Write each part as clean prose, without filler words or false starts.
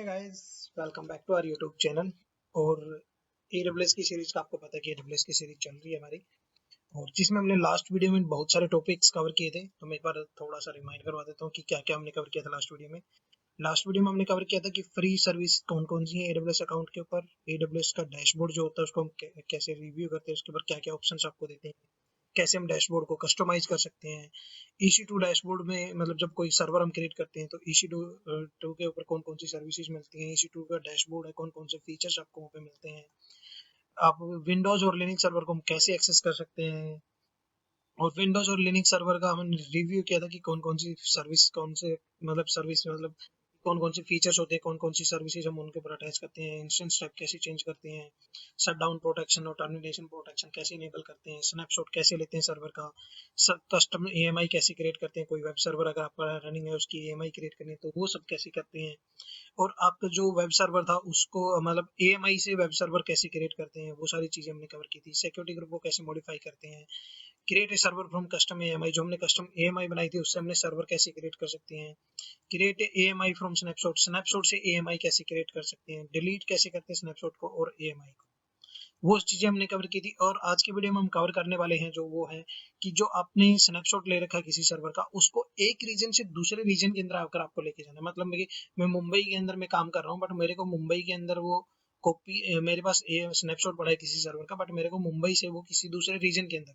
Hey guys, welcome back to our YouTube channel. और AWS की series का आपको पता है कि AWS की सीरीज चल रही है हमारी, और जिसमें हमने लास्ट वीडियो में बहुत सारे टॉपिक्स कवर किए थे। तो मैं एक बार थोड़ा सा रिमाइंड करवा देता हूँ कि क्या क्या हमने कवर किया था लास्ट वीडियो में। लास्ट वीडियो में हमने कवर किया था कि फ्री सर्विस कौन कौन सी है AWS अकाउंट के ऊपर, AWS का डैशबोर्ड जो होता है उसको हम कैसे रिव्यू करते हैं, उसके ऊपर क्या क्या ऑप्शन आपको देते हैं, कैसे हम डैशबोर्ड को कस्टमाइज कर सकते हैं। EC2 डैशबोर्ड में मतलब जब कोई सर्वर हम क्रिएट करते हैं तो EC2 के ऊपर कौन कौन सी सर्विसेज मिलती हैं, EC2 का डैशबोर्ड है, कौन कौन से फीचर्स आपको वहाँ पे मिलते हैं। आप विंडोज और लिनक्स सर्वर को हम कैसे एक्सेस कर सकते हैं, और विंडोज और लिनक्स सर्वर का हमने रिव्यू किया था कि कौन कौन सी सर्विस, कौन से मतलब सर्विस मतलब कौन कौन से फीचर्स होते हैं, कौन कौन सी सर्विसेज हम उनके ऊपर अटैच करते हैं, इंस्टेंस टाइप कैसे चेंज करते हैं, शट डाउन प्रोटेक्शन और टर्मिनेशन प्रोटेक्शन कैसे इनेबल करते हैं, स्नैपशॉट कैसे लेते हैं सर्वर का, कस्टम AMI कैसे क्रिएट करते हैं, कोई वेब सर्वर अगर आपका रनिंग है उसकी AMI क्रिएट करनी है तो वो सब कैसे करते हैं। और आपका जो वेब सर्वर था उसको मतलब AMI से वेब सर्वर कैसे क्रिएट करते हैं, वो सारी चीजें हमने कवर की थी। सिक्योरिटी ग्रुप को कैसे मॉडिफाई करते हैं, create a server from custom AMI, जो हमने कस्टम AMI बनाई थी उससे हमने सर्वर कैसे क्रिएट कर सकते हैं। Create a AMI from snapshot, snapshot से AMI कैसे क्रिएट कर सकते हैं, डिलीट कैसे करते हैं स्नैपशॉट को और AMI को, वो चीजें हमने कवर की थी। और आज की वीडियो में हम कवर करने वाले हैं जो वो है कि जो आपने स्नैपशॉट ले रखा है किसी सर्वर का, उसको एक रीजन से दूसरे रीजन के अंदर आकर आपको लेके जाना है। मतलब मैं मुंबई के अंदर में काम कर रहा हूँ, बट मेरे को मुंबई के अंदर वो कॉपी मेरे पास स्नैपशॉट पड़ा है किसी सर्वर का, बट मेरे को मुंबई से वो किसी दूसरे रीजन के अंदर,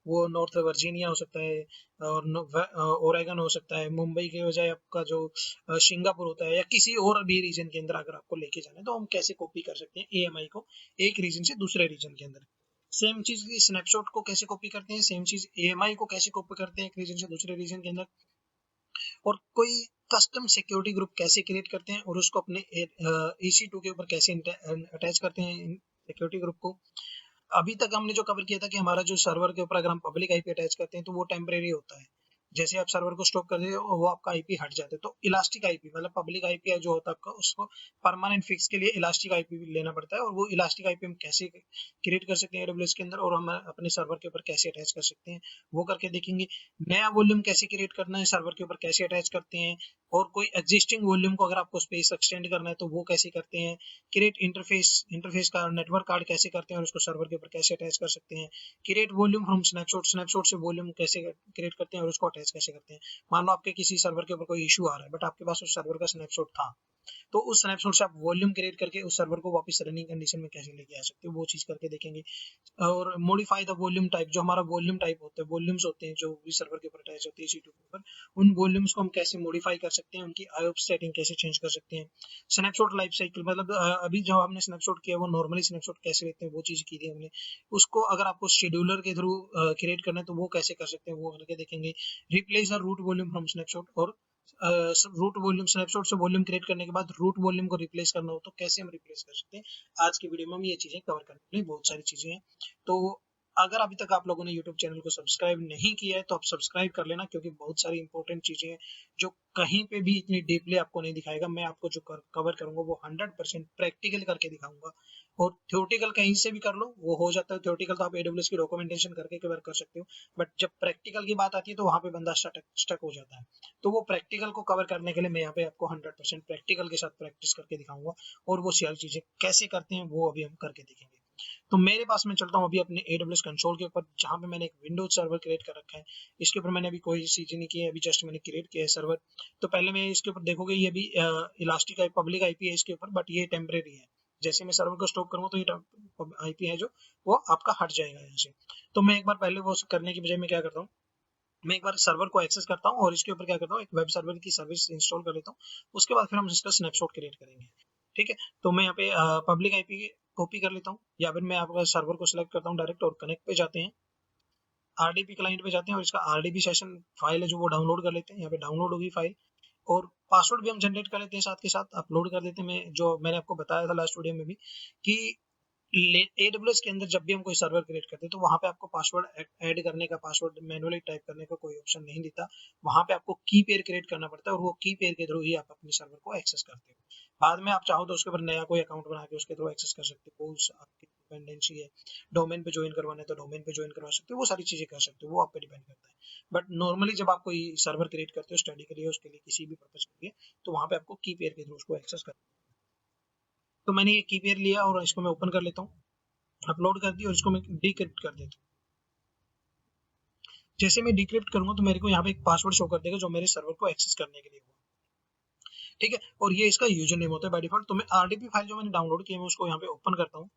वो नॉर्थ वर्जीनिया हो सकता है और ओरेगन हो सकता है, मुंबई के बजाय आपका जो सिंगापुर होता है, या किसी और भी रीजन के अंदर अगर आपको लेके जाना है तो हम कैसे कॉपी कर सकते हैं AMI को एक रीजन से दूसरे रीजन के अंदर। सेम चीज स्नैपशॉट को कैसे कॉपी करते हैं, सेम चीज AMI को कैसे कॉपी करते हैं एक रीजन से दूसरे रीजन के अंदर, और कोई कस्टम सिक्योरिटी ग्रुप कैसे क्रिएट करते हैं और उसको अपने EC2 के ऊपर कैसे अटैच करते हैं सिक्योरिटी ग्रुप को। अभी तक हमने जो कवर किया था कि हमारा जो सर्वर के ऊपर अगर हम पब्लिक आईपी अटैच करते हैं तो वो टेम्परेरी होता है। जैसे आप सर्वर को स्टॉप कर देते हो वो आपका आईपी हट जाता है। तो इलास्टिक आईपी मतलब पब्लिक आईपी जो होता है आपका, उसको परमानेंट फिक्स के लिए इलास्टिक आईपी लेना पड़ता है। और वो इलास्टिक आईपी हम कैसे क्रिएट कर सकते हैं AWS के अंदर, और हम अपने सर्वर के ऊपर कैसे अटैच कर सकते हैं वो करके देखेंगे। नया वॉल्यूम कैसे क्रिएट करना है, सर्वर के ऊपर कैसे अटैच करते हैं, और कोई एग्जिस्टिंग वॉल्यूम को अगर आपको स्पेस एक्सटेंड करना है तो वो कैसे करते हैं। क्रिएट इंटरफेस का नेटवर्क कार्ड कैसे करते हैं और उसको सर्वर के ऊपर कैसे अटैच कर सकते हैं। Create volume from snapshot, snapshot से वॉल्यूम कैसे क्रिएट करते हैं और उसको अटैच कैसे करते हैं। मान लो आपके किसी सर्वर के ऊपर कोई इशू आ रहा है, बट आपके पास उस सर्वर का स्नैपशॉट था, तो उस स्नैपशॉट से आप वॉल्यूम क्रिएट करके उस सर्वर को वापस रनिंग कंडीशन में कैसे लेके आ सकते हो, वो चीज करके देखेंगे। और मॉडिफाई द वॉल्यूम टाइप, जो हमारा वॉल्यूम टाइप होता है, वॉल्यूम्स होते हैं जो भी सर्वर के ऊपर अटैच होती है EC2 के ऊपर, उन वॉल्यूम्स को हम कैसे मॉडिफाई कर सकते हैं, उनकी IOPS सेटिंग कैसे चेंज कर सकते हैं। स्नैपशॉट लाइफ साइकिल मतलब अभी जो हमने स्नैपशॉट किया वो नॉर्मली स्नैपशॉट कैसे लेते हैं वो चीज की थी हमने। उसको अगर आपको शेड्यूलर के थ्रू क्रिएट करना है तो वो कैसे कर सकते हैं वो करके देखेंगे। Replace the root volume from snapshot, और रूट वॉल्यूम स्नैपशॉट से वॉल्यूम क्रिएट करने के बाद रूट वॉल्यूम को रिप्लेस करना हो तो कैसे हम रिप्लेस कर सकते हैं। आज की वीडियो में हम ये चीजें कवर करने के लिए बहुत सारी चीजें हैं। तो अगर अभी तक आप लोगों ने YouTube चैनल को सब्सक्राइब नहीं किया है तो आप सब्सक्राइब कर लेना, क्योंकि बहुत सारी इंपॉर्टेंट चीजें हैं जो कहीं पे भी इतनी डीपली आपको नहीं दिखाएगा। मैं आपको जो कवर करूंगा वो 100% प्रैक्टिकल करके दिखाऊंगा। और थ्योरेटिकल कहीं से भी कर लो वो हो जाता है, थ्योरेटिकल तो आप AWS की डॉक्यूमेंटेशन करके कवर कर सकते हो, बट जब प्रैक्टिकल की बात आती है तो वहां पे बंदा स्टक हो जाता है। तो वो प्रैक्टिकल को कवर करने के लिए मैं यहाँ पे आपको 100% प्रैक्टिकल के साथ प्रैक्टिस करके दिखाऊंगा, और वो सारी चीजें कैसे करते हैं वो अभी हम करके देखेंगे। तो मेरे पास मैं चलता हूँ अभी अपने AWS कंसोल के ऊपर, जहाँ पे मैंने एक विंडोज सर्वर क्रिएट कर रखा है। इसके ऊपर मैंने अभी कोई चीजें नहीं की है, अभी जस्ट मैंने क्रिएट किया है सर्वर। तो पहले मैं इसके ऊपर देखोगे ये भी इलास्टिक पब्लिक आईपी है इसके ऊपर, बट ये टेम्परेरी है। जैसे मैं सर्वर को स्टॉप करूंगा तो ये आईपी है जो वो आपका हट जाएगा यहाँ से। तो मैं एक बार पहले वो करने की बजाय मैं क्या करता हूँ, मैं एक बार सर्वर को एक्सेस करता हूँ और इसके ऊपर क्या करता हूँ, एक वेब सर्वर की सर्विस इंस्टॉल कर लेता हूँ। उसके बाद फिर हम इसका स्नैपशॉट क्रिएट करेंगे। ठीक है, तो मैं यहाँ पे पब्लिक आईपी कॉपी कर लेता हूँ, या फिर मैं आपका सर्वर को सिलेक्ट करता हूँ डायरेक्ट, और कनेक्ट पे जाते हैं, RDP क्लाइंट पे जाते हैं, और इसका RDP सेशन फाइल है जो वो डाउनलोड कर लेते हैं। यहाँ पे डाउनलोड होगी फाइल, और पासवर्ड भी हम जनरेट कर लेते हैं, साथ के साथ अपलोड कर देते हैं। मैं जो मैंने आपको बताया था लास्ट वीडियो में भी कि AWS के अंदर जब भी हम कोई सर्वर क्रिएट करते हैं तो वहां पे आपको पासवर्ड ऐड करने का, पासवर्ड मैनुअली टाइप करने का कोई ऑप्शन नहीं देता। वहां पे आपको की पेयर क्रिएट करना पड़ता है, और वो की पेयर के थ्रू ही आप अपने सर्वर को एक्सेस करते हो। बाद में आप चाहो तो उसके ऊपर नया कोई अकाउंट बना के उसके थ्रू एक्सेस कर सकते हो, आपकी डिपेंडेंसी है। डोमेन पे ज्वाइन करवाना है तो डोमेन पे ज्वाइन करवा सकते हो, वो सारी चीजें कर सकते हो, वो आप पे डिपेंड करता है। बट नॉर्मली जब आप कोई सर्वर क्रिएट करते हो स्टडी के लिए, उसके लिए किसी भी पर्पज के लिए, तो वहां पे आपको की पेयर के थ्रू उसको एक्सेस करना है। तो मैंने ये की पेयर लिया और इसको मैं ओपन कर लेता हूँ, अपलोड कर दी और इसको मैं डिक्रिप्ट कर देता हूँ। जैसे मैं डिक्रिप्ट करूंगा तो मेरे को यहाँ पे एक पासवर्ड शो कर देगा जो मेरे सर्वर को एक्सेस करने के लिए हुआ, ठीक है। और ये इसका यूजर नेम होता है बाय डिफॉल्ट। तो मैं आरडीपी फाइल जो मैंने डाउनलोड की है मैं उसको यहाँ पे ओपन करता हूँ,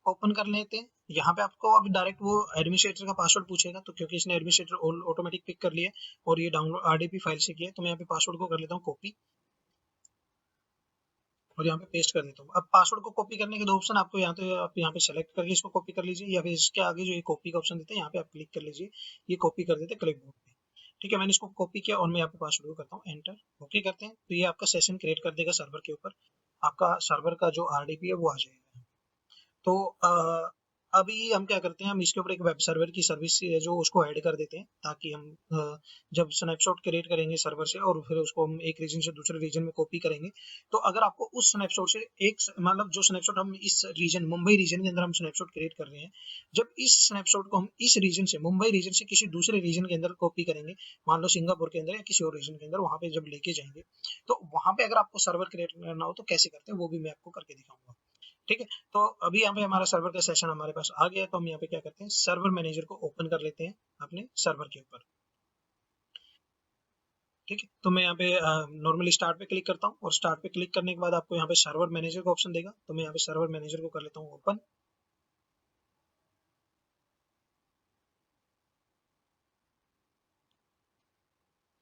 ओपन कर लेते हैं। यहाँ पे आपको अभी डायरेक्ट वो एडमिनिस्ट्रेटर का पासवर्ड पूछेगा, तो क्योंकि इसने एडमिनिस्ट्रेटर ऑटोमेटिक पिक कर लिया और ये डाउनलोड आरडीपी फाइल से किया है, तो मैं यहाँ पे पासवर्ड को कर लेता हूँ कॉपी और यहाँ पे पेस्ट कर देता हूँ। अब पासवर्ड को कॉपी करने के दो ऑप्शन आपको यहाँ पे, आप यहाँ पे सेलेक्ट करके इसको कॉपी कर लीजिए, या फिर इसके आगे जो ये कॉपी का ऑप्शन देते हैं यहाँ पे आप क्लिक कर लीजिए, ये कॉपी कर देते हैं क्लिक बोर्ड पे, ठीक है। मैंने इसको कॉपी किया और मैं यहाँ पे पासवर्ड को करता हूँ एंटर, ओके करते हैं। तो ये आपका सेशन क्रिएट कर देगा सर्वर के ऊपर, आपका सर्वर का जो आरडीपी है वो आ जाएगा। तो अभी हम क्या करते हैं, हम इसके ऊपर एक वेब सर्वर की सर्विस है जो उसको ऐड कर देते हैं, ताकि हम जब स्नैपशॉट क्रिएट करेंगे सर्वर से और फिर उसको हम एक रीजन से दूसरे रीजन में कॉपी करेंगे, तो अगर आपको उस स्नैपशॉट से एक मतलब जो स्नैपशॉट हम इस रीजन मुंबई रीजन के अंदर हम स्नैपशॉट क्रिएट कर रहे हैं, जब इस स्नैपशॉट को हम इस रीजन से मुंबई रीजन से किसी दूसरे रीजन के अंदर कॉपी करेंगे, मान लो सिंगापुर के अंदर या किसी और रीजन के अंदर, वहां पे जब लेके जाएंगे तो वहां पे अगर आपको सर्वर क्रिएट करना हो तो कैसे करते हैं वो भी मैं आपको करके दिखाऊंगा, ठीक है। तो अभी यहाँ पे हमारा सर्वर का सेशन हमारे पास आ गया है, तो हम यहाँ पे क्या करते हैं, सर्वर मैनेजर को ओपन कर लेते हैं अपने सर्वर के ऊपर, ठीक है। तो मैं यहाँ पे नॉर्मली स्टार्ट पे क्लिक करता हूँ और स्टार्ट पे क्लिक करने के बाद आपको यहाँ पे सर्वर मैनेजर का ऑप्शन देगा, तो मैं यहाँ पे सर्वर मैनेजर को कर लेता हूँ ओपन।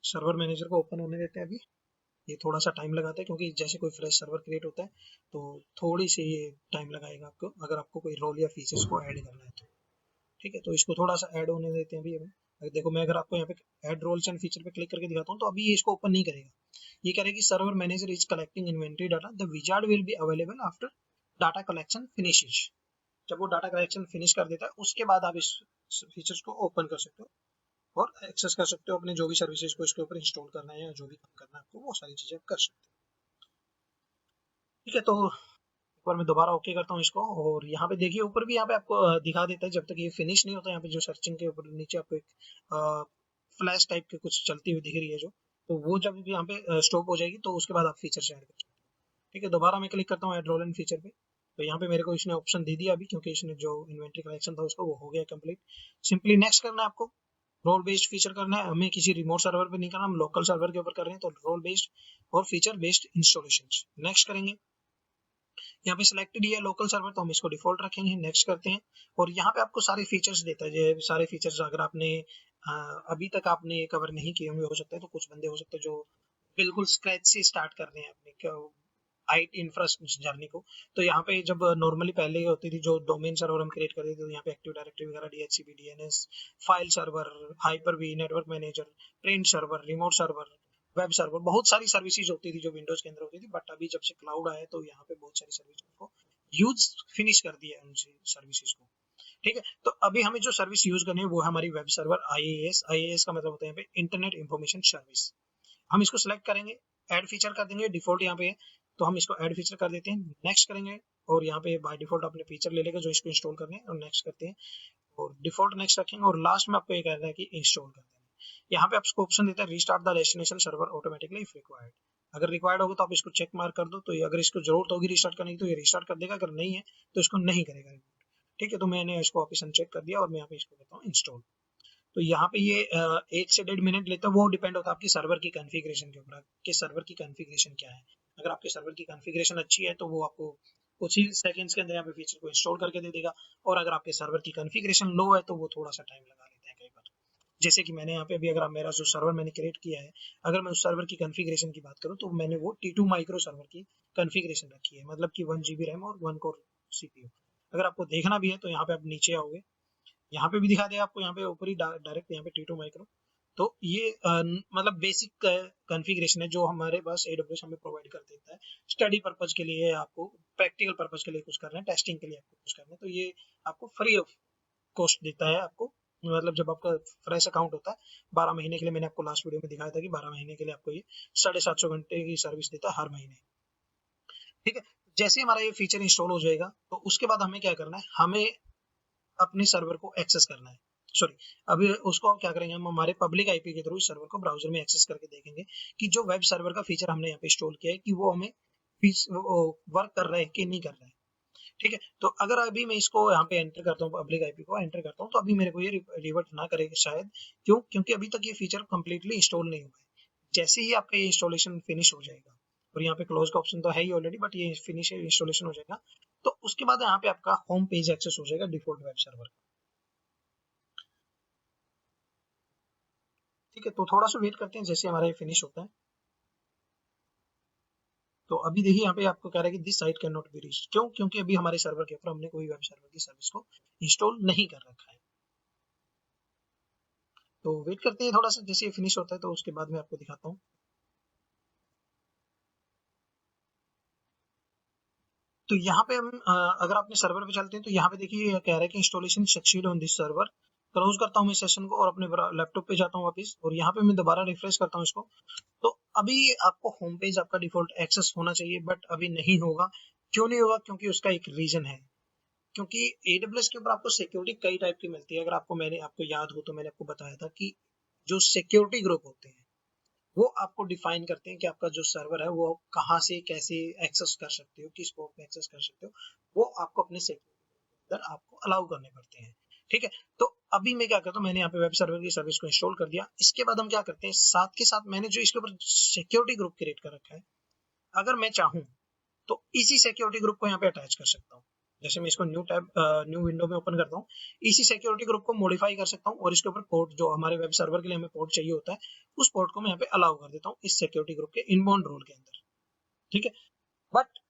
सर्वर मैनेजर को ओपन होने देते हैं अभी, ये थोड़ा सा टाइम लगाता है क्योंकि जैसे कोई फ्रेश सर्वर क्रिएट होता है तो थोड़ी सी ये टाइम लगाएगा आपको, अगर आपको कोई रोल या फीचर्स को ऐड करना है तो, ठीक है। तो इसको थोड़ा सा ऐड होने देते हैं अभी हमें। देखो मैं अगर आपको यहाँ पे ऐड रोल्स एंड फीचर पे क्लिक करके दिखाता हूँ तो अभी ये इसको ओपन नहीं करेगा, ये करेगी server manager is collecting inventory data, the wizard will be available after data collection finishes. जब वो डाटा कलेक्शन फिनिश कर देता है उसके बाद आप इस फीचर्स को ओपन कर सकते हो और एक्सेस कर सकते हो, अपने जो भी सर्विसेज को इसके ऊपर इंस्टॉल करना है या जो भी काम करना है आपको वो सारी चीजें आप कर सकते हो, ठीक है। तो एक बार मैं दोबारा ओके करता हूँ इसको और यहाँ पे देखिए ऊपर भी यहाँ पे आपको दिखा देता है जब तक ये फिनिश नहीं होता, यहाँ पे जो सर्चिंग के ऊपर नीचे आपको एक फ्लैश टाइप के कुछ चलती हुई दिख रही है जो, तो वो जब भी यहाँ पे स्टॉप हो जाएगी तो उसके बाद आप फीचर ऐड कर सकते हो, ठीक है। दोबारा मैं क्लिक करता हूँ एड रोल एंड फीचर पे, तो यहाँ पे मेरे को इसने ऑप्शन दे दिया अभी, क्योंकि इसने जो इन्वेंटरी कलेक्शन था उसका वो हो गया कंप्लीट। सिंपली नेक्स्ट करना है आपको, रोल बेस्ड फीचर करना है हमें, किसी रिमोट सर्वर पे नहीं करना, हम लोकल सर्वर के ऊपर कर रहे हैं, तो रोल बेस्ड और फीचर बेस्ड इंस्टॉलेशन नेक्स्ट करेंगे। यहाँ पे सिलेक्टेड है लोकल सर्वर तो हम इसको डिफॉल्ट रखेंगे, नेक्स्ट करते हैं। और यहाँ पे आपको सारे फीचर्स देता है, जो सारे फीचर्स अगर आपने अभी तक आपने कवर नहीं किए होंगे, हो सकता है तो कुछ बंदे हो सकते हैं जो बिल्कुल स्क्रैच से स्टार्ट कर रहे हैं अपने आईटी इंफ्रास्ट्रक्चर जर्नी को, तो यहाँ पे जब नॉर्मली पहले होती थी जो डोमेन सर्वर हम क्रिएट करते थे, तो यहाँ पे एक्टिव डायरेक्टरी वगैरह, DHCP, DNS, file server, hyper V, network manager, print server, remote server, web server, बहुत सारी सर्विसेज होती थी जो विंडोज के अंदर होती थी, बट अभी जब से क्लाउड आया तो यहाँ पे बहुत सारी सर्विस को यूज फिनिश कर दिया है उनसे सर्विसेज को, ठीक है। तो अभी हमें जो सर्विस यूज करनी है वो है हमारी वेब सर्वर आईएएस। आईएएस का मतलब होता है यहाँ पे इंटरनेट इंफॉर्मेशन सर्विस। हम इसको सिलेक्ट करेंगे, ऐड फीचर कर देंगे, डिफॉल्ट यहाँ पे है तो हम इसको ऐड फीचर कर देते हैं, नेक्स्ट करेंगे और यहाँ पे बाय डिफॉल्ट अपने फीचर ले लेगा जो इसको इंस्टॉल करने हैं और नेक्स्ट करते हैं और डिफॉल्ट नेक्स्ट रखेंगे और लास्ट में आपको ये कहना है कि इंस्टॉल कर देना है। यहाँ पे आपको ऑप्शन देता है restart the destination server automatically if required, अगर रिक्वायर्ड होगा तो आप इसको चेक मार्क कर दो, तो ये अगर इसको जरूरत होगी रिस्टार्ट करने की तो ये रिस्टार्ट कर देगा, अगर नहीं है तो इसको नहीं करेगा, ठीक है। तो मैंने इसको वापस अनचेक कर दिया और मैं यहाँ पे इसको करता हूँ इंस्टॉल। तो यहाँ पे ये 1 से 1.5 मिनट लेता है, वो डिपेंड होता है आपकी सर्वर की कॉन्फ़िगरेशन के ऊपर, आपके सर्वर की कॉन्फ़िगरेशन क्या है। अगर आपके सर्वर की कॉन्फ़िगरेशन अच्छी है तो वो आपको कुछ ही सेकंड्स के अंदर यहाँ पे फीचर को इंस्टॉल करके दे देगा, और अगर आपके सर्वर की कॉन्फ़िगरेशन लो है तो वो थोड़ा सा टाइम लगा लेते हैं कई बार। जैसे कि मैंने यहाँ पे अभी अगर आप मेरा जो सर्वर मैंने क्रिएट किया है, अगर मैं उस सर्वर की कॉन्फ़िगरेशन की बात करूँ तो मैंने वो T2 माइक्रो सर्वर की कॉन्फ़िगरेशन रखी है, मतलब कि 1 GB रैम और 1 कोर सीपीयू। अगर आपको देखना भी है तो यहाँ पे आप नीचे आओगे, यहाँ पे भी दिखा देगा आपको, यहाँ पे ऊपर ही डायरेक्ट यहाँ पे T2 माइक्रो। तो ये मतलब बेसिक कॉन्फ़िगरेशन है जो हमारे पास AWS हमें प्रोवाइड कर देता है स्टडी पर्पज के लिए, आपको प्रैक्टिकल पर्पज के लिए कुछ करना है, टेस्टिंग के लिए आपको कुछ करना है, तो ये आपको फ्री ऑफ कॉस्ट देता है आपको। मतलब जब आपका फ्रेश अकाउंट होता है 12 महीने के लिए, मैंने आपको लास्ट वीडियो में दिखाया था कि 12 महीने के लिए आपको ये 750 घंटे की सर्विस देता है हर महीने, ठीक है। जैसे ही हमारा ये फीचर इंस्टॉल हो जाएगा तो उसके बाद हमें क्या करना है, हमें अपने सर्वर को एक्सेस करना है। सॉरी, अभी उसको क्या करेंगे, हम हमारे पब्लिक आईपी के थ्रू इस सर्वर को ब्राउजर में एक्सेस करके देखेंगे कि जो वेब सर्वर का फीचर हमने यहाँ पे इंस्टॉल किया है कि वो हमें वर्क कर रहा है कि नहीं कर रहा है। ठीक है, तो अगर अभी मैं इसको यहाँ पे एंटर करता हूँ, पब्लिक आईपी को एंटर करता हूँ, तो अभी मेरे को ये रिवर्ट ना करेगा शायद। क्यों? क्योंकि अभी तक ये फीचर कंप्लीटली इंस्टॉल नहीं हुआ है। जैसे ही आपका ये इंस्टॉलेशन फिनिश हो जाएगा, और यहाँ पे क्लोज का ऑप्शन तो है ही ऑलरेडी, बट ये फिनिश इंस्टॉलेशन हो जाएगा, तो उसके बाद यहाँ पे आपका होम पेज एक्सेस हो जाएगा डिफॉल्ट वेब सर्वर। ठीक है, तो थोड़ा सा वेट करते हैं जैसे हमारा ये फिनिश होता है। तो अभी देखिए यहाँ पे आपको कह रहा है कि this site can not be reached. क्यों? क्योंकि अभी हमारे सर्वर के ऊपर हमने कोई वेब सर्वर की सर्विस को इंस्टॉल नहीं कर रखा है। तो वेट करते हैं थोड़ा सा, जैसे ये फिनिश होता है तो उसके बाद मैं आपको दिखाता हूँ। तो यहाँ पे हम अगर अपने सर्वर पे चलते हैं तो यहाँ पे देखिए ये कह रहा है कि installation succeed on this server. Close करता हूँ मैं सेशन को और अपने लैपटॉप पे जाता हूँ वापस, और यहाँ पे मैं दोबारा रिफ्रेश करता हूँ इसको। तो अभी आपको होम पेज आपका डिफॉल्ट एक्सेस होना चाहिए, बट अभी नहीं होगा। क्यों नहीं होगा? क्योंकि उसका एक रीजन है। क्योंकि AWS के ऊपर आपको सिक्योरिटी कई टाइप की मिलती है। अगर आपको याद हो तो मैंने आपको बताया था कि जो सिक्योरिटी ग्रुप होते हैं वो आपको डिफाइन करते हैं कि आपका जो सर्वर है वो कहाँ से कैसे एक्सेस कर सकते हो, किस पोर्ट पे एक्सेस कर सकते हो, वो आपको अपने सिक्योरिटी अंदर आपको अलाउ करने पड़ते हैं। ठीक है, तो अभी मैं क्या करता हूँ, मैंने यहाँ पे वेब सर्वर की सर्विस को इंस्टॉल कर दिया। इसके बाद हम क्या करते हैं, साथ के साथ मैंने जो इसके ऊपर सिक्योरिटी ग्रुप क्रिएट कर रखा है, अगर मैं चाहूँ तो इसी सिक्योरिटी ग्रुप को यहाँ पे अटैच कर सकता हूँ। जैसे मैं इसको न्यू विंडो में ओपन करता हूँ, इसी सिक्योरिटी ग्रुप को मॉडिफाई कर सकता हूँ, और इसके ऊपर पोर्ट जो हमारे वेब सर्वर के लिए हमें पोर्ट चाहिए होता है, उस पोर्ट को मैं यहाँ पे अलाउ कर देता हूँ इस सिक्योरिटी ग्रुप के इनबाउंड रूल के अंदर। ठीक है, बट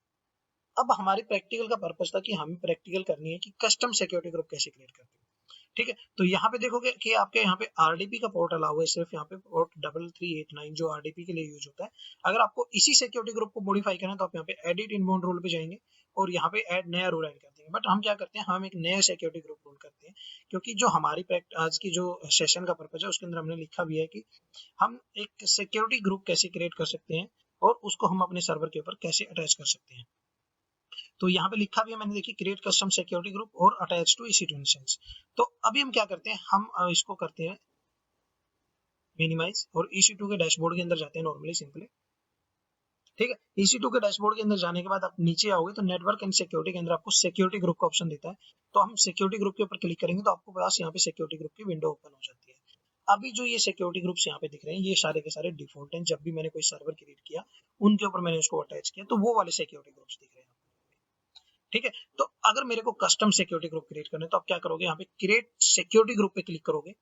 अब हमारी प्रैक्टिकल का पर्पज था कि हमें प्रैक्टिकल करनी है कि कस्टम सिक्योरिटी ग्रुप कैसे क्रिएट करते हैं। ठीक है, तो यहाँ पे देखोगे कि आपके यहाँ पे आरडीपी का पोर्ट अलाउ है, सिर्फ यहाँ पे पोर्ट 3389 जो आरडीपी के लिए यूज होता है। अगर आपको इसी सिक्योरिटी ग्रुप को मॉडिफाई करना है तो आप यहाँ पे एडिट इनबाउंड रूल पे जाएंगे और यहाँ पे ऐड नया रूल ऐड कर देंगे। बट हम क्या करते हैं, हम एक नया सिक्योरिटी ग्रुप रूल करते हैं, क्योंकि जो हमारी आज की जो सेशन का पर्पज है उसके अंदर हमने लिखा भी है कि हम एक सिक्योरिटी ग्रुप कैसे क्रिएट कर सकते हैं और उसको हम अपने सर्वर के ऊपर कैसे अटैच कर सकते हैं। तो यहाँ पे लिखा भी है मैंने, देखिए, क्रिएट कस्टम सिक्योरिटी ग्रुप और अटैच टू EC2 इंस्टेंस। तो अभी हम क्या करते हैं, हम इसको करते हैं मिनिमाइज और EC2 के डैशबोर्ड के अंदर जाते हैं नॉर्मली सिंपली। ठीक है, EC2 के डैशबोर्ड के अंदर जाने के बाद आप नीचे आओगे तो नेटवर्क एंड सिक्योरिटी के अंदर आपको सिक्योरिटी ग्रुप का ऑप्शन देता है। तो हम सिक्योरिटी ग्रुप के ऊपर क्लिक करेंगे तो आपको पास यहाँ पे सिक्योरिटी ग्रुप की विंडो ओपन हो जाती है। अभी जो ये सिक्योरिटी ग्रुप्स यहाँ पे दिख रहे हैं ये सारे के सारे डिफॉल्ट हैं। जब भी मैंने कोई सर्वर क्रिएट किया उनके ऊपर मैंने उसको अटैच किया तो वो वाले सिक्योरिटी ग्रुप्स दिख रहे हैं। ठीक है, तो अगर मेरे को कस्टम सिक्योरिटी ग्रुप क्रिएट करना है तो आप क्या करोगे, यहाँ पे क्रिएट सिक्योरिटी ग्रुप पे क्लिक करोगे।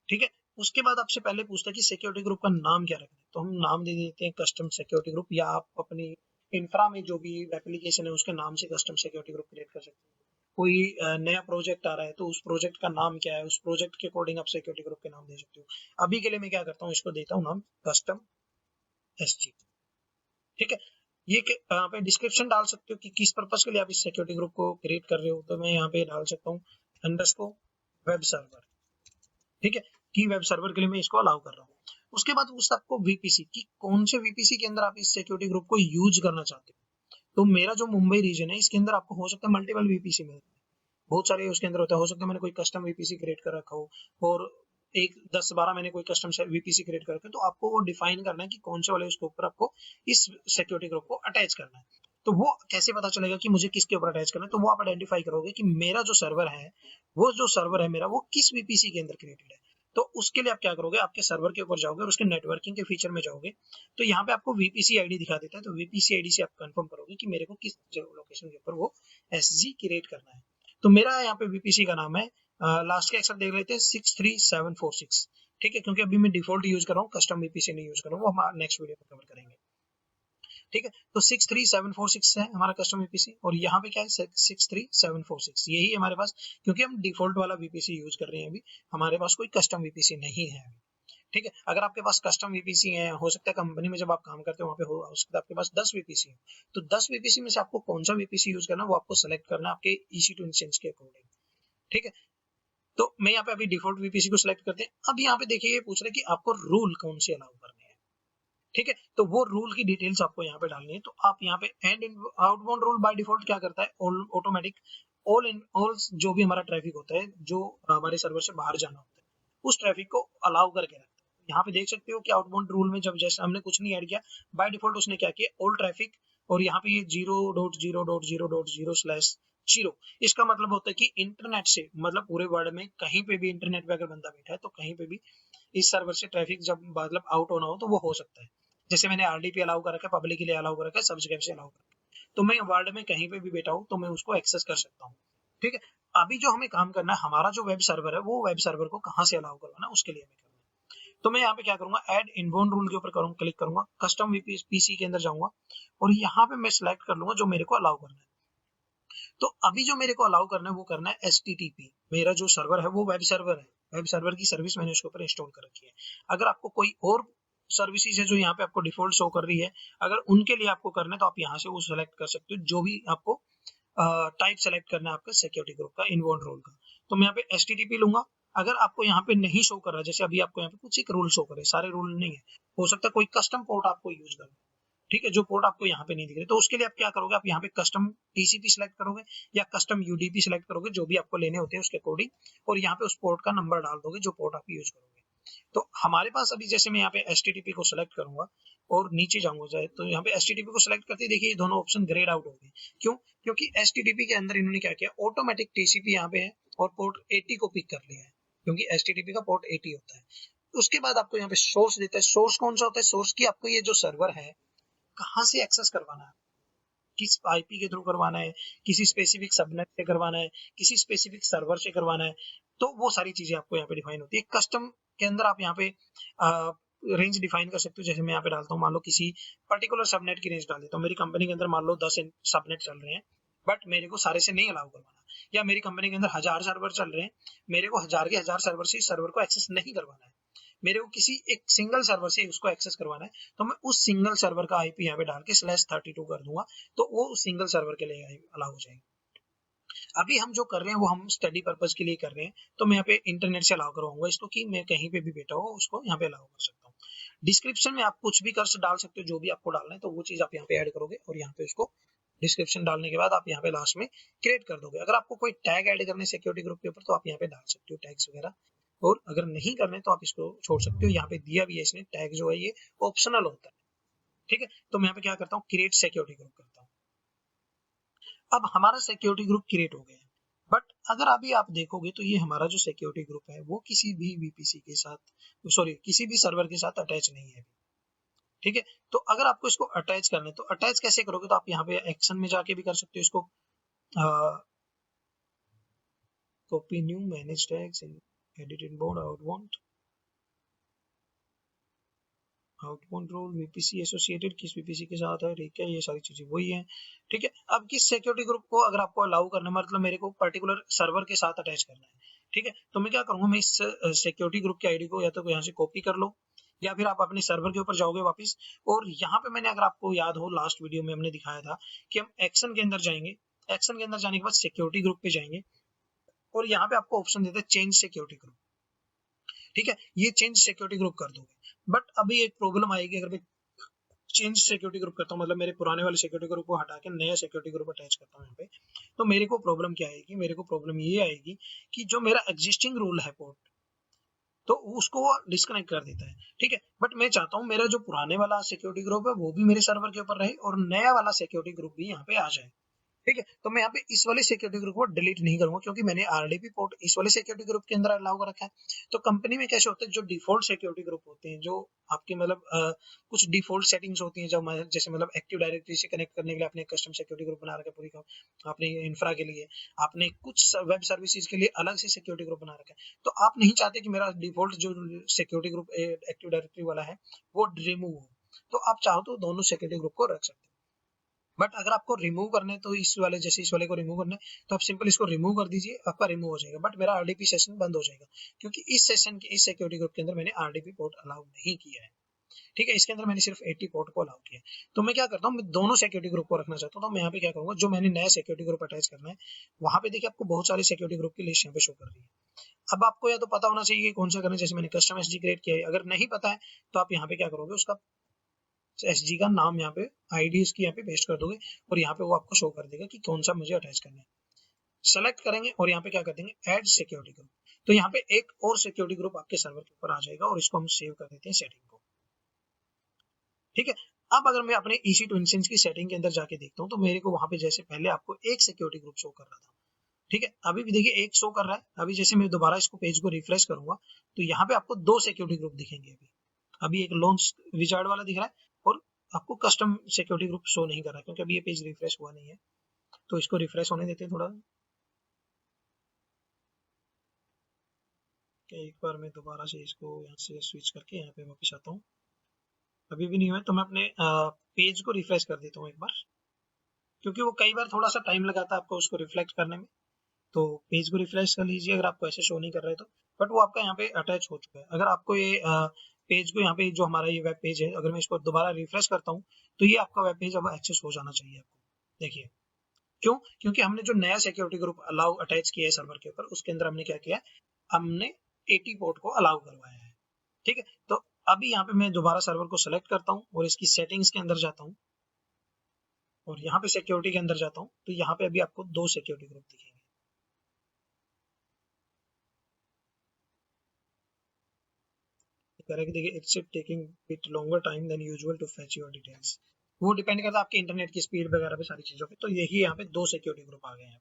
ठीक है, उसके बाद आपसे पहले पूछता है कि सिक्योरिटी ग्रुप का नाम क्या रखना है, तो हम नाम दे देते हैं कस्टम सिक्योरिटी ग्रुप, या आप अपनी इंफ्रा में जो भी एप्लीकेशन है उसके नाम से कस्टम सिक्योरिटी ग्रुप क्रिएट कर सकते हैं। कोई नया प्रोजेक्ट आ रहा है तो उस प्रोजेक्ट का नाम क्या है, उस प्रोजेक्ट के अकॉर्डिंग आप सिक्योरिटी ग्रुप के नाम दे सकते हो। अभी के लिए मैं क्या करता हूँ, इसको देता हूँ नाम कस्टम SG। ठीक है, ये यहाँ पे डिस्क्रिप्शन डाल सकते हो कि किस पर्पस के लिए आप इस सिक्योरिटी ग्रुप को क्रिएट कर रहे हो। तो मैं यहाँ पे डाल सकता हूँ अंडरस्कोर वेब सर्वर। ठीक है, कि वेब सर्वर के लिए मैं इसको अलाउ कर रहा हूँ। उसके बाद पूछता है आपको VPC कि कौन से VPC के अंदर आप इस सिक्योरिटी ग्रुप को यूज करना चाहते हो। तो मेरा जो मुंबई रीजन है इसके अंदर आपको हो सकता है मल्टीपल VPC में बहुत सारे उसके अंदर होता है। हो सकता है मैंने कोई कस्टम VPC क्रिएट कर रखा हो और एक 10-12 मैंने कोई कस्टम VPC क्रिएट कर रखा है, तो आपको वो डिफाइन करना है कि कौन से वाले उसके ऊपर आपको इस सिक्योरिटी ग्रुप को अटैच करना है। तो वो कैसे पता चलेगा कि मुझे किसके ऊपर अटैच करना है, तो वो आप आइडेंटिफाई करोगे कि मेरा जो सर्वर है, वो जो सर्वर है मेरा वो किस VPC के अंदर क्रिएटेड है। तो उसके लिए आप क्या करोगे, आपके सर्वर के ऊपर जाओगे और उसके नेटवर्किंग के फीचर में जाओगे, तो यहाँ पे आपको VPC ID दिखा देता है। तो VPC ID से आप कंफर्म करोगे कि मेरे को किस लोकेशन के ऊपर वो SG क्रिएट करना है। तो मेरा यहाँ पे VPC का नाम है, लास्ट के अक्षर देख लेते हैं 63746। ठीक है, क्योंकि अभी मैं डिफॉल्ट यूज कर रहा हूँ, कस्टम VPC नहीं यूज कर रहा हूँ, वो हम नेक्स्ट वीडियो में कवर करेंगे। ठीक है, तो 63746 है हमारा कस्टम VPC और यहाँ पे क्या है 63746, यही हमारे पास, क्योंकि हम डिफॉल्ट वाला VPC यूज कर रहे हैं अभी, हमारे पास कोई कस्टम VPC नहीं है अभी। ठीक है, अगर आपके पास कस्टम VPC है, हो सकता है कंपनी में जब आप काम करते हो वहाँ पे हो सकता है आपके पास 10 VPC है, तो 10 VPC में से आपको कौन सा VPC यूज करना है वो आपको सेलेक्ट करना है आपके EC2 इंस्टेंस के अकॉर्डिंग। ठीक है, तो मैं यहाँ पे अभी डिफॉल्ट VPC को सिलेक्ट करते हैं। अब यहाँ पे देखिए ये पूछ रहे हैं कि आपको रूल कौन से अलाउ करने हैं। ठीक है, तो वो रूल की डिटेल्स आपको यहाँ पे डालनी है। तो आप यहाँ पे and outbound rule by default क्या करता है, ऑटोमेटिक ऑल जो भी हमारा ट्रैफिक होता है, जो हमारे सर्वर से बाहर जाना होता है, उस ट्रैफिक को अलाउ करके रखता है। यहाँ पे देख सकते हो कि आउटबाउंड रूल में जब जैसे हमने कुछ नहीं ऐड किया, बाय डिफॉल्ट उसने क्या किया, ऑल ट्रैफिक, और यहाँ पे ये 0.0.0.0/0, इसका मतलब होता है कि इंटरनेट से, मतलब पूरे वर्ल्ड में कहीं पे भी इंटरनेट पे अगर बंदा बैठा है तो कहीं पे भी इस सर्वर से ट्रैफिक जब मतलब आउट होना हो तो वो हो सकता है। जैसे मैंने आरडीपी अलाउ कर रखा है, पब्लिक के लिए अलाउ कर रखा है, सब्सक्राइब से अलाउ कर रखा है, तो मैं वर्ल्ड में कहीं पे भी बैठा हूँ तो मैं उसको एक्सेस कर सकता हूँ। ठीक है, अभी जो हमें काम करना है, हमारा जो वेब सर्वर है वो वेब सर्वर को कहाँ से अलाउ करवाना है उसके लिए हमें करना है। तो मैं यहाँ पे क्या करूंगा, ऐड इनबाउंड रूल के ऊपर करूंगा, क्लिक करूंगा, कस्टम पीसी के अंदर जाऊंगा और यहाँ पे मैं सिलेक्ट कर लूंगा जो मेरे को अलाउ करना है। तो अभी जो मेरे को अलाउ करना है वो करना है HTTP। मेरा जो सर्वर है वो वेब सर्वर है, वेब सर्वर की सर्विस मैंने उसके ऊपर इंस्टॉल कर रखी है। अगर आपको कोई और सर्विसेज है जो यहाँ पे आपको डिफॉल्ट शो कर रही है, अगर उनके लिए आपको करना है तो आप यहाँ से वो सेलेक्ट कर सकते हो, जो भी आपको टाइप सेलेक्ट करना है आपका सिक्योरिटी ग्रुप का, इनबाउंड रोल का। तो मैं यहाँ पे HTTP लूंगा। अगर आपको यहाँ पे नहीं शो कर रहा है, जैसे अभी आपको यहाँ पे कुछ एक रूल शो करे, सारे रूल नहीं है, हो सकता है कोई कस्टम पोर्ट आपको यूज करना, ठीक है, जो पोर्ट आपको यहाँ पे नहीं दिख रहे, तो उसके लिए आप क्या करोगे, आप यहाँ पे कस्टम TCP सिलेक्ट करोगे या कस्टम UDP सिलेक्ट करोगे, जो भी आपको लेने होते हैं उसके अकॉर्डिंग, और यहाँ पे उस पोर्ट का नंबर डाल दोगे जो पोर्ट आप यूज करोगे। तो हमारे पास अभी जैसे मैं यहाँ पे HTTP को सिलेक्ट करूंगा और नीचे जाऊंगा जाए तो यहाँ पे HTTP को सिलेक्ट करते ही देखिए ये दोनों ऑप्शन ग्रेड आउट हो गए। क्यों? क्योंकि HTTP के अंदर इन्होंने क्या किया, ऑटोमेटिक TCP यहाँ पे है और पोर्ट 80 को पिक कर लिया है, क्योंकि HTTP का पोर्ट 80 होता है। उसके बाद आपको यहाँ पे सोर्स देता है। सोर्स कौन सा होता है? सोर्स की आपको ये जो सर्वर है कहाँ से एक्सेस करवाना है, किस आईपी के थ्रू करवाना है, किसी स्पेसिफिक सबनेट से करवाना है, किसी स्पेसिफिक सर्वर से करवाना है, तो वो सारी चीजें आपको यहाँ पे डिफाइन होती है। कस्टम के अंदर आप यहाँ पे रेंज डिफाइन कर सकते हो। जैसे मैं यहाँ पे डालता हूँ, मान लो किसी पर्टिकुलर सबनेट की रेंज डाल देता हूँ। मेरी कंपनी के अंदर मान लो 10 सबनेट चल रहे हैं, बट मेरे को सारे से नहीं अलाउ करवाना, या मेरी कंपनी के अंदर 1000 सर्वर चल रहे हैं, मेरे को 1000 के 1000 सर्वर से सर्वर को एक्सेस नहीं करवाना है, मेरे को किसी एक सिंगल सर्वर से उसको एक्सेस करवाना है, तो मैं उस सिंगल सर्वर का आईपी यहाँ पे डाल के /32 कर दूंगा, तो वो उस सिंगल सर्वर के लिए अलाउ हो जाएगी। अभी हम जो कर रहे हैं वो हम स्टडी पर्पज के लिए कर रहे हैं, तो मैं यहाँ पे इंटरनेट से अलाउ करवाऊंगा इसको, कि मैं कहीं पे भी बैठा हूँ उसको यहाँ पे अलाउ कर सकता हूँ। डिस्क्रिप्शन में आप कुछ भी कर डाल सकते हो, जो भी आपको डालना है तो वो चीज आप यहाँ पे ऐड करोगे, और यहाँ पे उसको डिस्क्रिप्शन डालने के बाद आप यहाँ पे लास्ट में क्रिएट कर दोगे। अगर आपको कोई टैग ऐड करने सिक्योरिटी ग्रुप के ऊपर तो आप यहाँ पे डाल सकते हो टैग्स वगैरह, और अगर नहीं करने तो आप इसको छोड़ सकते हो। यहाँ पे दिया भी है इसने, टैग जो है ये ऑप्शनल होता है, ठीक है। तो मैं यहाँ पे क्या करता हूँ, क्रिएट सिक्योरिटी ग्रुप करता हूँ। अब हमारा सिक्योरिटी ग्रुप क्रिएट हो गया है, बट अगर अभी आप देखोगे तो ये हमारा जो सिक्योरिटी ग्रुप है वो किसी भी VPC के साथ, सॉरी किसी भी सर्वर के साथ अटैच नहीं है, ठीक है। तो अगर आपको इसको अटैच करना है तो अटैच कैसे करोगे, तो आप यहाँ पे एक्शन में जाके भी कर सकते हो इसको, copy new manage tags edit inbound outbound role VPC associated किस VPC के साथ है, ठीक है, ये सारी चीजें वही है, ठीक है। अब किस सिक्योरिटी ग्रुप को अगर आपको अलाउ करना है, मतलब मेरे को पर्टिकुलर सर्वर के साथ अटैच करना है, ठीक है, तो मैं क्या करूंगा, मैं इस सिक्योरिटी ग्रुप की आईडी को या तो यहाँ से कॉपी कर लो, या फिर आप अपने सर्वर के ऊपर जाओगे वापस, और यहाँ पे मैंने, अगर आपको याद हो लास्ट वीडियो में हमने दिखाया था कि हम एक्शन के अंदर जाएंगे, एक्शन के अंदर जाने के बाद सिक्योरिटी ग्रुप पे जाएंगे, और यहाँ पे आपको ऑप्शन देता है चेंज सिक्योरिटी ग्रुप, ठीक है, ये चेंज सिक्योरिटी ग्रुप कर दोगे। बट अभी एक प्रॉब्लम आएगी, अगर मैं चेंज सिक्योरिटी ग्रुप करता हूँ, मतलब मेरे पुराने वाले सिक्योरिटी ग्रुप को हटा के नया सिक्योरिटी ग्रुप अटैच करता हूँ यहाँ पे, तो मेरे को प्रॉब्लम क्या आएगी, मेरे को प्रॉब्लम ये आएगी कि जो मेरा एग्जिस्टिंग रूल है पोर्ट, तो उसको वो डिस्कनेक्ट कर देता है, ठीक है। बट मैं चाहता हूँ मेरा जो पुराने वाला सिक्योरिटी ग्रुप है वो भी मेरे सर्वर के ऊपर रहे और नया वाला सिक्योरिटी ग्रुप भी यहाँ पे आ जाए, ठीक है। तो मैं यहाँ पे इस वाले सिक्योरिटी ग्रुप को डिलीट नहीं करूंगा, क्योंकि मैंने RDP पोर्ट इस वाले सिक्योरिटी ग्रुप के अंदर अलाउ कर रखा है। तो कंपनी में कैसे होता है, जो डिफॉल्ट सिक्योरिटी ग्रुप होते हैं, जो आपके मतलब कुछ डिफॉल्ट सेटिंग्स होती हैं, जब जैसे मतलब एक्टिव डायरेक्टरी से कनेक्ट करने के लिए आपने कस्टम सिक्योरिटी ग्रुप बना रखा है पूरी का, आपने इंफ्रा के लिए, आपने कुछ वेब सर्विसेज के लिए अलग से सिक्योरिटी ग्रुप बना रखा है, तो आप नहीं चाहते कि मेरा डिफॉल्ट जो सिक्योरिटी ग्रुप एक्टिव डायरेक्टरी वाला है वो रिमूव हो, तो आप चाहो तो दोनों सिक्योरिटी ग्रुप को रख सकते हैं। बट अगर आपको रिमूव करना है तो इस वाले, जैसे इस वाले को रिमूव करना है तो आप सिंपल इसको रिमूव कर दीजिए, आपका रिमूव हो जाएगा, बट मेरा RDP सेशन बंद हो जाएगा, क्योंकि इस सेशन के इस सिक्योरिटी ग्रुप के अंदर मैंने RDP पोर्ट अलाउ नहीं किया है, ठीक है। इसके अंदर मैंने सिर्फ 80 पोर्ट को अलाउ किया है। तो मैं क्या करता हूँ, मैं दोनों सिक्योरिटी ग्रुप को रखना चाहता हूँ, तो मैं यहाँ पे क्या करूंगा, जो मैंने नया सिक्योरिटी ग्रुप अटैच करना है, वहां पे देखिए आपको बहुत सारे सिक्योरिटी ग्रुप की लिस्ट यहाँ पे शो कर रही है। अब आपको या तो पता होना चाहिए कि कौन सा करना है, जैसे मैंने कस्टम SG क्रिएट किया है, अगर नहीं पता है तो आप यहाँ पे क्या करोगे, उसका SG का नाम यहाँ पे, ID इसकी यहाँ पे पेस्ट कर दोगे, और यहाँ पे वो आपको शो कर देगा कि कौन सा मुझे अटैच करना है। सेलेक्ट करेंगे और यहाँ पे क्या कर देंगे, ऐड सिक्योरिटी ग्रुप। तो यहाँ पे एक और सिक्योरिटी ग्रुप आपके सर्वर के ऊपर आ जाएगा और इसको हम सेव कर देते हैं सेटिंग को। ठीक है, अब अगर मैं अपने EC2 इंस्टेंस की सेटिंग के अंदर जाके देखता हूँ तो मेरे को वहां पे जैसे पहले आपको एक सिक्योरिटी ग्रुप शो कर रहा था, ठीक है, अभी भी देखिए एक शो कर रहा है। अभी जैसे मैं दोबारा इसको पेज को रिफ्रेश करूंगा तो यहाँ पे आपको दो सिक्योरिटी ग्रुप दिखेंगे। अभी एक लॉन्च विजार्ड वाला दिख रहा है और आपको कस्टम सिक्योरिटी ग्रुप शो नहीं कर रहा है क्योंकि अभी ये पेज रिफ्रेश हुआ नहीं है। तो इसको रिफ्रेश होने देते हैं थोड़ा, एक बार मैं दोबारा से इसको यहाँ से स्विच करके यहाँ पे वापस आता हूँ। अभी भी नहीं हुआ तो मैं अपने पेज को रिफ्रेश कर देता हूँ एक बार, क्योंकि वो कई बार थोड़ा सा टाइम लगाता है आपको उसको रिफ्लेक्ट करने में। तो पेज को रिफ्रेश कर लीजिए अगर आपको ऐसे शो नहीं कर रहा है तो, बट वो आपका यहाँ पे अटैच हो चुका है। अगर आपको ये पेज को यहाँ पे जो हमारा ये वेब पेज है, अगर मैं इसको दोबारा रिफ्रेश करता हूँ तो ये आपका वेब पेज अब एक्सेस हो जाना चाहिए आपको। देखिए क्यों, क्योंकि हमने जो नया सिक्योरिटी ग्रुप अलाउ अटैच किया है सर्वर के ऊपर, उसके अंदर हमने क्या किया, हमने 80 पोर्ट को अलाउ करवाया है। ठीक है, तो अभी यहाँ पे मैं दोबारा सर्वर को सेलेक्ट करता हूँ और इसकी सेटिंग्स के अंदर जाता हूँ और यहाँ पे सिक्योरिटी के अंदर जाता हूँ तो यहाँ पे अभी आपको दो सिक्योरिटी ग्रुप दिखेंगे। करेक्ट, देखिए it's taking bit longer time than usual to fetch your details. वो डिपेंड करता है आपके इंटरनेट की स्पीड वगैरह पे, सारी चीजों पे। तो यही यहाँ पे दो सिक्योरिटी ग्रुप आ गए हैं।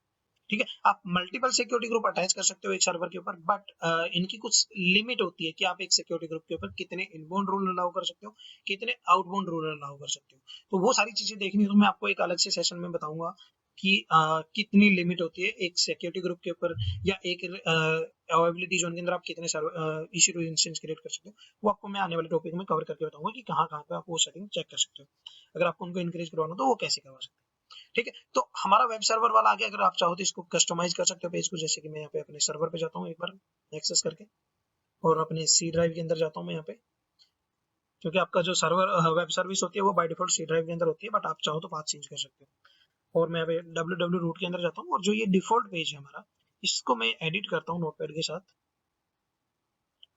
ठीक है, आप मल्टीपल सिक्योरिटी ग्रुप अटैच कर सकते हो एक सर्वर के ऊपर, बट इनकी कुछ लिमिट होती है कि आप एक सिक्योरिटी ग्रुप के ऊपर कितने इनबाउंड रूल अलाउ कर सकते हो, कितने आउटबाउंड रूल अलाउ कर सकते हो। तो वो सारी चीजें देखनी है तो मैं आपको एक अलग से सेशन में बताऊंगा कि कितनी लिमिट होती है एक सिक्योरिटी ग्रुप के ऊपर, या एक अवेलेबिलिटी जोन के अंदर आप कितने EC2 इंस्टेंस क्रिएट कर सकते हो। वो आपको मैं आने वाले टॉपिक में कवर करके बताऊंगा कि कहाँ कहाँ पे आप वो सेटिंग चेक कर सकते हो। अगर आपको उनको इंक्रीज करवाना तो वो कैसे करवा सकते हो। ठीक है, तो हमारा वेब सर्वर वाला आ गया। अगर आप चाहो तो इसको कस्टमाइज कर सकते हो पेज को, जैसे कि मैं यहाँ पे अपने सर्वर पे जाता हूँ एक बार एक्सेस करके और अपने C ड्राइव के अंदर जाता हूँ मैं यहाँ पे, क्योंकि आपका जो सर्वर वेब सर्विस होती है वो बाय डिफॉल्ट C ड्राइव के अंदर होती है, बट आप चाहो तो पाथ चेंज कर सकते हो। और मैं यहाँ पे www रूट के अंदर जाता हूँ और जो ये डिफॉल्ट पेज है हमारा, इसको मैं एडिट करता हूँ नोटपैड के साथ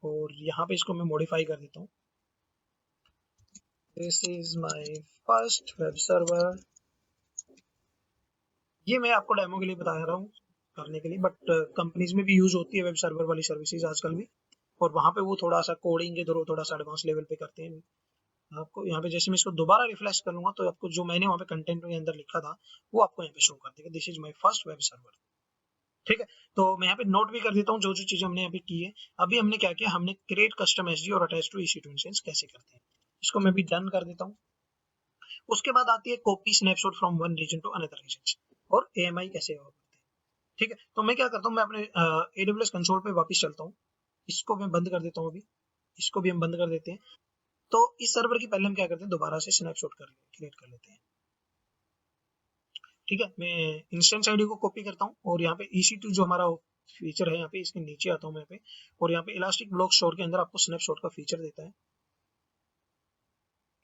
और यहाँ पे इसको मैं मॉडिफाई कर देता हूँ। This is my first web server. ये मैं आपको डेमो के लिए बता रहा हूँ करने के लिए, बट कंपनीज में भी यूज होती है वेब सर्वर वाली सर्विसेज आजकल भी, और वहाँ पे वो थोड़ा सा कोडिंग के थ्रू थोड़ा सा एडवांस लेवल पे करते हैं। आपको यहाँ पे जैसे मैं इसको दोबारा रिफ्रेश करूंगा तो आपको जो मैंने वहाँ पे कंटेंट के अंदर लिखा था वो आपको यहाँ पे शो कर देगा, this is my first web server. ठीक है, तो मैं यहाँ पे नोट भी कर देता हूँ जो जो चीजें हमने यहाँ पे की है। अभी हमने क्या किया, हमने क्रिएट कस्टम एसडी और अटैच टू EC2 इंस्टेंस कैसे करते हैं, इसको मैं भी डन कर देता हूँ। उसके बाद आती है copy snapshot from one region to another region और AMI कैसे करते हैं। ठीक है, तो मैं क्या करता हूँ, मैं अपने AWS कंसोल पे वापस चलता हूँ। इसको मैं बंद कर देता हूँ अभी, इसको भी हम बंद कर देते हैं। तो इस सर्वर की पहले हम क्या करते हैं, दोबारा से स्नैपशॉट क्रिएट कर लेते हैं। ठीक है, मैं इंस्टेंस आईडी को कॉपी करता हूँ और यहाँ पे EC2 जो हमारा फीचर है यहाँ पे इसके नीचे आता हूँ मैं पे, और यहाँ पे इलास्टिक ब्लॉक स्टोर के अंदर आपको स्नैपशॉट का फीचर देता है।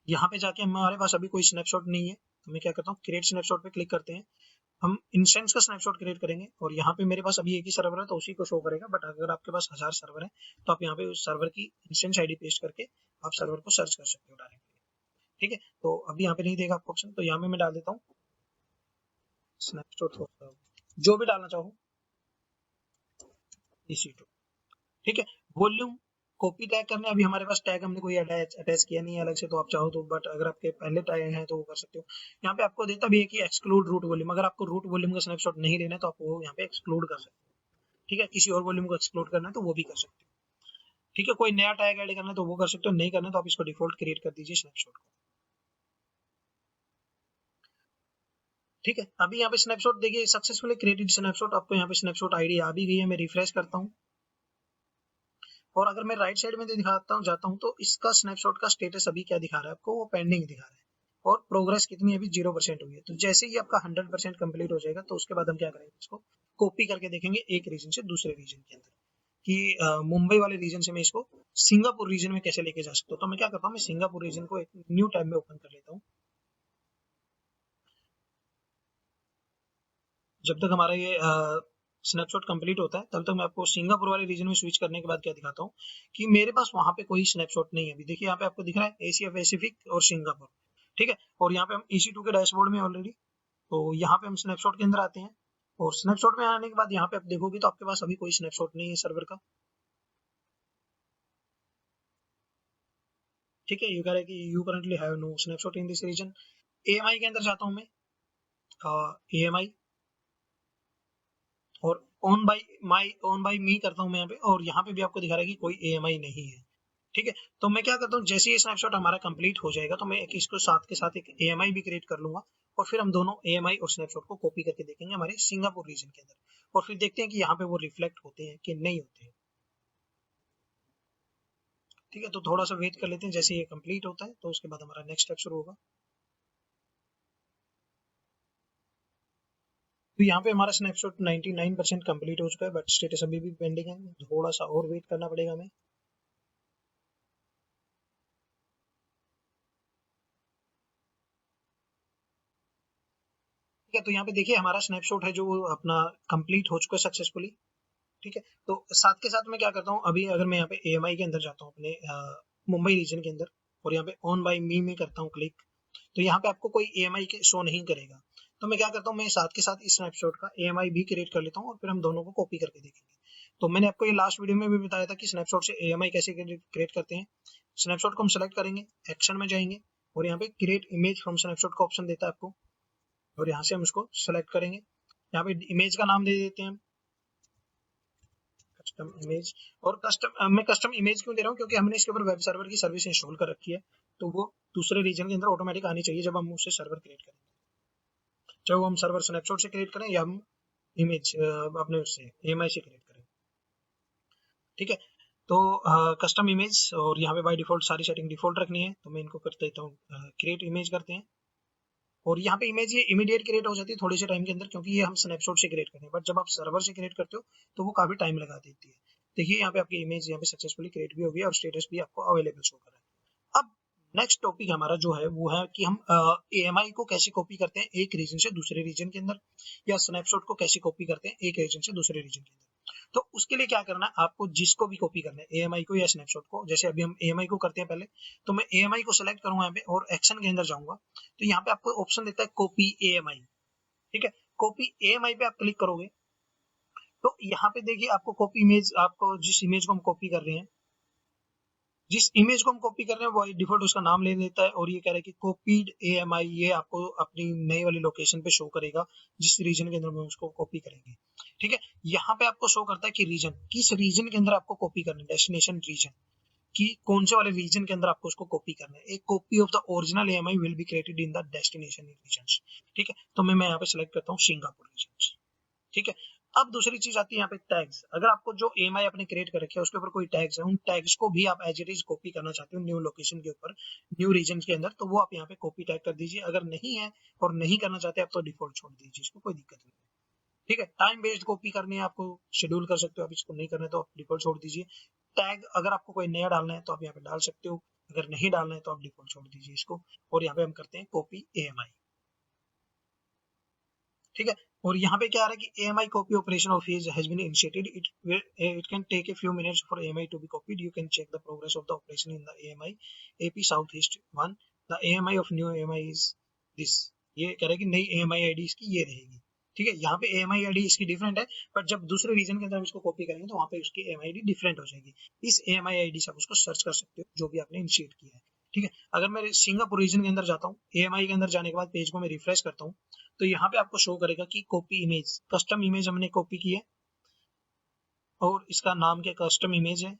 यहाँ पे जाके हमारे पास अभी कोई स्नैपशॉट नहीं है तो मैं क्या करता हूँ, क्रिएट स्नैपशॉट पे क्लिक करते हैं। हम इंस्टेंस का स्नैपशॉट क्रिएट करेंगे और यहाँ पे मेरे पास अभी एक ही सर्वर है तो उसी को शो करेगा, बट अगर आपके पास 1000 सर्वर है तो आप यहाँ पे उस सर्वर की इंस्टेंस आईडी पेस्ट करके आप सर्वर को सर्च कर सकते हो डायरेक्टली। ठीक है, तो अभी यहाँ पे नहीं देगा आपको ऑप्शन, तो यहाँ पे मैं डाल देता हूँ स्नैपशॉट जो भी डालना चाहो EC2। ठीक है, वॉल्यूम कॉपी टैग करने अभी हमारे पास टैग हमने कोई अटैच किया नहीं है अलग से, तो आप चाहो तो, बट अगर आपके पहले टैग हैं तो वो कर सकते हो। यहाँ पे आपको देता भी है कि एक्सक्लूड रूट वॉल्यूम, अगर आपको रूट वॉल्यूम का स्नैपशॉट नहीं लेना है तो आप वो यहाँ पे एक्सक्लूड कर सकते हो। ठीक है, किसी और वॉल्यूम को एक्सक्लूड करना है तो वो भी कर सकते हो। ठीक है, कोई नया टैग ऐड करना है तो वो कर सकते हो, नहीं करना तो आप इसको डिफॉल्ट क्रिएट कर दीजिए स्नैपशॉट को। ठीक है, अभी यहाँ पे स्नैपशॉट देखिए सक्सेसफुली क्रिएटेड स्नैपशॉट, आपको यहाँ पे स्नैपशॉट आईडी आ भी गई है। मैं रिफ्रेश करता हूँ और अगर मैं राइट साइड में दिखाता हूँ जाता हूँ तो इसका स्नैपशॉट का स्टेटस अभी क्या दिखा रहा है आपको, वो पेंडिंग दिखा रहा है और प्रोग्रेस कितनी अभी 0% हुई है। तो जैसे ही आपका 100% कंप्लीट हो जाएगा तो उसके बाद हम क्या करेंगे, इसको कॉपी करके देखेंगे एक रीजन से दूसरे रीजन के अंदर कि मुंबई वाले रीजन से मैं इसको सिंगापुर रीजन में कैसे लेके जा सकता हूँ। तो मैं क्या करता हूँ, मैं सिंगापुर रीजन को एक न्यू टैब में ओपन कर लेता हूँ। जब तक हमारा ये स्नैपशॉट कंप्लीट होता है तब तक मैं आपको सिंगापुर वाले रीजन में स्विच करने के बाद क्या दिखाता हूँ कि मेरे पास वहां पे कोई स्नैपशॉट नहीं है। अभी देखिए यहाँ पे आपको दिख रहा है एशिया पैसिफिक और सिंगापुर। ठीक है, और यहाँ पे हम EC2 के डैशबोर्ड में ऑलरेडी, तो यहाँ पे हम स्नैपशॉट के अंदर आते हैं और स्नैपशॉट में आने के बाद यहाँ पे आप देखोगे तो आपके पास अभी कोई स्नैपशॉट नहीं है सर्वर का, ठीक है। यू कह रहा है कि you currently have no snapshot in this region. AMI के अंदर जाता हूँ मैं, एएमआई और ऑन बाई मी करता हूँ मैं यहाँ पे, और यहाँ पे भी आपको दिखा रहा है कि कोई एएमआई नहीं है, ठीक है। तो मैं क्या करता हूँ, जैसे ये स्नैपशॉट हमारा कंप्लीट हो जाएगा तो मैं इसको साथ के साथ एक एएमआई भी क्रिएट कर लूंगा, और फिर हम दोनों एएमआई और स्नैपशॉट को कॉपी करके देखेंगे हमारे सिंगापुर रीजन के अंदर, और फिर देखते हैं कि यहाँ पे वो रिफ्लेक्ट होते हैं कि नहीं होते हैं, ठीक है। तो थोड़ा सा वेट कर लेते हैं, जैसे ये कंप्लीट होता है तो उसके बाद हमारा नेक्स्ट स्टेप शुरू होगा। तो यहाँ पे हमारा स्नैपशॉट 99% कंप्लीट हो चुका है, बट स्टेटस अभी भी पेंडिंग है, थोड़ा सा और वेट करना पड़ेगा हमें। ठीक है, तो यहाँ पे देखिए हमारा स्नैपशॉट है जो अपना कंप्लीट हो चुका है सक्सेसफुली, ठीक है। तो साथ के साथ मैं क्या करता हूँ, अभी अगर मैं यहाँ पे एएमआई के अंदर जाता हूँ अपने मुंबई रीजन के अंदर, और यहाँ पे ऑन बाय मी में करता हूँ क्लिक, तो यहाँ पे आपको कोई एएमआई के शो नहीं करेगा। तो मैं क्या करता हूँ, मैं साथ के साथ इस स्नैपशॉट का एएमआई भी क्रिएट कर लेता हूँ, और फिर हम दोनों को कॉपी करके देखेंगे। तो मैंने आपको ये लास्ट वीडियो में भी बताया था कि स्नैपशॉट से एएमआई कैसे क्रिएट करते हैं। स्नैपशॉट को हम सेलेक्ट करेंगे, एक्शन में जाएंगे, और यहाँ पे क्रिएट इमेज फ्रॉम स्नैपशॉट का ऑप्शन देता है आपको, और यहाँ से हम उसको सेलेक्ट करेंगे। यहाँ पे इमेज का नाम दे देते हैं हम कस्टम इमेज, और मैं कस्टम इमेज क्यों दे रहा हूँ, क्योंकि हमने इसके ऊपर वेब सर्वर की सर्विस इंस्टॉल कर रखी है, तो वो दूसरे रीजन के अंदर ऑटोमेटिक आनी चाहिए जब हम उससे सर्वर क्रिएट करें, चाहे वो हम सर्वर स्नैपशॉट से क्रिएट करें या हम इमेज अपने उससे एएमआई से क्रिएट करें, ठीक है। तो कस्टम इमेज, और यहाँ पे बाय डिफॉल्ट सारी सेटिंग डिफॉल्ट रखनी है, तो मैं इनको कर देता हूँ क्रिएट इमेज करते हैं, और यहाँ पे इमेज ये इमीडिएट क्रिएट हो जाती है थोड़े से टाइम के अंदर, क्योंकि ये हम स्नैपशॉट से क्रिएट करते हैं, बट जब आप सर्वर से क्रिएट करते हो तो वो काफी टाइम लगा देती है। देखिए यहाँ पे आपकी इमेज यहाँ पे सक्सेसफुली क्रिएट भी हो गई है, और स्टेटस भी आपको अवेलेबल शो कर रहा है। अब नेक्स्ट टॉपिक हमारा जो है वो है कि हम एएमआई को कैसे कॉपी करते हैं एक रीजन से दूसरे रीजन के अंदर, या स्नैपशॉट को कैसे कॉपी करते हैं एक रीजन से दूसरे रीजन के अंदर। तो उसके लिए क्या करना है, आपको जिसको भी कॉपी करना है एएमआई को या स्नैपशॉट को, जैसे अभी हम एएमआई को करते हैं पहले, तो मैं एएमआई को सेलेक्ट करूंगा यहाँ पे और एक्शन के अंदर जाऊंगा, तो यहाँ पे आपको ऑप्शन देता है कॉपी एएमआई, ठीक है। कॉपी एएमआई पे आप क्लिक करोगे तो यहाँ पे देखिए आपको कॉपी इमेज, आपको जिस इमेज को हम कॉपी कर रहे हैं, जिस इमेज को हम कॉपी कर रहे हैं वो डिफॉल्ट उसका नाम ले लेता है, और ये कह रहा है कि कॉपीड एएमआई, ये आपको अपनी नई वाली लोकेशन पे शो करेगा जिस रीजन के अंदर हम उसको कॉपी करेंगे, ठीक है। यहाँ पे आपको शो करता है कि रीजन, किस रीजन के अंदर आपको कॉपी करना है, डेस्टिनेशन रीजन, कि कौन से वाले रीजन के अंदर आपको उसको कॉपी करना है। एक copy of the original AMI will be created in the destination region, ठीक है। तो मैं यहाँ पे सिलेक्ट करता हूँ सिंगापुर रीजन, ठीक है। अब दूसरी चीज आती है यहाँ पे टैग्स। अगर आपको जो एएमआई आपने क्रिएट कर रखे है उसके ऊपर कोई टैग्स है, उन टैग्स को भी आप एज इट इज कॉपी करना चाहते हो न्यू लोकेशन के ऊपर, न्यू रीजन के अंदर, तो वो आप यहाँ पे कॉपी टैग कर दीजिए। अगर नहीं है और नहीं करना चाहते आप तो डिफॉल्ट छोड़ दीजिए, इसको कोई दिक्कत नहीं, ठीक है। टाइम बेस्ड कॉपी करनी है आपको, शेड्यूल कर सकते हो आप, इसको नहीं करना है तो आप डिफॉल्ट छोड़ दीजिए। टैग अगर आपको कोई नया डालना है तो आप यहाँ पे डाल सकते हो, अगर नहीं डालना है तो आप डिफॉल्ट छोड़ दीजिए इसको, और यहाँ पे हम करते हैं कॉपी एएमआई, ठीक है। और यहाँ पे क्या आ रहा है कि AMI copy operation of his has been initiated. It can take a few minutes for AMI to be copied. You can check the progress of the operation in the AMI AP Southeast 1. The AMI of new AMI is this. ये कह रहा है कि नई AMI ID इसकी ये रहेगी, ठीक है। यहाँ पे AMI ID इसकी डिफरेंट है, बट जब दूसरे रीजन के अंदर हम इसको कॉपी करेंगे तो वहाँ पे उसकी AMI ID डिफरेंट हो जाएगी। इस AMI ID से आप उसको सर्च कर सकते हो जो भी आपने इनिशिएट किया है, ठीक है। अगर मैं सिंगापुर रीजन के अंदर जाता हूँ, AMI के अंदर जाने के बाद पेज को मैं रिफ्रेश करता हूँ, तो यहाँ पे आपको शो करेगा कि कॉपी इमेज, कस्टम इमेज हमने कॉपी की है, और इसका नाम क्या कस्टम इमेज है,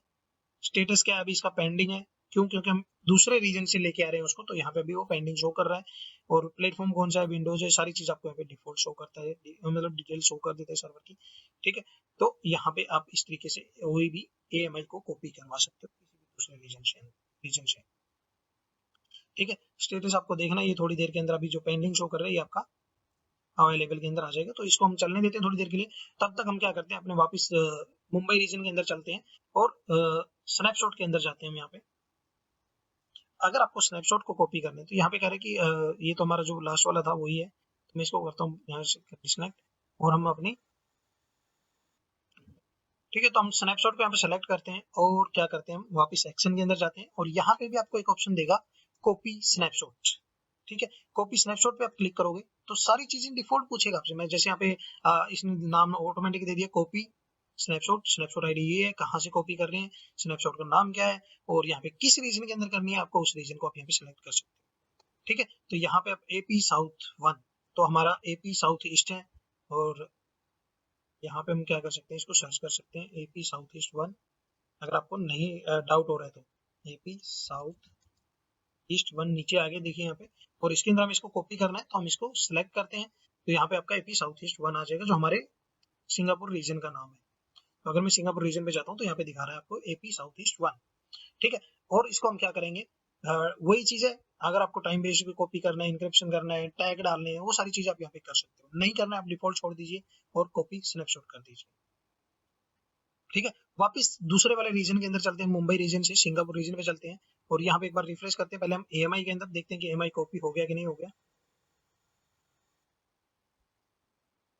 स्टेटस क्या है अभी इसका पेंडिंग है, क्यों, क्योंकि हम दूसरे रीजन से लेके आ रहे हैं उसको, तो यहाँ पे भी वो पेंडिंग शो कर रहा है। और प्लेटफॉर्म कौन सा है, विंडोज है, सारी चीज आपको यहाँ पे डिफॉल्ट शो करता है, मतलब डिटेल शो कर देता है सर्वर की, ठीक है। तो यहाँ पे आप इस तरीके से कोई भी एएमआई को कॉपी करवा सकते हो किसी भी दूसरे रीजन से, ठीक है। स्टेटस आपको देखना है, ये थोड़ी देर के अंदर अभी जो पेंडिंग शो कर रहा है ये आपका अवेलेबल के अंदर आ जाएगा, तो इसको हम चलने देते हैं थोड़ी देर के लिए। तब तक हम क्या करते हैं, अपने वापस मुंबई रीजन के अंदर चलते हैं, और स्नैपशॉट के अंदर जाते हैं हम यहाँ पे। अगर आपको स्नैपशॉट को कॉपी करना है तो यहाँ पे कह रहे हैं कि ये तो हमारा जो लास्ट वाला था वही है, तो मैं इसको करता हूँ यहाँ से डिस्कनेक्ट, और हम अपनी, ठीक है। तो हम स्नैपशॉट को यहाँ पे सेलेक्ट करते हैं, और क्या करते हैं हम वापस एक्शन के अंदर जाते हैं, और यहाँ पे भी आपको एक ऑप्शन देगा कॉपी स्नैपशॉट, ठीक है। कॉपी स्नैपशॉट पे आप क्लिक करोगे तो सारी चीजें डिफॉल्ट पूछेगा आपसे। मैं जैसे यहाँ पे इसने नाम ऑटोमेटिक दे दिया कॉपी स्नैपशॉट, स्नैपशॉट आईडी ये है, कहाँ से कॉपी कर रहे हैं, स्नैपशॉट का नाम क्या है और यहाँ पे किस रीजन के अंदर करनी है आपको, उस रीजन को आप यहाँ पे सिलेक्ट कर सकते हो। ठीक है, तो यहाँ पे आप एपी साउथ 1, तो हमारा एपी साउथ ईस्ट है और यहाँ पे हम क्या कर सकते हैं, इसको सर्च कर सकते हैं एपी साउथ ईस्ट 1, अगर आपको नहीं डाउट हो रहा है तो। एपी साउथ ईस्ट 1 नीचे आगे देखिए यहाँ पे, और इसके अंदर हम इसको कॉपी करना है तो हम इसको सिलेक्ट करते हैं, तो यहाँ पे आपका एपी साउथ ईस्ट 1 आ जाएगा जो हमारे सिंगापुर रीजन का नाम है। तो अगर मैं सिंगापुर रीजन पे जाता हूँ तो यहाँ पे दिखा रहा है आपको एपी साउथ ईस्ट 1। ठीक है, और इसको हम क्या करेंगे, वही चीज है, अगर आपको टाइम बेस पे कॉपी करना है, इंक्रिप्शन करना है, टैग डालने हैं, वो सारी चीजें आप यहाँ पे कर सकते हो। नहीं करना है आप डिफॉल्ट छोड़ दीजिए और कॉपी स्नैपशॉट कर दीजिए। ठीक है, वापस दूसरे वाले रीजन के अंदर चलते हैं, मुंबई रीजन से सिंगापुर रीजन पे चलते हैं और यहाँ पे एक बार रिफ्रेश करते हैं। पहले हम एएमआई के अंदर देखते हैं कि एएमआई कॉपी हो गया कि नहीं हो गया।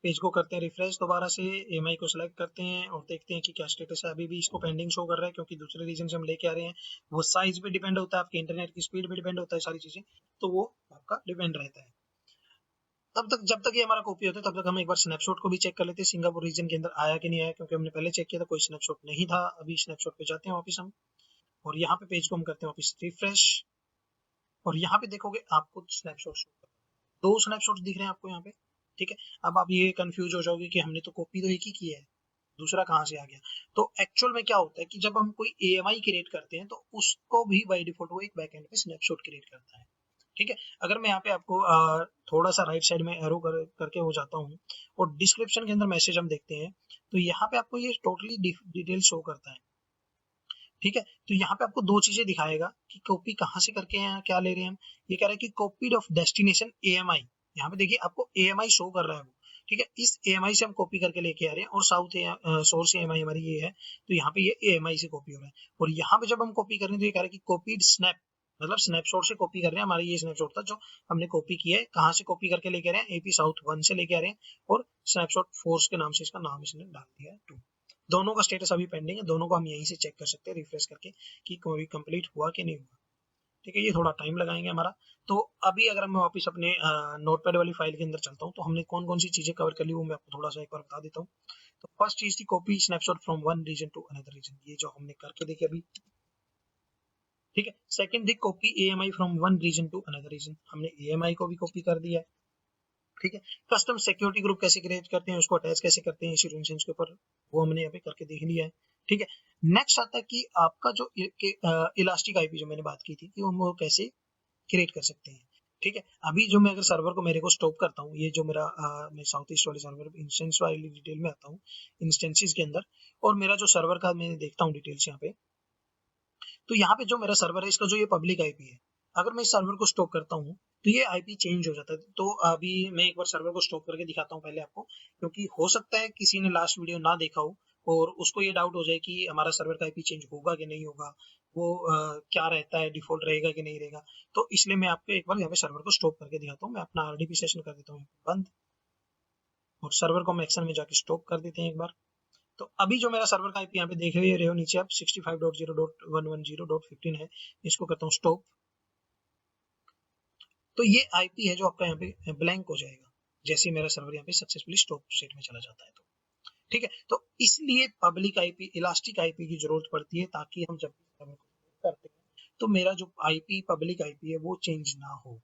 पेज को करते हैं रिफ्रेश दोबारा से, एएमआई को सिलेक्ट करते हैं और देखते हैं कि क्या स्टेटस है। अभी भी इसको पेंडिंग शो कर रहा है क्योंकि दूसरे रीजन से हम लेके आ रहे हैं। वो साइज पे डिपेंड होता है, आपके इंटरनेट की स्पीड पे डिपेंड होता है, सारी चीजें तो वो आपका डिपेंड रहता है। तब तक जब तक ये हमारा कॉपी होता है तब तक हम एक बार स्नैपशॉट को भी चेक कर लेते हैं सिंगापुर रीजन के अंदर आया कि नहीं आया, क्योंकि हमने पहले चेक किया था कोई स्नैपशॉट नहीं था। अभी स्नैपशॉट पे जाते हैं वापस हम और यहाँ पे पेज को हम करते हैं वापस रिफ्रेश और यहाँ पे देखोगे आपको स्नैपशॉट शो कर, 2 स्नैपशॉट दिख रहे हैं आपको यहाँ पे। ठीक है, अब आप ये कंफ्यूज हो जाओगे कि हमने तो कॉपी तो एक ही किया है, दूसरा कहाँ से आ गया। तो एक्चुअल में क्या होता है कि जब हम कोई एएमआई क्रिएट करते हैं तो उसको भी बाय डिफॉल्ट वो एक बैकएंड पे स्नैपशॉट क्रिएट करता है। ठीक है, अगर मैं यहाँ पे आपको थोड़ा सा राइट साइड में एरो करके हो जाता हूँ और डिस्क्रिप्शन के अंदर मैसेज हम देखते हैं तो यहाँ पे आपको ये टोटली डिटेल शो करता है। ठीक है, तो यहाँ पे आपको 2 चीजें दिखाएगा कि कॉपी कहाँ से करके हैं, क्या ले रहे हैं हम। ये कह रहा है कि कॉपीड ऑफ डेस्टिनेशन एएमआई, यहाँ पे देखिए आपको एएमआई शो कर रहा है वो। ठीक है, इस एएमआई से हम कॉपी करके लेके आ रहे हैं और साउथ सोर्स एएमआई हमारी ये है, तो यहाँ पे ये एएमआई से कॉपी हो रहा है। और यहाँ पे जब हम कॉपी कर रहे हैं तो ये कह रहा है कि कॉपीड स्नैप, मतलब स्नैपशॉट से कॉपी कर रहे हैं। हमारा ये स्नैपशॉट था जो हमने कॉपी किया है, कहाँ से कॉपी करके लेके आ रहे हैं, एपी साउथ 1 से लेके आ रहे हैं और स्नैपशॉट फोर्स के नाम से इसका नाम इसने डाल दिया है 2। दोनों का स्टेटस अभी पेंडिंग है, दोनों को हम यहीं से चेक कर सकते हैं रिफ्रेश करके कि कोई कंप्लीट हुआ कि नहीं हुआ। ठीक है, ये थोड़ा टाइम लगाएंगे हमारा। तो अभी अगर मैं वापस अपने नोटपैड वाली फाइल के अंदर चलता हूँ तो हमने कौन कौन सी चीजें कवर कर ली वो मैं आपको थोड़ा सा एक बार बता देता हूँ। तो फर्स्ट चीज थी copy snapshot from one region to another region, ये जो हमने करके देखे अभी। ठीक है, सेकंड थी copy AMI from one region to another region, हमने एएमआई को भी कॉपी कर दिया है। ठीक है, कस्टम सिक्योरिटी ग्रुप कैसे क्रिएट करते हैं, उसको अटैच कैसे करते हैं इसी इंस्टेंस के ऊपर, वो हमने यहाँ पे करके देख लिया है। ठीक है, नेक्स्ट आता है कि आपका जो इलास्टिक आईपी जो मैंने बात की थी कि हम वो कैसे क्रिएट कर सकते हैं। ठीक है, अभी जो मैं अगर सर्वर को मेरे को स्टॉप करता हूँ, ये जो मेरा मैं साउथ ईस्ट वाले सर्वर इंस्टेंस वाली डिटेल में आता हूँ, इंस्टेंसेस के अंदर, और मेरा जो सर्वर का मैं देखता हूँ डिटेल्स यहाँ पे, तो यहाँ पे जो मेरा सर्वर है इसका जो ये पब्लिक आईपी है, अगर मैं इस सर्वर को स्टॉप करता हूँ तो ये आईपी चेंज हो जाता है। तो अभी मैं एक बार सर्वर को स्टॉप करके दिखाता हूँ पहले आपको, क्योंकि हो सकता है किसी ने लास्ट वीडियो ना देखा हो और उसको ये डाउट हो जाए कि हमारा सर्वर का आईपी चेंज होगा कि नहीं होगा, वो क्या रहता है, डिफॉल्ट रहेगा कि नहीं रहेगा। तो इसलिए मैं आपको एक बार यहाँ पे सर्वर को स्टॉप करके दिखाता हूँ। मैं अपना आरडीपी सेशन कर देता हूँ बंद और सर्वर को हम एक्शन में जाके स्टॉप कर देते हैं एक बार। तो अभी जो मेरा सर्वर का आईपी यहाँ पे देख रहे हो नीचे आप 65.0.110.15 है, इसको करता हूँ स्टॉप। तो ये आईपी है जो आपका यहाँ पे ब्लैंक हो जाएगा जैसे ही मेरा सर्वर यहाँ पे सक्सेसफुली स्टॉप स्टेट में चला जाता है। तो ठीक है, तो इसलिए पब्लिक आईपी, इलास्टिक आईपी की जरूरत पड़ती है ताकि हम जब सर्वर को करते हैं तो मेरा जो आईपी पब्लिक आईपी है वो चेंज ना हो।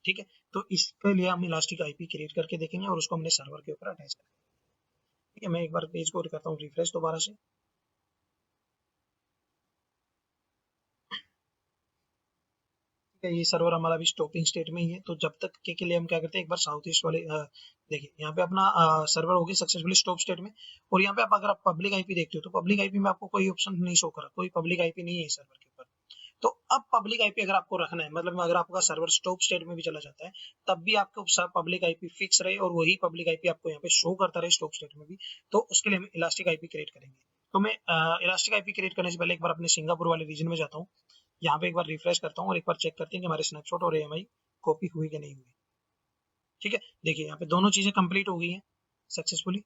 ठीक है, तो इसके लिए हम इलास्टिक आईपी क्रिएट करके देखेंगे और उसको हमने सर्वर के ऊपर अटैच करेंगे। ठीक है, मैं एक बार पेज को करता हूँ रिफ्रेश दोबारा से। ये सर्वर हमारा अभी स्टॉपिंग स्टेट में ही है, तो जब तक के लिए हम क्या करते हैं, एक बार साउथ ईस्ट वाले देखिए यहाँ पे अपना सर्वर हो गया सक्सेसफुली स्टॉप स्टेट में। और यहाँ पे आप अगर आप पब्लिक आईपी देखते हो तो पब्लिक आईपी में आपको कोई ऑप्शन नहीं शो करा, कोई पब्लिक आईपी नहीं है सर्वर के ऊपर। तो अब पब्लिक आईपी अगर आपको रखना है, मतलब अगर आपका सर्वर स्टॉप स्टेट में भी चला जाता है तब भी आपको पब्लिक आईपी फिक्स रहे और वही पब्लिक आईपी आपको यहाँ पे शो करता रहे स्टॉप स्टेट में भी, तो उसके लिए हम इलास्टिक आईपी क्रिएट करेंगे। तो मैं इलास्टिक आईपी क्रिएट करने से पहले एक बार अपने सिंगापुर वाले रीजन में जाता हूँ, यहाँ पे एक बार रिफ्रेश करता हूँ और एक बार चेक करते हैं कि हमारे स्नैपशॉट और एएमआई कॉपी हुई कि नहीं हुई। ठीक है, देखिए यहाँ पे दोनों चीजें कंप्लीट हो गई हैं सक्सेसफुली।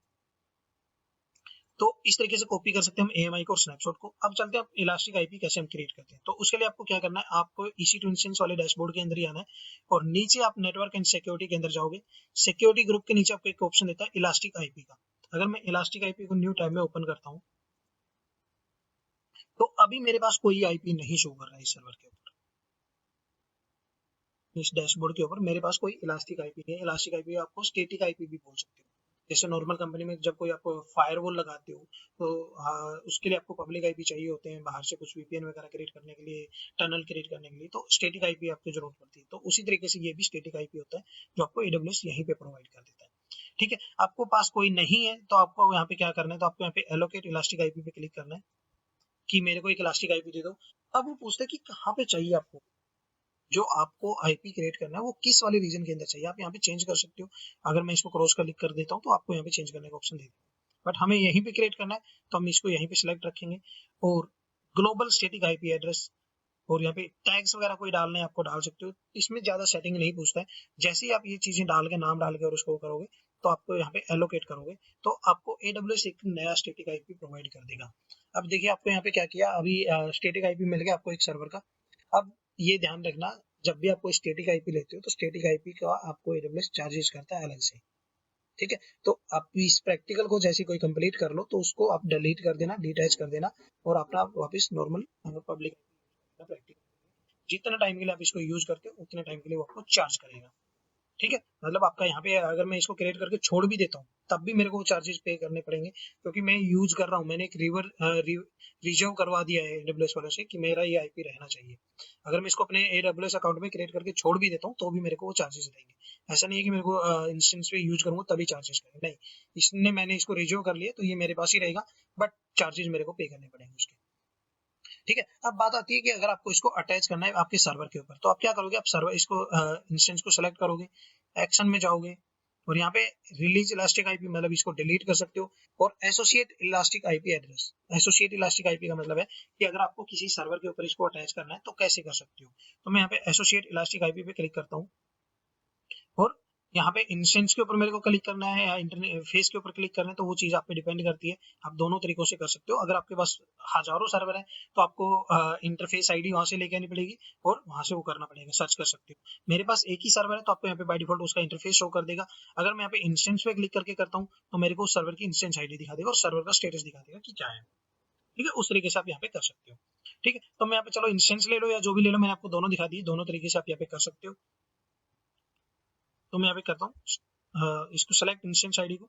तो इस तरीके से कॉपी कर सकते हैं हम AMI को और स्नैपशॉट को। अब चलते हैं इलास्टिक आईपी कैसे हम क्रिएट करते हैं। तो उसके लिए आपको क्या करना है, आपको EC2 इंस्टेंस वाले डैशबोर्ड के अंदर ही आना है और नीचे आप नेटवर्क एंड सिक्योरिटी के अंदर जाओगे। सिक्योरिटी ग्रुप के नीचे आपको एक ऑप्शन देता है इलास्टिक आईपी का। अगर मैं इलास्टिक आईपी को न्यू टैब में ओपन करता हूँ तो अभी मेरे पास कोई आईपी नहीं शो कर रहा है इस सर्वर के ऊपर, इस डैशबोर्ड के ऊपर मेरे पास कोई इलास्टिक आईपी नहीं है। इलास्टिक आईपी आपको स्टैटिक आईपी भी बोल सकते हो। जैसे नॉर्मल कंपनी में जब कोई आप फायरवॉल लगाते हो तो उसके लिए आपको पब्लिक आईपी चाहिए होते हैं बाहर से कुछ VPN वगैरह क्रिएट करने के लिए, टनल क्रिएट करने के लिए, तो स्टैटिक आईपी आपकी जरूरत पड़ती है। तो उसी तरीके से ये भी स्टैटिक आईपी होता है जो आपको AWS यहीं पे प्रोवाइड कर देता है। ठीक है, आपको पास कोई नहीं है तो आपको यहाँ पे क्या करना है, तो आपको यहाँ पे एलोकेट इलास्टिक आईपी पे क्लिक करना है कि मेरे को एक इलास्टिक आईपी दे दो। अब वो पूछता है कि कहाँ पे चाहिए आपको, जो आपको आईपी क्रिएट करना है वो किस वाले रीजन के अंदर चाहिए। आप यहाँ पे चेंज कर सकते हो। अगर मैं इसको क्रॉस क्लिक कर देता हूँ तो आपको यहाँ पे चेंज करने का ऑप्शन दे देगा, बट हमें यहीं पे क्रिएट करना है तो हम इसको यहीं पे सिलेक्ट रखेंगे। और ग्लोबल स्टैटिक आईपी एड्रेस, और यहाँ पे टैग्स वगैरह कोई डालने हैं आपको डाल सकते हो। इसमें ज्यादा सेटिंग नहीं पूछता है। जैसे ही आप ये चीजें डाल के नाम डाल के और उसको करोगे तो आपको यहाँ पे एलोकेट करोगे तो आपको AWS एक नया स्टैटिक आईपी प्रोवाइड कर देगा। अब देखिए आपको यहाँ पे क्या किया, अभी स्टैटिक आईपी मिल गया आपको एक सर्वर का। अब ये ध्यान रखना, जब भी आपको स्टैटिक आईपी लेते हो तो स्टैटिक आईपी का आपको AWS चार्जेस करता है अलग से। ठीक है, तो आप इस प्रैक्टिकल को जैसे कोई कंप्लीट कर लो तो उसको आप डिलीट कर देना, डिटैच कर देना और अपना वापस नॉर्मल पब्लिक प्रैक्टिकल, जितना टाइम के लिए आप इसको यूज करते हो उतने टाइम के लिए वो आपको चार्ज करेगा। ठीक है, मतलब आपका यहाँ पे अगर मैं इसको क्रिएट करके छोड़ भी देता हूँ तब भी मेरे को चार्जेस पे करने पड़ेंगे, क्योंकि मैं यूज कर रहा हूँ। मैंने एक रिजर्व करवा दिया है AWS वालों से कि मेरा ये आईपी रहना चाहिए। अगर मैं इसको अपने AWS अकाउंट में क्रिएट करके छोड़ भी देता हूँ तो भी मेरे को वो चार्जेस देंगे। ऐसा नहीं है कि मेरे को इंस्टेंस पे यूज करूंगा तभी चार्जेस करेंगे, नहीं, इसने मैंने इसको रिजर्व कर लिया तो ये मेरे पास ही रहेगा, बट चार्जेस मेरे को पे करने पड़ेंगे उसके। ठीक है, अब बात आती है कि अगर आपको इसको अटैच करना है आपके सर्वर के ऊपर तो आप क्या करोगे, आप सर्वर इसको इंस्टेंस को सेलेक्ट करोगे, एक्शन में जाओगे और यहाँ पे रिलीज इलास्टिक आईपी मतलब इसको डिलीट कर सकते हो। और associate elastic IP address, associate elastic IP का मतलब है कि अगर आपको किसी सर्वर के ऊपर इसको अटैच करना है तो कैसे कर सकते हो। तो मैं यहाँ पे एसोसिएट इलास्टिक आईपी पे क्लिक करता हूँ और यहाँ पे इंस्टेंस के ऊपर मेरे को क्लिक करना है या इंटरनेट फेस के ऊपर क्लिक करना है, तो वो चीज आप पे डिपेंड करती है। आप दोनों तरीकों से कर सकते हो। अगर आपके पास हजारों सर्वर है तो आपको इंटरफेस आईडी वहां से लेके आनी पड़ेगी और वहां से वो करना पड़ेगा, सर्च कर सकते हो। मेरे पास एक ही सर्वर है तो आपको यहाँ पे बाय डिफॉल्ट उसका इंटरफेस शो कर देगा। अगर मैं यहाँ पे इंस्टेंस पे क्लिक करके करता हूँ तो मेरे को उस सर्वर की इंस्टेंस आईडी दिखा देगा और सर्वर का स्टेटस दिखा देगा कि क्या है। ठीक है, उस तरीके से आप यहाँ पे कर सकते हो। ठीक है, तो मैं यहाँ पे चलो इंस्टेंस ले लो या जो भी ले लो, मैंने आपको दोनों दिखा दी, दोनों तरीके से आप यहाँ पे कर सकते हो। तो मैं यहाँ पे करता हूँ इसको सेलेक्ट इंस्टेंस आईडी को।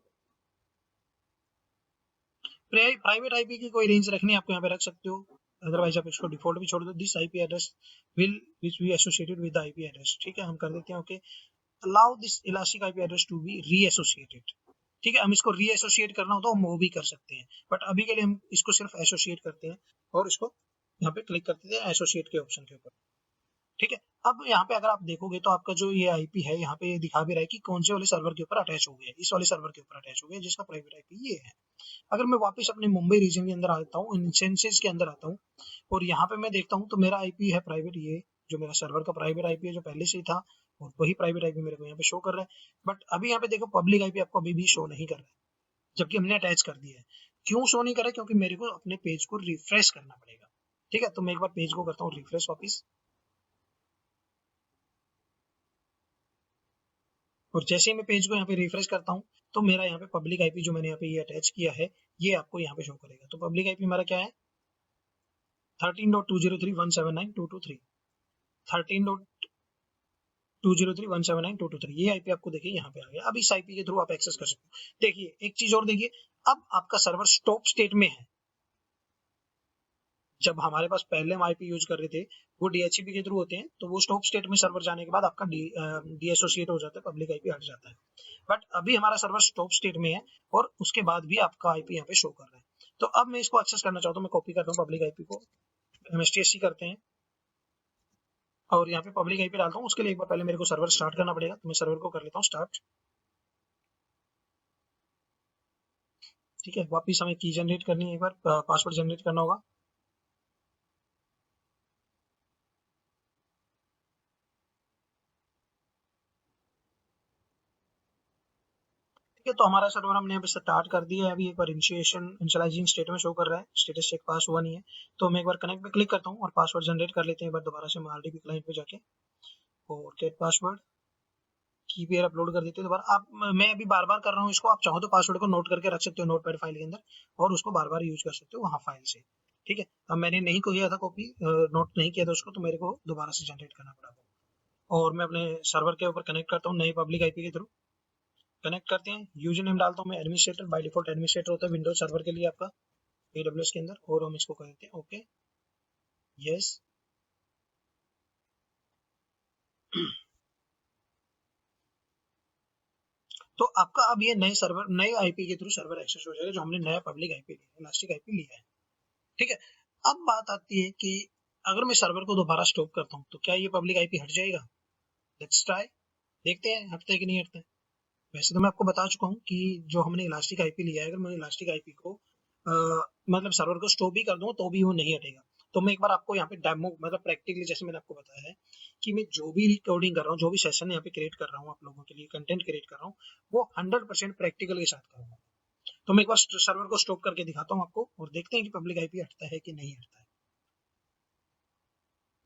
प्राइवेट आईपी की कोई रेंज रखनी है आपको यहाँ पे रख सकते हो, अदरवाइज आप इसको डिफॉल्ट भी छोड़ दो। This IP address will which be associated with the IP address. ठीक है, हम कर देते हैं okay. Allow this elastic IP address to be reassociated. ठीक है, हम इसको रीएसोसिएट करना हो तो हम वो भी कर सकते हैं, बट अभी के लिए हम इसको सिर्फ एसोसिएट करते हैं और इसको यहाँ पे क्लिक करते हैं एसोसिएट के ऑप्शन के ऊपर। ठीक है, अब यहाँ पे अगर आप देखोगे तो आपका जो ये आईपी है यहाँ पे दिखा भी रहा है कि कौन से वाले सर्वर के ऊपर अटैच हो गया है, इस वाले सर्वर के ऊपर अटैच हो गया है जिसका प्राइवेट आईपी ये है। अगर मैं वापस अपने मुंबई रीजन के अंदर आता हूँ, इंस्टेंसेस के अंदर आता हूँ और यहाँ पे मैं देखता हूँ तो मेरा आईपी है प्राइवेट, ये जो मेरा सर्वर का प्राइवेट आईपी है जो पहले से ही था और वही प्राइवेट आईपी मेरे को यहाँ पे शो कर रहा है। बट अभी यहाँ पे देखो पब्लिक आईपी आपको अभी भी शो नहीं कर रहा है जबकि हमने अटैच कर दिया है। क्यों शो नहीं कर रहा है, क्योंकि मेरे को अपने पेज को रिफ्रेश करना पड़ेगा। ठीक है, तो मैं एक बार पेज को करता हूँ रिफ्रेश वापिस, और जैसे ही मैं पेज को यहाँ पे रिफ्रेश करता हूँ तो मेरा यहाँ पे पब्लिक आईपी जो मैंने यहाँ पे ये अटैच किया है ये आपको यहाँ पे शो करेगा। तो पब्लिक आईपी हमारा क्या है 13.203.179.223, 13.203.179.223, ये आईपी आपको देखिए यहाँ पे आ गया। अब इस आईपी के थ्रू आप एक्सेस कर सकते हो। देखिए एक चीज और देखिए, अब आपका सर्वर स्टॉप स्टेट में है। जब हमारे पास पहले हम आईपी यूज कर रहे थे वो DHCP के थ्रू होते हैं, तो वो स्टॉप स्टेट में सर्वर जाने के बाद आपका डी एसोसिएट हो जाता है, पब्लिक आईपी हट जाता है। बट अभी हमारा सर्वर स्टॉप स्टेट में है और उसके बाद भी आपका आईपी यहाँ पे शो कर रहा है। तो अब मैं इसको एक्सेस करना चाहता हूँ, मैं कॉपी करता हूँ पब्लिक आईपी को, MSTSC करते हैं और यहाँ पे पब्लिक आईपी डालता हूँ। उसके लिए एक बार पहले मेरे को सर्वर स्टार्ट करना पड़ेगा, तो मैं सर्वर को कर लेता हूँ स्टार्ट। ठीक है, वापिस हमें की जनरेट करनी है, एक बार पासवर्ड जनरेट करना होगा। ठीक है, तो हमारा सर्वर हमने अभी स्टार्ट कर दिया है। अभी एक बार इनिशियलाइजिंग स्टेट में शो कर रहा है, स्टेटस चेक पास हुआ नहीं है, तो मैं एक बार कनेक्ट पे क्लिक करता हूँ और पासवर्ड जनरेट कर लेते हैं एक बार दोबारा से आरडीबी क्लाइंट पे जाके, और गेट पासवर्ड की पेयर अपलोड कर देते हैं दोबारा। आप मैं अभी बार बार कर रहा हूँ इसको, आप चाहो तो पासवर्ड को नोट करके रख सकते हो नोटपैड फाइल के अंदर और उसको बार बार यूज कर सकते हो वहाँ फाइल से। ठीक है, अब मैंने नहीं किया था कॉपी, नोट नहीं किया था उसको, तो मेरे को दोबारा से जनरेट करना पड़ा वो। और मैं अपने सर्वर के ऊपर कनेक्ट करता हूँ नए पब्लिक आईपी के थ्रू कनेक्ट करते हैं। यूजर नेम डालता हूँ मैं एडमिनिस्ट्रेटर, बाय डिफॉल्ट एडमिनिस्ट्रेटर होता है विंडोज सर्वर के लिए आपका AWS के अंदर, और हम इसको कहते हैं ओके यस। तो आपका अब ये नए सर्वर नए आईपी के थ्रू सर्वर एक्सेस हो जाएगा जो हमने नया पब्लिक आईपी लिया है, इलास्टिक आईपी लिया है। ठीक है, अब बात आती है कि अगर मैं सर्वर को दोबारा स्टॉप करता हूँ तो क्या ये पब्लिक आईपी हट जाएगा? लेट्स ट्राई, देखते हैं हटता है कि नहीं हटता है। वैसे तो मैं आपको बता चुका हूँ कि जो हमने इलास्टिक आईपी लिया है, अगर मैं इलास्टिक आईपी को मतलब सर्वर को स्टॉप भी कर दूँ तो भी वो नहीं हटेगा। तो मैं एक बार आपको यहाँ पे डेमो मतलब प्रैक्टिकली जैसे मैंने आपको बताया है कि मैं जो भी रिकॉर्डिंग कर रहा हूँ, जो भी सेशन यहाँ पे क्रिएट कर रहा हूँ आप लोगों के लिए कंटेंट क्रिएट कर रहा हूँ, वो 100% प्रैक्टिकल के साथ करूंगा। तो मैं एक बार सर्वर को स्टॉप करके दिखाता हूँ आपको और देखते हैं कि पब्लिक आईपी हटता है कि नहीं हटता है।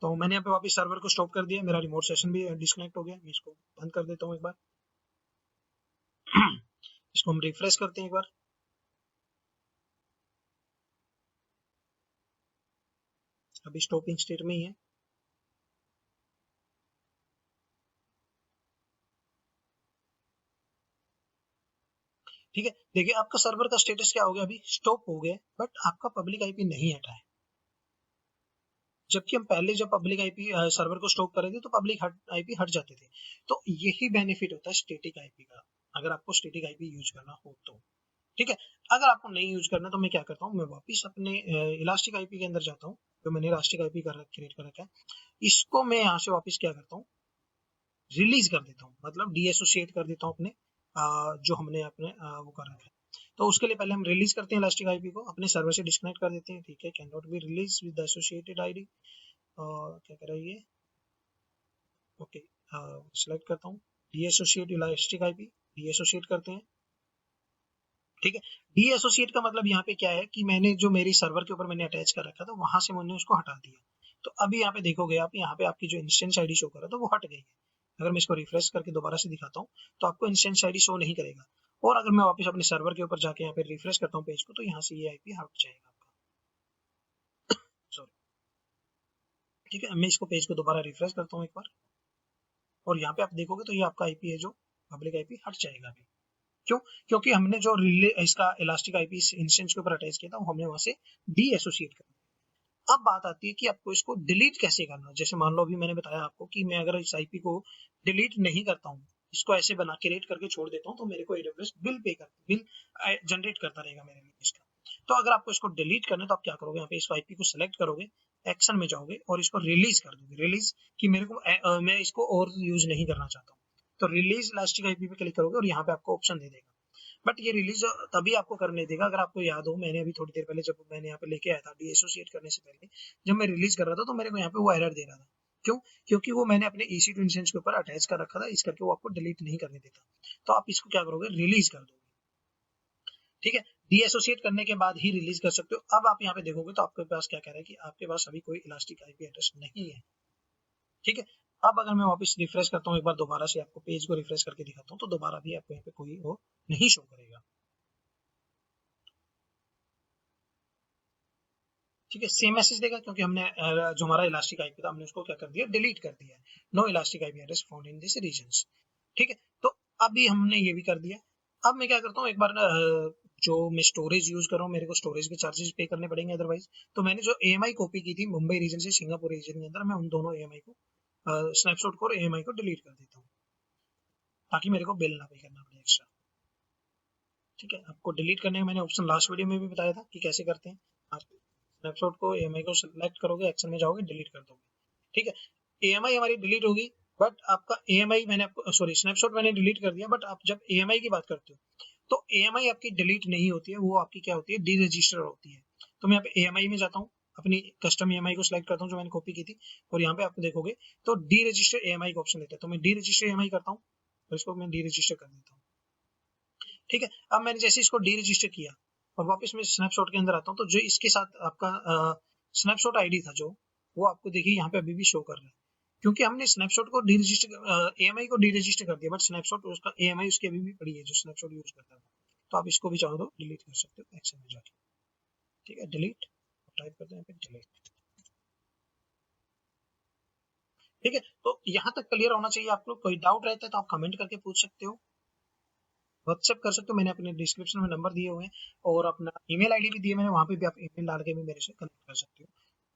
तो मैंने यहाँ पे वापस सर्वर को स्टॉप कर दिया, मेरा रिमोट सेशन भी डिस्कनेक्ट हो गया। मैं इसको बंद कर देता हूँ एक बार। इसको हम रिफ्रेश करते हैं एक बार। अभी स्टॉपिंग स्टेट में ही है। ठीक है, देखिए आपका सर्वर का स्टेटस क्या हो गया, अभी स्टॉप हो गया, बट आपका पब्लिक आईपी नहीं हटा है। जबकि हम पहले जब पब्लिक आईपी सर्वर को स्टॉप कर रहे थे तो पब्लिक आईपी हट जाते थे। तो यही बेनिफिट होता है स्टैटिक आईपी का, अगर आपको स्टैटिक आईपी यूज करना हो तो। ठीक है, अगर आपको नहीं यूज करना तो मैं क्या करता हूँ, मैं वापस अपने इलास्टिक आईपी के अंदर जाता हूँ, जो मैंने इलास्टिक आईपी क्रिएट कर रखा है, इसको मैं यहाँ से वापस क्या करता हूँ, रिलीज कर देता हूँ, मतलब डीएसोसिएट कर देता हूँ अपने जो हमने अपने वो कर रखा है। तो उसके लिए पहले हम रिलीज करते हैं इलास्टिक आईपी को, अपने सर्वर से डिस्कनेक्ट कर देते हैं। ठीक है, can not be release with associated ID, क्या कर रहा है ये, ओके सेलेक्ट करता हूँ डीएसोसिएट इलास्टिक आईपी, डीएसोसिएट करते हैं। ठीक है, डीएसोसिएट का मतलब यहाँ पे क्या है कि मैंने जो मेरी सर्वर के ऊपर मैंने अटैच कर रखा था वहां से मैंने उसको हटा दिया। तो अभी यहाँ पे देखोगे आप, यहाँ पे आपकी जो इंस्टेंस आईडी शो कर रहा था वो हट गई है। अगर मैं इसको रिफ्रेश करके दोबारा से दिखाता हूँ तो आपको इंस्टेंस आईडी शो नहीं करेगा। और अगर मैं वापस अपने सर्वर के ऊपर जाके यहाँ पे रिफ्रेश करता हूँ पेज को, तो यहाँ से ये आईपी हट जाएगा आपका। सॉरी, ठीक है, मैं इसको पेज को दोबारा रिफ्रेश करता हूँ एक बार, और यहाँ पे आप देखोगे तो ये आपका आईपी है जो पब्लिक आईपी हट जाएगा अभी। क्यों? क्योंकि हमने जो रिले इसका इलास्टिक आईपी इंस्टेंस के ऊपर अटैच किया था वो हमने वहां से डी एसोसिएट कर दिया। अब बात आती है कि आपको इसको डिलीट कैसे करना है। जैसे मान लो अभी मैंने बताया आपको कि मैं अगर इस आईपी को डिलीट नहीं करता हूँ, इसको ऐसे बना क्रिएट करके छोड़ देता हूँ, तो मेरे को एडब्ल्यूएस बिल जनरेट करता रहेगा मेरे लिए इसका। तो अगर आपको इसको डिलीट करना है तो आप क्या करोगे, यहाँ पे इस आईपी को सिलेक्ट करोगे, एक्शन में जाओगे और इसको रिलीज कर दोगे। रिलीज कि मेरे को मैं इसको और यूज नहीं करना चाहता हूँ, तो रिलीज इलास्टिक आईपी पे क्लिक करोगे और यहाँ पे आपको ऑप्शन दे देगा। बट ये रिलीज तभी आपको करने देगा, अगर आपको याद हो मैंने अभी थोड़ी देर पहले जब मैंने यहाँ पे लेके आया था डीएसोसिएट करने से पहले, जब मैं रिलीज कर रहा था तो मेरे को यहाँ पे वो एरर दे रहा था। क्यों? क्योंकि वो मैंने अपने EC2 इंस्टेंस के ऊपर अटैच कर रखा था, इस करके वो आपको डिलीट नहीं करने देता। तो आप इसको क्या करोगे, रिलीज कर दोगे। ठीक है, डीएसोसिएट करने के बाद ही रिलीज कर सकते हो। अब आप यहाँ पे देखोगे तो आपके पास क्या कह रहा है कि आपके पास अभी कोई इलास्टिक आईपी एड्रेस नहीं है। ठीक है, अब अगर मैं वापस रिफ्रेश करता हूँ एक बार दोबारा से, आपको पेज को रिफ्रेश करके दिखाता हूँ, तो दोबारा भी आपको यहाँ पे कोई वो नहीं शो करेगा। ठीक है, सेम मैसेज देगा क्योंकि हमने जो हमारा इलास्टिक आईपी था हमने उसको क्या कर दिया, डिलीट कर दिया है। No elastic IP address found in this regions. ठीक है, तो अभी हमने ये भी कर दिया। अब मैं क्या करता हूँ, एक बार जो मैं स्टोरेज यूज कर रहा हूँ मेरे को स्टोरेज के चार्जेस पे करने पड़ेंगे अदरवाइज। तो मैंने जो AMI कॉपी की थी मुंबई रीजन से सिंगापुर रीजन के अंदर, मैं उन दोनों AMI को स्नैपशॉट को और AMI को डिलीट कर देता हूँ, ताकि मेरे को बिल ना पे करना पड़े एक्स्ट्रा। ठीक है, आपको डिलीट करने का मैंने ऑप्शन लास्ट वीडियो में भी बताया था कि कैसे करते हैं। आप स्नैपशॉट को AMI को सिलेक्ट करोगे, एक्शन में जाओगे, डिलीट कर दोगे। ठीक है, AMI हमारी डिलीट होगी, बट आपका AMI मैंने आपको सॉरी स्नैपशॉट मैंने डिलीट कर दिया, बट आप जब AMI की बात करते हो तो AMI आपकी डिलीट नहीं होती है, वो आपकी क्या होती है, डी रजिस्टर होती है। तो मैं यहाँ पे AMI में जाता हूँ, अपनी कस्टम AMI को सिलेक्ट करता हूँ जो मैंने कॉपी की थी, और यहाँ पे आपको देखोगे तो डी रजिस्टर AMI का ऑप्शन देता है, तो मैं डी रजिस्टर AMI करता हूँ और इसको मैं डी रजिस्टर कर देता हूँ। ठीक है। अब मैंने जैसे इसको डी रजिस्टर किया और वापस मैं स्नैपशॉट के अंदर आता हूँ, तो जो इसके साथ आपका स्नैपशॉट आईडी था जो, वो आपको देखिए यहाँ पे अभी भी शो कर रहा है, क्योंकि हमने स्नैपशॉट को डी रजिस्टर एएमआई को डी रजिस्टर कर दिया, बट स्नैपशॉट उसका एएमआई उसकी अभी भी पड़ी है जो स्नैपशॉट यूज करता है। तो आप इसको भी चाहो तो डिलीट कर सकते हो एक्शन में जाके। ठीक है, डिलीट टाइप करते हैं डिलीट। ठीक है, तो यहाँ तक क्लियर होना चाहिए आपको। कोई डाउट रहता है तो आप कमेंट करके पूछ सकते हो, व्हाट्सएप कर सकते हो, मैंने अपने डिस्क्रिप्शन में नंबर दिए हुए हैं और अपना ईमेल आईडी भी दिए मैंने, वहाँ पे भी आप ईमेल डाल के भी मेरे से कनेक्ट कर सकते हो।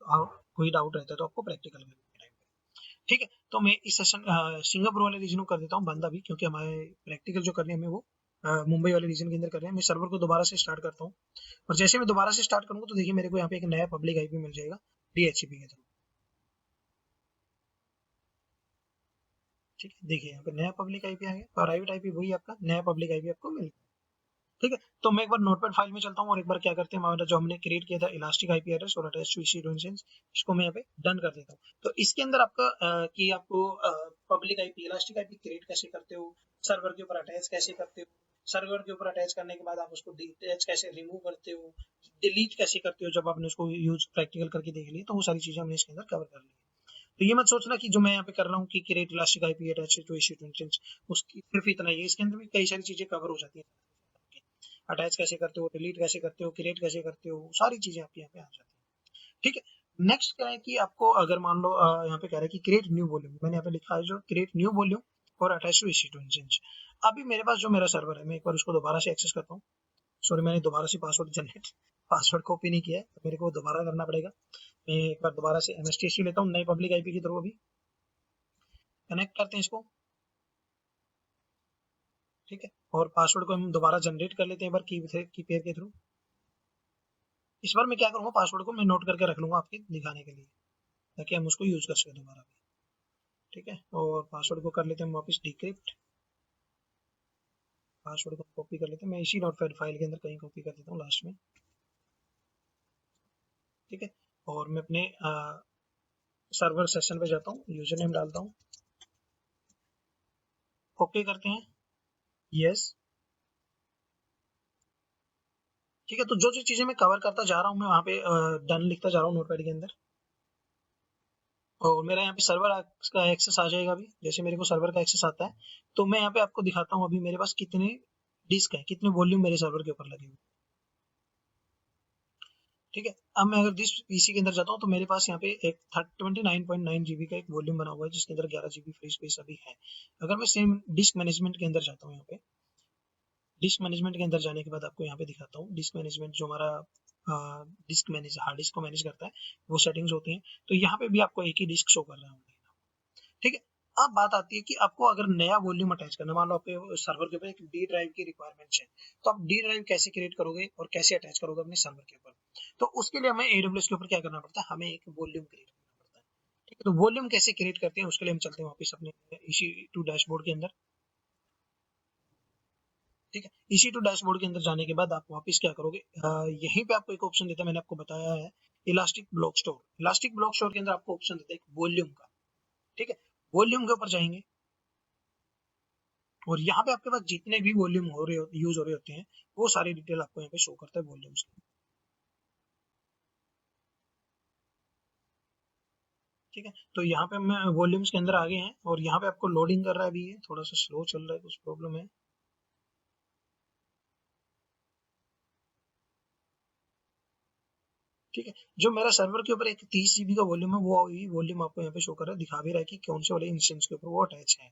तो कोई डाउट रहता है तो आपको प्रैक्टिकल करने के टाइम पे। ठीक है, तो मैं इस सेशन सिंगापुर वाले रीजन को कर देता हूँ बंद अभी, क्योंकि हमारे प्रैक्टिकल जो करने हमें वो मुंबई वाले रीजन के अंदर कर रहे हैं। मैं सर्वर को दोबारा से स्टार्ट करता हूँ, और जैसे मैं दोबारा से स्टार्ट करूंगा तो देखिए मेरे को यहाँ पे एक नया पब्लिक आईपी मिल जाएगा डीएचसीपी के थ्रू। ठीक है, देखिए यहाँ पे नया पब्लिक आईपी आ गया, प्राइवेट आईपी वही आपका, नया पब्लिक आईपी आपको मिल गया। ठीक है, तो मैं एक बार नोटपैड फाइल में चलता हूँ और एक बार क्या करते हैं, हमारा जो हमने क्रिएट किया था इलास्टिक आईपी एड्रेस और अटैच टू ईसी इंस्टेंस, इसको मैं यहाँ पे डन कर देता हूँ। तो इसके अंदर आपका कि आपको public IP elastic IP create कैसे करते हो, सर्वर के ऊपर अटैच कैसे करते हो, सर्वर के ऊपर अटैच करने के बाद आप उसको डिटैच कैसे रिमूव करते हो, डिलीट कैसे करते हो, जब आपने उसको यूज प्रैक्टिकल करके देख लिया तो वो सारी चीजें हमने इसके अंदर कवर कर ली। तो ये मत सोचना कि जो मैं यहाँ पे कर रहा हूँ कि create elastic IP attach to EC instance उसकी सिर्फ इतना ही है, इसके अंदर भी कई सारी चीजें कवर हो जाती है। अटैच कैसे करते हो, डिलीट कैसे करते हो, क्रिएट कैसे करते हो, सारी चीजें आपके यहाँ पे आ जाती है। ठीक है, नेक्स्ट क्या है कि आपको अगर मान लो यहाँ पे कह रहा है कि क्रिएट न्यू वॉल्यूम, मैंने यहाँ पे लिखा है जो क्रिएट न्यू वॉल्यूम और अटैच टू ईसी इंस्टेंस। अभी मेरे पास जो मेरा सर्वर है, मैं एक बार उसको दोबारा से एक्सेस करता हूँ। सॉरी, मैंने दोबारा से पासवर्ड जनरेट पासवर्ड कॉपी नहीं किया है, तो मेरे को दोबारा करना पड़ेगा। मैं एक बार दोबारा से एमएसटीसी लेता हूँ नई पब्लिक आईपी के थ्रू, अभी कनेक्ट करते हैं इसको। ठीक है, और पासवर्ड को हम दोबारा जनरेट कर लेते हैं एक बार की पेयर के थ्रू। इस बार मैं क्या करूंगा, पासवर्ड को मैं नोट करके रख लूंगा आपके दिखाने के लिए, ताकि हम उसको यूज कर सके दोबारा भी। ठीक है, और पासवर्ड को कर लेते हैं वापस डिक्रिप्ट, पासवर्ड को कॉपी कर लेते हैं, मैं इसी नोटपैड फाइल के अंदर कहीं कॉपी कर देता हूँ लास्ट में। ठीक है, और मैं अपने सर्वर सेशन पे जाता हूँ, यूजर नेम डालता हूँ, ओके करते हैं, यस। ठीक है, तो जो जो चीजें मैं कवर करता जा रहा हूँ मैं वहाँ पे डन लिखता जा रहा हूँ नोटपैड के अंदर, और मेरा यहाँ पे सर्वर का एक्सेस आ जाएगा। अभी जैसे मेरे को सर्वर का एक्सेस आता है तो मैं यहाँ पे आपको दिखाता हूँ अभी मेरे पास कितने डिस्क है, कितने वॉल्यूम मेरे सर्वर के ऊपर लगे हुए। ठीक है, अब मैं अगर दिस पीसी के अंदर जाता हूँ तो मेरे पास यहाँ पे एक 29.9 जीबी का एक वॉल्यूम बना हुआ है, जिसके अंदर 11 जीबी फ्री स्पेस अभी है। अगर मैं सेम डिस्क मैनेजमेंट के अंदर जाता हूँ, यहाँ पे डिस्क मैनेजमेंट के अंदर जाने के बाद आपको यहाँ पे दिखाता हूँ डिस्क मैनेजमेंट, जो हमारा डिस्क मैनेज हार्ड डिस्क को मैनेज करता है, वो सेटिंग्स होती हैं। तो यहाँ पे भी आपको एक ही डिस्क शो कर रहा है। ठीक है, अब बात आती है कि आपको अगर नया वॉल्यूम अटैच करना, मान लो आपके सर्वर के ऊपर एक डी ड्राइव की रिक्वायरमेंट है, तो आप डी ड्राइव कैसे क्रिएट करोगे और कैसे अटैच करोगे अपने सर्वर के ऊपर। तो उसके लिए हमें एडब्ल्यूएस के ऊपर क्या करना पड़ता है, हमें एक वॉल्यूम क्रिएट करना पड़ता है। ठीक है, तो वॉल्यूम कैसे क्रिएट करते हैं उसके लिए हम चलते हैं वापस अपने इसी टू डैशबोर्ड के अंदर। ठीक है, इसी टू डैशबोर्ड के अंदर जाने के बाद आप वापस क्या करोगे, यहीं पे आपको एक ऑप्शन देता है, मैंने आपको बताया है elastic block store. Elastic block store के अंदर आपको ऑप्शन देता है एक वॉल्यूम का। ठीक है, वॉल्यूम के ऊपर जाएंगे और यहाँ पे आपके पास जितने भी वॉल्यूम हो रहे यूज हो रहे होते हैं, वो सारी डिटेल आपको यहाँ पे शो करता है वॉल्यूम्स की। ठीक है, तो यहाँ पे हम वॉल्यूम्स के अंदर आ गए हैं और यहाँ पे आपको लोडिंग कर रहा है, अभी ये थोड़ा सा स्लो चल रहा है, कुछ प्रॉब्लम है। ठीक है, जो मेरा सर्वर के ऊपर एक 30 जीबी का वॉल्यूम है, वो वॉल्यूम आपको यहाँ पे शो कर रहा है, दिखा भी रहा है कि कौन से वाले इंस्टेंस के ऊपर वो अटैच है,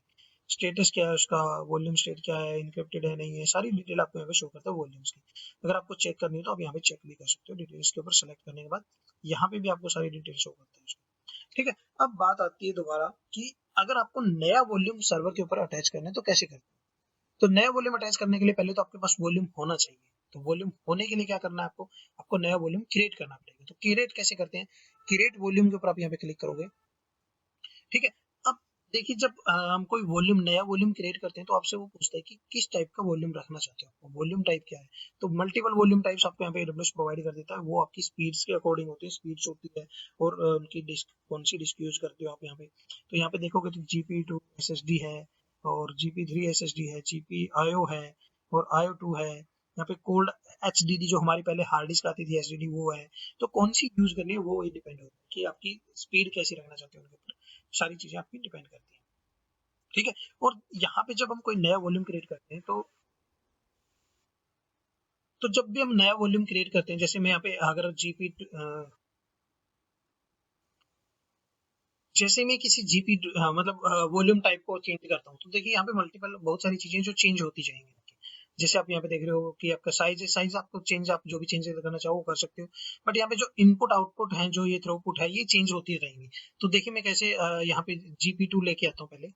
स्टेटस क्या है उसका, वॉल्यूम स्टेट क्या है, इनक्रिप्टेड है नहीं है, सारी डिटेल आपको यहाँ पे शो करता है वॉल्यूम्स की। अगर आपको चेक करनी हो तो आप यहाँ पे चेक भी कर सकते हो डिटेल्स के ऊपर सेलेक्ट करने के बाद, यहाँ पे भी आपको सारी डिटेल शो करता है उसकी। ठीक है, अब बात आती है दोबारा कि अगर आपको नया वॉल्यूम सर्वर के ऊपर अटैच करना है तो कैसे करना है। तो नया वॉल्यूम अटैच करने के लिए पहले तो आपके पास वॉल्यूम होना चाहिए। तो वॉल्यूम होने के लिए क्या करना है, आपको आपको नया वॉल्यूम क्रिएट करना पड़ेगा। तो क्रिएट कैसे करते हैं, क्रिएट वॉल्यूम के ऊपर आप यहाँ पे क्लिक करोगे। ठीक है, अब देखिए जब हम कोई वॉल्यूम नया वॉल्यूम क्रिएट करते हैं तो आपसे वो पूछता है कि किस टाइप का वॉल्यूम रखना चाहते हो, वॉल्यूम टाइप क्या है। तो मल्टीपल वॉल्यूम टाइप्स आपको यहाँ पे एडब्ल्यूएस प्रोवाइड कर देता है, वो आपकी स्पीड्स के अकॉर्डिंग होती है, स्पीड्स होती है और उनकी डिस्क कौन सी डिस्क यूज करते हो आप यहाँ पे। तो यहाँ पे देखोगे तो GP2 SSD है और GP3 SSD है, GPIO है और IO2 है, यहाँ पे कोल्ड HDD जो हमारी पहले हार्ड डिस्क आती थी HDD वो है। तो कौन सी यूज करनी है वो डिपेंड होता है कि आपकी स्पीड कैसी रखना चाहते हो, उनके ऊपर सारी चीजें आपकी डिपेंड करती हैं। ठीक है, और यहाँ पे जब हम कोई नया वॉल्यूम क्रिएट करते हैं तो जब भी हम नया वॉल्यूम क्रिएट करते हैं, जैसे मैं यहाँ पे अगर जीपी जैसे मैं किसी जीपी मतलब वॉल्यूम टाइप को चेंज करता हूँ, तो देखिए यहाँ पे मल्टीपल बहुत सारी चीजें जो चेंज होती जाएंगी आपकी। जैसे आप यहाँ पे देख रहे हो कि आपका साइज आपको चेंज, आप जो भी चेंज करना चाहो वो कर सकते हो। बट यहाँ पे जो इनपुट आउटपुट है, जो ये थ्रूपुट है, ये चेंज होती रहेंगी। तो देखिए मैं कैसे यहाँ पे GP2 लेके आता हूँ, पहले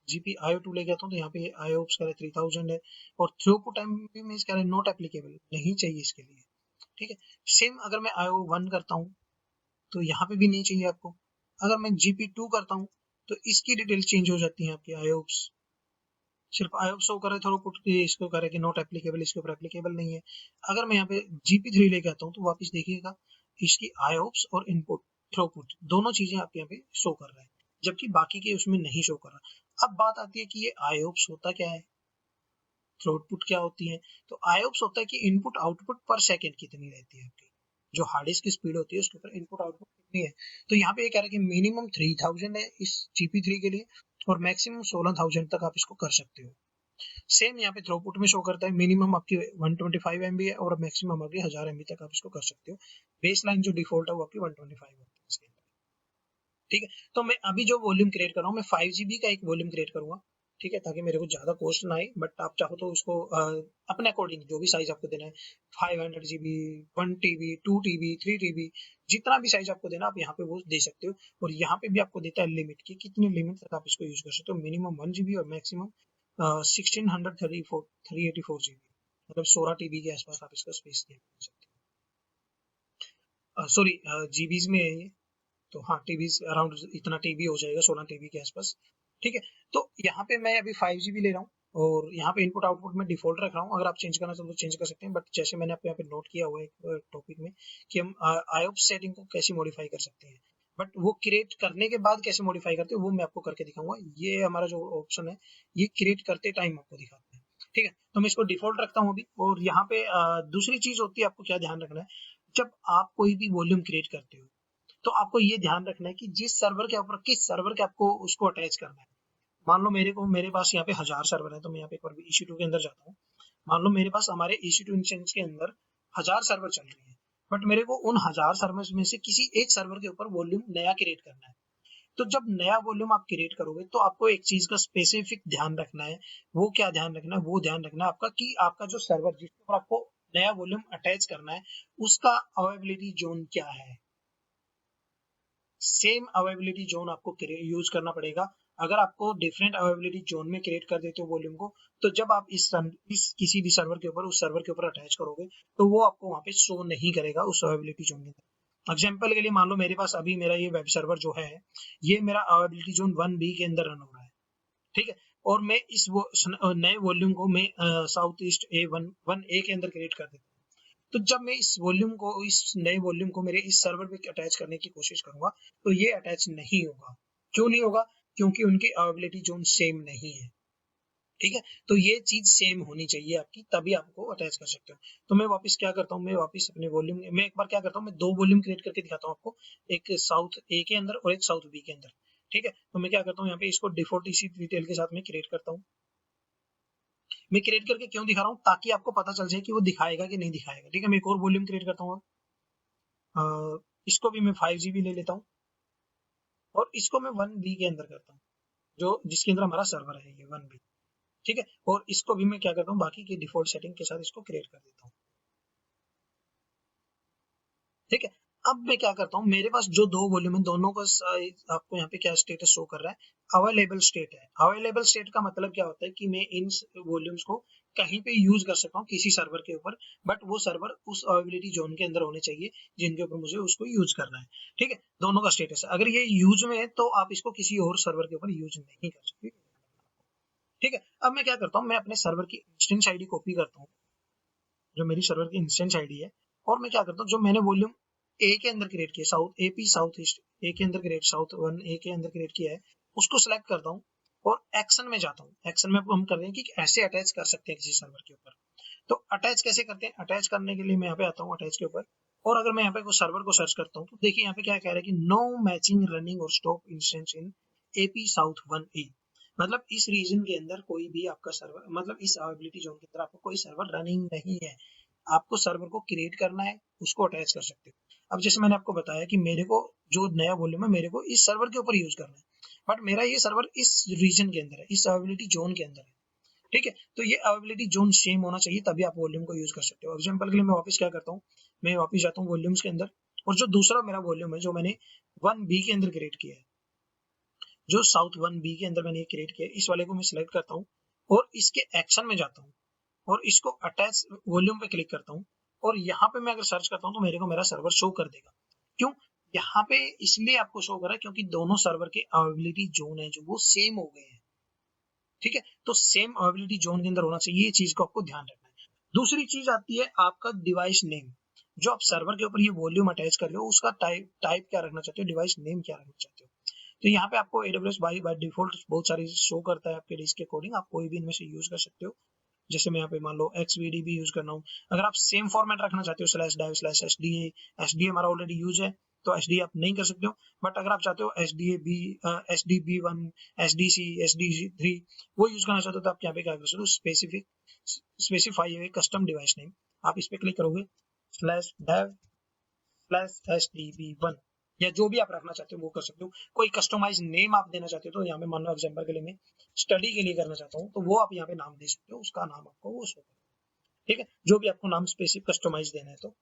GPIO2 लेके आता हूँ। तो यहाँ पे IOPS कह रहे 3000 है, और थ्रूपुट एमबी में कह रहे नॉट एप्लीकेबल, नहीं चाहिए इसके लिए। ठीक है, सेम अगर मैं IO1 करता हूँ तो यहाँ पे भी नहीं चाहिए आपको। अगर मैं GP2 करता हूँ तो इसकी डिटेल चेंज हो जाती है आपकी। IOPS सिर्फ IOPS शो कर रहे थ्रूपुट, इसको कह रहे कि नॉट एप्लीकेबल, इसके ऊपर एप्लीकेबल नहीं है। अगर मैं यहाँ पे GP3 लेके आता हूँ तो वापस देखिएगा इसकी IOPS और इनपुट थ्रूपुट दोनों चीजें आपके यहाँ पे शो कर रहा है, जबकि बाकी के उसमें नहीं शो कर रहा। अब बात आती है कि ये IOPS होता क्या है, थ्रूपुट क्या होती है। तो IOPS होता है कि इनपुट आउटपुट पर सेकेंड कितनी रहती है आपकी, जो हार्ड डिस्क की स्पीड होती है उसके ऊपर इनपुट आउटपुट कितनी है। तो यहाँ पे ये कह रहा है कि मिनिमम 3000 है इस GP3 के लिए, और मैक्सिमम 16000 तक आप इसको कर सकते हो। सेम यहाँ पे थ्रूपुट में शो करता है मिनिमम आपकी 125 MB है, और मैक्सिमम आपकी 1000 MB तक आप इसको कर सकते हो। बेस लाइन जो डिफॉल्ट है वो आपकी 125 होती है इसके अंदर। ठीक है, तो मैं अभी जो वॉल्यूम क्रिएट कर रहा हूँ, मैं 5 GB का एक वॉल्यूम क्रिएट करूंगा। ठीक है, ताकि मेरे को ज्यादा कॉस्ट ना आए, बट आप चाहो तो उसको अपने अकॉर्डिंग जो भी साइज आपको देना है, 500 GB, 1 TB, 2 TB, 3 TB, जितना भी साइज आपको देना आप यहाँ पे वो दे सकते हो। और यहाँ पे भी आपको देता है लिमिट की कितनी लिमिट तक आप इसको यूज कर सकते हो, मिनिमम 1 GB और मैक्सिमम 1634 मतलब 16 TB के आसपास आप इसका स्पेस दे सकते हो। सॉरी, जीबीज में है ये, तो हाँ टीबी अराउंड इतना टीबी हो जाएगा, 16 TB के आसपास। ठीक है, तो यहाँ पे मैं अभी 5 GB ले रहा हूँ, और यहाँ पे इनपुट आउटपुट में डिफॉल्ट रख रहा हूँ। अगर आप चेंज करना चाहो तो चेंज कर सकते हैं, बट जैसे मैंने आपको यहाँ पे नोट किया हुआ है एक टॉपिक में कि हम IOPS सेटिंग को कैसे मॉडिफाई कर सकते हैं, बट वो क्रिएट करने के बाद कैसे मॉडिफाई करते हैं वो मैं आपको करके दिखाऊंगा। ये हमारा जो ऑप्शन है ये क्रिएट करते टाइम आपको दिखाता है। ठीक है, तो मैं इसको डिफॉल्ट रखता हूँ अभी। और यहाँ पे दूसरी चीज होती है, आपको क्या ध्यान रखना है, जब आप कोई भी वॉल्यूम क्रिएट करते हो तो आपको ये ध्यान रखना है कि जिस सर्वर के ऊपर किस सर्वर के आपको उसको अटैच करना है। मान लो मेरे पास यहाँ पे 1000 सर्वर है, तो मैं यहाँ पे एक बार EC2 के अंदर जाता हूँ। मान लो मेरे पास हमारे EC2 इंस्टेंस के अंदर 1000 सर्वर चल रही है, बट मेरे को उन 1000 सर्वर में से किसी एक सर्वर के ऊपर वॉल्यूम नया क्रिएट करना है। तो जब नया वॉल्यूम आप क्रिएट करोगे तो आपको एक चीज का स्पेसिफिक ध्यान रखना है। वो क्या ध्यान रखना है, वो ध्यान रखना है आपका कि आपका जो सर्वर जिसके ऊपर आपको नया वॉल्यूम अटैच करना है उसका अवेलेबिलिटी जोन क्या है। सेम अवेलेबिलिटी जोन आपको यूज करना पड़ेगा। अगर आपको डिफरेंट अवेलेबिलिटी जोन में क्रिएट कर देते हो वॉल्यूम को, तो जब आप इस किसी भी सर्वर के ऊपर उस सर्वर के ऊपर अटैच करोगे तो वो आपको वहां पे शो नहीं करेगा उस अवेलेबिलिटी जोन के अंदर। एग्जाम्पल के लिए मान लो मेरे पास अभी मेरा ये वेब सर्वर जो है, ये मेरा अवेलेबिलिटी जोन 1B के अंदर रन हो रहा है। ठीक है, और मैं इस नए वॉल्यूम को मैं साउथ ईस्ट A1 1A के अंदर क्रिएट कर देता हूँ। तो जब मैं इस नए वॉल्यूम को मेरे इस सर्वर पे अटैच करने की कोशिश करूंगा तो ये अटैच नहीं होगा। क्यों नहीं होगा, क्योंकि उनकी अवेलेबिलिटी जोन सेम नहीं है। ठीक है, तो ये चीज सेम होनी चाहिए आपकी, तभी आपको अटैच कर सकते हो। तो मैं वापस क्या करता हूँ, मैं वापस अपने वॉल्यूम में एक बार क्या करता हूँ, मैं दो वॉल्यूम क्रिएट करके दिखाता हूँ आपको, एक साउथ A के अंदर और एक साउथ B के अंदर। ठीक है, तो मैं क्या करता हूँ, यहाँ पे इसको डिफॉल्ट इसी डिटेल के साथ में क्रिएट करता हूँ। मैं क्रिएट करके क्यों दिखा रहा हूँ, ताकि आपको पता चल जाए कि वो दिखाएगा कि नहीं दिखाएगा। ठीक है, मैं एक और वॉल्यूम क्रिएट करता हूँ। इसको भी मैं 5 GB ले लेता हूँ, और इसको मैं 1B के अंदर करता हूँ, जो जिसके अंदर हमारा सर्वर है ये 1B। ठीक है, और इसको भी मैं क्या करता हूँ, बाकी की डिफॉल्ट सेटिंग के साथ इसको क्रिएट कर देता हूँ। ठीक है, अब मैं क्या करता हूँ, मेरे पास जो दो वॉल्यूम है दोनों का आपको यहाँ पे क्या स्टेटस शो कर रहा है, अवेलेबल स्टेट है। अवेलेबल स्टेट का मतलब क्या होता है कि मैं इन वॉल्यूम्स को कहीं पे यूज कर सकता हूँ किसी सर्वर के ऊपर, बट वो सर्वर उस अवेलेबिलिटी जोन के अंदर होने चाहिए जिनके ऊपर मुझे उसको यूज करना है। ठीक है, दोनों का स्टेटस है। अगर ये यूज में है तो आप इसको किसी और सर्वर के ऊपर यूज नहीं कर सकते। ठीक है, अब मैं क्या करता हूँ, मैं अपने सर्वर की इंस्टेंस आईडी कॉपी करता हूँ, जो मेरी सर्वर की इंस्टेंस आईडी है, और मैं क्या करता हूँ, जो मैंने वॉल्यूम ए के अंदर क्रिएट किया, साउथ AP साउथ ईस्ट ए के अंदर क्रिएट, साउथ 1A के अंदर क्रिएट किया है, उसको सिलेक्ट करता हूँ और एक्शन में जाता हूँ। एक्शन में हम कर रहे हैं कि ऐसे अटैच कर सकते हैं किसी सर्वर के ऊपर। तो अटैच कैसे करते हैं? अटैच करने के लिए मैं यहाँ पे आता हूँ अटैच के ऊपर, और अगर मैं यहाँ पे कोई सर्वर को सर्च करता हूँ तो देखिए यहाँ पे क्या कह रहा है कि नो मैचिंग रनिंग और stop instance in AP south 1A। मतलब इस रीजन के अंदर कोई भी आपका सर्वर, मतलब इस अवेलेबिलिटी जोन के अंदर आपको कोई सर्वर रनिंग नहीं है। आपको सर्वर को क्रिएट करना है, उसको अटैच कर सकते हो। अब जैसे मैंने आपको बताया कि मेरे को जो नया वॉल्यूम है मेरे को इस सर्वर के ऊपर यूज करना है, बट मेरा ये सर्वर इस रीजन के अंदर है, इस अवेलेबिलिटी जोन के अंदर है। ठीक है, तो ये अवेलेबिलिटी जोन सेम होना चाहिए, तभी आप वॉल्यूम को यूज कर सकते हो। एग्जांपल के लिए मैं वापस क्या करता हूँ, मैं वापस जाता हूँ वॉल्यूम्स के अंदर, और जो दूसरा मेरा वॉल्यूम है जो मैंने 1B के अंदर क्रिएट किया है, जो साउथ 1B के अंदर मैंने क्रिएट किया है, इस वाले को मैं सिलेक्ट करता हूँ और इसके एक्शन में जाता हूँ और इसको अटैच वॉल्यूम पे क्लिक करता हूँ, और यहाँ पे मैं अगर सर्च करता हूँ तो मेरे को मेरा सर्वर शो कर देगा। क्यों? यहाँ पे इसलिए आपको शो कर रहा है क्योंकि दोनों सर्वर के अवेलेबिलिटी जोन है जो वो सेम हो गए हैं। ठीक है, तो सेम अवेलेबिलिटी जोन के अंदर होना चाहिए, ये चीज को आपको ध्यान रखना है। दूसरी चीज आती है आपका डिवाइस नेम। जो आप सर्वर के ऊपर ये वॉल्यूम अटैच कर रहे हो उसका टाइप क्या रखना चाहते हो, डिवाइस नेम क्या रखना चाहते हो। तो यहाँ पे आपको AWS बाय डिफॉल्ट बहुत सारी शो करता है आपके डिस्क के अकॉर्डिंग, आप कोई भी इनमें से यूज कर सकते हो। जैसे मैं यहाँ पे मान लो XVDB यूज करना हूँ। अगर आप सेम फॉर्मेट रखना चाहते हो /dev/SDA, SDA हमारा ऑलरेडी यूज है तो SDA आप नहीं कर सकते हो, बट अगर आप चाहते हो SDB1, SDC, SDC3 वो यूज करना चाहते हो तो आप यहाँ पे क्या कर सकते हो, स्पेसिफाई कस्टम डिवाइस नेम, आप इस पे क्लिक करोगे /dev/SDB1 या जो भी आप रखना चाहते हो वो कर सकते हो। कोई कस्टमाइज नेम आप देना चाहते हो तो यहाँ पे मान लो एग्जाम्पल के लिए मैं स्टडी के लिए करना चाहता हूँ तो वो आप यहाँ पे नाम दे सकते हो, उसका नाम आपको वो शो करेगा। ठीक है, जो भी आपको नाम स्पेसिफिक कस्टमाइज देना है तो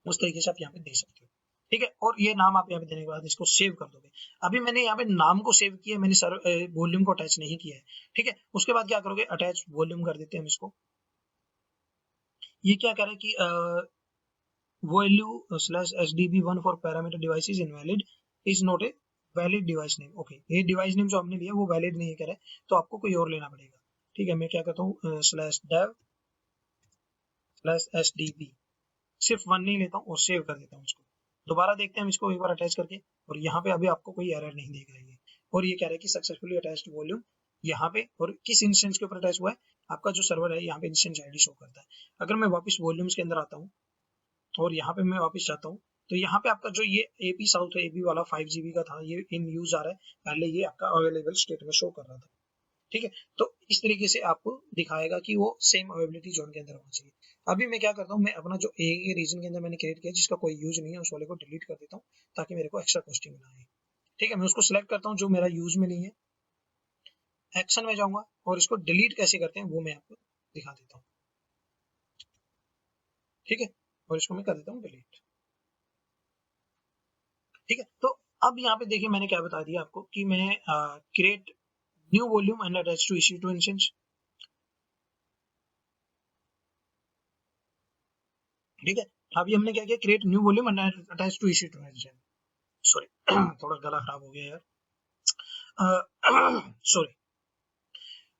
उस तरीके से आप यहाँ पे दे सकते हो। ठीक है, और ये नाम आप यहाँ पे देने के बाद इसको सेव कर दोगे। अभी मैंने यहाँ पे नाम को सेव किया, मैंने सर वॉल्यूम को अटैच नहीं किया है। ठीक है, उसके बाद क्या करोगे, अटैच वॉल्यूम कर देते हैं हम इसको। ये क्या कह रहा है कि value/SDB1 for parameter device is invalid, is not a valid device name। Okay, ये डिवाइस नेम जो हमने लिया वो वैलिड नहीं कह रहा है, तो आपको कोई और लेना पड़ेगा। ठीक है, मैं क्या करता हूँ /dev/SDB, सिर्फ 1 नहीं लेता हूँ और सेव कर देता हूँ इसको। दोबारा देखते हैं हम इसको एक बार अटैच करके, और यहाँ पे अभी आपको कोई एरर नहीं देख रही है, और ये कह रहा है कि सक्सेसफुली अटैच्ड वॉल्यूम यहाँ पे, और किस इंस्टेंस के ऊपर अटैच हुआ है, आपका जो सर्वर है यहाँ पे इंस्टेंस आईडी शो करता है। अगर मैं वापस वॉल्यूम्स के अंदर आता हूँ और यहाँ पे मैं वापस जाता हूँ तो यहाँ पे आपका जो ये AP साउथ है, AP वाला 5GB का था, ये इन यूज आ रहा है, पहले ये आपका अवेलेबल स्टेट में शो कर रहा था। ठीक है, तो इस तरीके से आपको दिखाएगा कि वो सेम अवेलेबिलिटी जोन के अंदर होना चाहिए। अभी मैं क्या करता हूँ, मैं अपना जो ए रीजन के अंदर मैंने क्रिएट किया जिसका कोई यूज नहीं है उस वाले को डिलीट कर देता हूँ ताकि मेरे को एक्स्ट्रा कॉस्टिंग ना आए। ठीक है, मैं उसको सिलेक्ट करता हूँ जो मेरा यूज में नहीं है, एक्शन में जाऊंगा और इसको डिलीट कैसे करते हैं वो मैं आपको दिखा देता हूँ। ठीक है, और इसको मैं कर देता हूँ डिलीट। ठीक है, तो अब यहाँ पे देखिए मैंने क्या बता दिया आपको कि मैं create new volume and attach to EC2 instance. ठीक है, अभी हमने क्या किया, create new volume and attach to EC2 instance. Sorry थोड़ा गला खराब हो गया यार, सॉरी।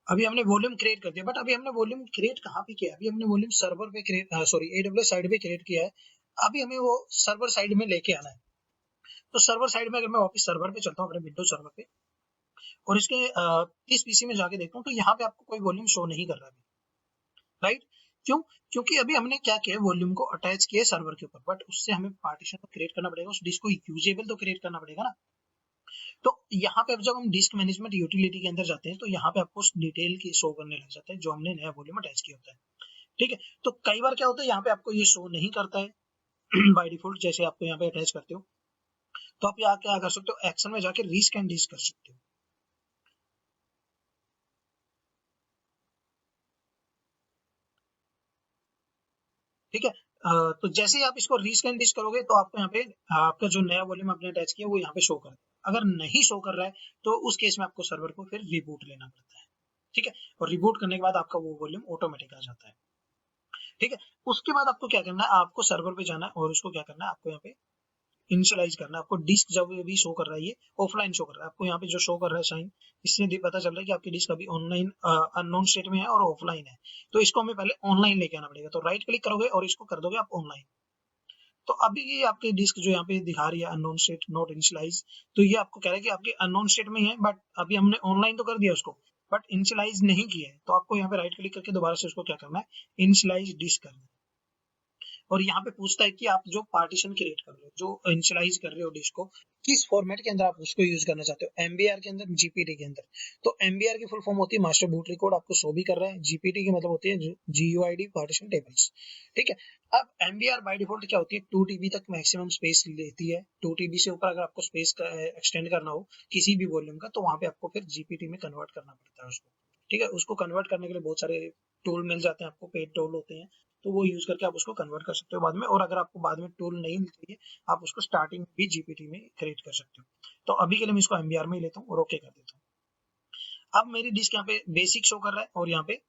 अभी हमने वॉल्यूम क्रिएट कर दिया, बट अभी हमने वॉल्यूम क्रिएट कहाँ पे किया, अभी हमने वॉल्यूम सर्वर पे क्रिएट, सॉरी AWS साइड पे क्रिएट किया है। अभी हमें वो सर्वर साइड में लेके आना है। तो सर्वर साइड में अगर मैं वापस सर्वर पे चलता हूँ, अपने विंडोज सर्वर पे, और इसके इस पीसी में जाके देखता हूँ तो यहाँ पे आपको कोई वॉल्यूम शो नहीं कर रहा है, राइट? क्यों? क्योंकि अभी हमने क्या किया, वॉल्यूम को अटैच किया सर्वर के ऊपर, बट उससे हमें पार्टीशन तो क्रिएट करना पड़ेगा, उस डिस्क को यूजेबल तो क्रिएट करना पड़ेगा ना। तो यहाँ पे अब जब हम डिस्क मैनेजमेंट यूटिलिटी के अंदर जाते हैं तो यहाँ पे आपको डिटेल की शो करने लग जाता है जो हमने नया वॉल्यूम अटैच किया होता है। ठीक है, तो कई बार क्या होता है यहाँ पे आपको ये शो नहीं करता है बाय डिफॉल्ट, जैसे आपको यहाँ पे अटैच करते हो तो आप यहाँ क्या कर सकते हो, एक्शन में जाके रीस्कैन डिस्क कर सकते हो। ठीक है, तो जैसे ही आप इसको रीस्कैन डिस्क करोगे तो आपको यहाँ पे आपका जो नया वॉल्यूम आपने अटैच किया वो यहाँ पे शो कर देगा। अगर नहीं शो कर रहा है तो उस केस में आपको सर्वर को फिर रिबूट लेना पड़ता है। ठीक है, और रिबूट करने के बाद आपका वो वॉल्यूम ऑटोमेटिक आ जाता है। ठीक है, उसके बाद आपको क्या करना है, आपको सर्वर पे जाना है और उसको क्या करना है, आपको यहाँ पे इनिशियलाइज करना है। आपको डिस्क जब भी शो कर रहा है, ये ऑफलाइन शो कर रहा है, आपको यहाँ पे जो शो कर रहा है साइन, इससे पता चल रहा है कि आपकी डिस्क अभी ऑनलाइन अननोन स्टेट में है और ऑफलाइन है। तो इसको हमें पहले ऑनलाइन लेके आना पड़ेगा, तो राइट क्लिक करोगे और इसको कर दोगे आप ऑनलाइन। तो अभी ये आपकी डिस्क जो यहाँ पे दिखा रही है अननोन स्टेट नॉट इनिशियलाइज, तो ये आपको कह रहा है कि आपके अननोन स्टेट में ही है, बट अभी हमने ऑनलाइन तो कर दिया उसको, बट इनिशियलाइज नहीं किया है, तो आपको यहाँ पे राइट क्लिक करके दोबारा से उसको क्या करना है, इनिशियलाइज डिस्क करना है। और यहाँ पे पूछता है कि आप जो पार्टीशन क्रिएट कर रहे हो, जो इनिशियलाइज कर रहे हो डिस्क को, किस फॉर्मेट के अंदर आप उसको यूज करना चाहते हो, एमबीआर के अंदर, जीपीटी के अंदर। तो एमबीआर की फुल फॉर्म होती है मास्टर बूट रिकॉर्ड, आपको शो भी कर रहा है। जीपीटी की मतलब होती है जीयूआईडी पार्टीशन टेबल्स, ठीक है। अब एमबीआर बाय डिफॉल्ट क्या होती है, 2 TB तक मैक्सिमम स्पेस लेती है। 2 TB से ऊपर अगर आपको स्पेस एक्सटेंड करना हो किसी भी वॉल्यूम का, तो वहां पे आपको फिर जीपीटी में कन्वर्ट करना पड़ता है उसको, ठीक है। उसको कन्वर्ट करने के लिए बहुत सारे टूल मिल जाते हैं आपको, पेड टूल होते हैं, तो वो यूज करके आप उसको कन्वर्ट कर सकते हो बाद में। और अगर आपको बाद में टूल नहीं मिलती है, आप उसको स्टार्टिंग भी जीपीटी में क्रिएट कर सकते हो। तो अभी के लिए मैं इसको एमबीआर में ही लेता हूँ और ओके कर देता हूँ। अब मेरी डिस्क यहाँ पे बेसिक शो कर रहा है और यहाँ पे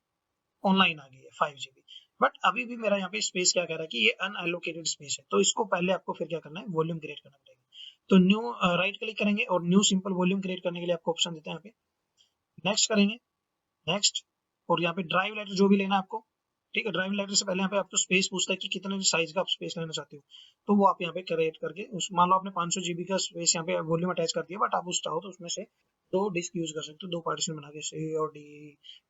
ऑनलाइन आ गई है 5 GB। बट अभी भी मेरा यहाँ पे स्पेस क्या कह रहा है कि ये अनएलोकेटेड स्पेस है, तो इसको पहले आपको फिर क्या करना है, वॉल्यूम क्रिएट करना पड़ेगा। तो न्यू राइट क्लिक करेंगे और न्यू सिंपल वॉल्यूम क्रिएट करने के लिए आपको ऑप्शन देते हैं यहाँ पे, नेक्स्ट करेंगे, नेक्स्ट। और यहाँ पे ड्राइव लेटर जो भी लेना है आपको, ठीक है। ड्राइव लेटर से पहले यहाँ पे आपको स्पेस पूछता है कि कितने साइज का आप स्पेस लेना चाहते हो, तो वो आप यहाँ पे क्रिएट करके उस, मान लो आपने 500 GB का स्पेस यहाँ पे वॉल्यूम अटैच कर दिया, बट आप उस चाहो तो उसमें से 2 डिस्क यूज कर सकते हो, 2 पार्टीशन बना के, सी और डी,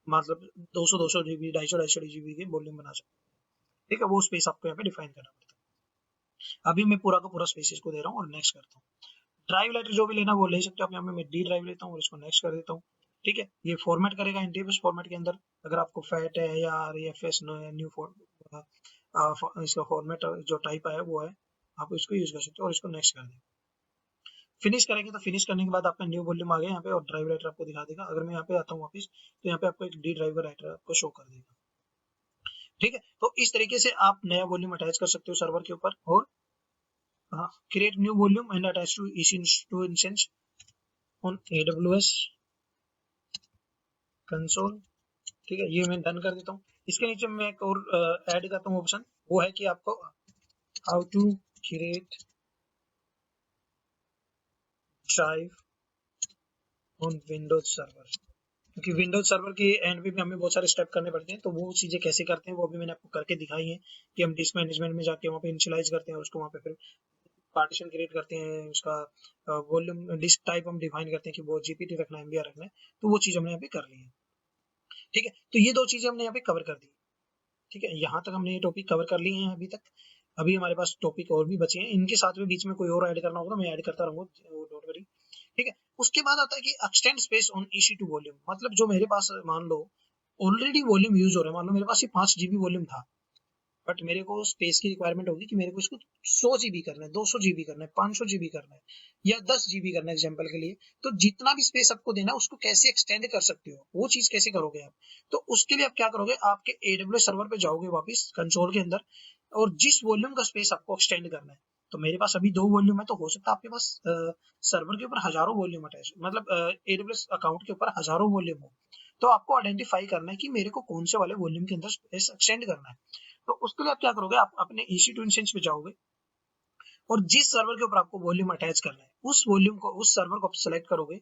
मतलब 200 GB, 250 GB के वॉल्यूम बना सकते हो, ठीक है। वो स्पेस आपको यहाँ पे डिफाइन करना पड़ता है। अभी मैं पूरा का पूरा स्पेस इसको दे रहा हूँ और नेक्स्ट करता हूँ। ड्राइव लेटर जो भी लेना वो ले सकते हो आप, यहाँ पे मैं डी ड्राइव लेता हूँ और इसको नेक्स्ट कर देता हूँ, ठीक है। ये फॉर्मेट करेगा एनटीएफएस फॉर्मेट के अंदर। अगर आपको फैट है या आरईएफएस न्यू इसका फॉर्मेट जो टाइप है वो है, आप इसको यूज कर सकते हो और इसको नेक्स्ट कर दें। फिनिश करेंगे तो फिनिश करने के बाद आपका न्यू वॉल्यूम आ गया यहाँ पे और ड्राइव राइटर आपको दिखा देगा। अगर मैं यहाँ पे आता हूँ वापस, तो यहाँ पे आपको एक डी ड्राइव राइटर आपको शो कर देगा, ठीक है। तो इस तरीके से आप नया वॉल्यूम अटैच कर सकते हो सर्वर के ऊपर। और create new volume and attach to EC2 instance on AWS console, ठीक है। ये मैं डन कर देता हूँ। इसके नीचे मैं एक और ऐड करता हूँ ऑप्शन, वो है कि आपको how to create drive on Windows server, क्योंकि विंडोज सर्वर के एंड भी हमें बहुत सारे स्टेप करने पड़ते हैं, तो वो चीजें कैसे करते हैं वो भी मैंने आपको करके दिखाई है कि हम डिस्क मैनेजमेंट में जाके वहाँ पे इनिशियलाइज करते हैं और उसको वहाँ पे फिर पार्टीशन क्रिएट करते हैं, उसका वॉल्यूम डिस्क टाइप हम डिफाइन करते हैं कि वो जीपीटी रखना है, एमबीआर रखना है, तो वो चीज हमने यहाँ पे कर ली है, ठीक है। तो ये 2 चीजें हमने यहाँ पे कवर कर दी, ठीक है। यहाँ तक हमने ये टॉपिक कवर कर लिए हैं अभी तक। अभी हमारे पास टॉपिक और भी बचे हैं, इनके साथ में बीच में कोई और ऐड करना होगा तो मैं ऐड करता रहूंगा, डोंट वरी, ठीक है। उसके बाद आता है कि extend space on EC2 volume, मतलब जो मेरे पास मान लो ऑलरेडी वॉल्यूम यूज हो रहा है, मान लो मेरे पास ये 5 GB वॉल्यूम था, बट मेरे को स्पेस की रिक्वायरमेंट होगी कि मेरे को इसको 100 GB करना है, 200 GB करना है, 500 GB करना है या 10 GB करना है एग्जांपल के लिए। तो जितना भी स्पेस आपको देना है उसको कैसे एक्सटेंड कर सकते हो, वो चीज कैसे करोगे आप। तो उसके लिए आप क्या करोगे, आपके AWS सर्वर पे जाओगे वापस कंसोल के अंदर, और जिस वॉल्यूम का स्पेस आपको एक्सटेंड करना है, तो मेरे पास अभी 2 वॉल्यूम है, तो हो सकता है आपके पास सर्वर के ऊपर हजारों वॉल्यूम अटैच, मतलब AWS अकाउंट के ऊपर हजारों वॉल्यूम हो। तो आपको आइडेंटिफाई करना है कि मेरे को कौन से वाले वॉल्यूम के अंदर स्पेस एक्सटेंड करना है। तो उसके लिए आप क्या करोगे, आप अपने EC2 इंस्टेंस पे जाओगे और जिस सर्वर के ऊपर आपको वॉल्यूम अटैच करना है उस वॉल्यूम को, उस सर्वर को सिलेक्ट करोगे,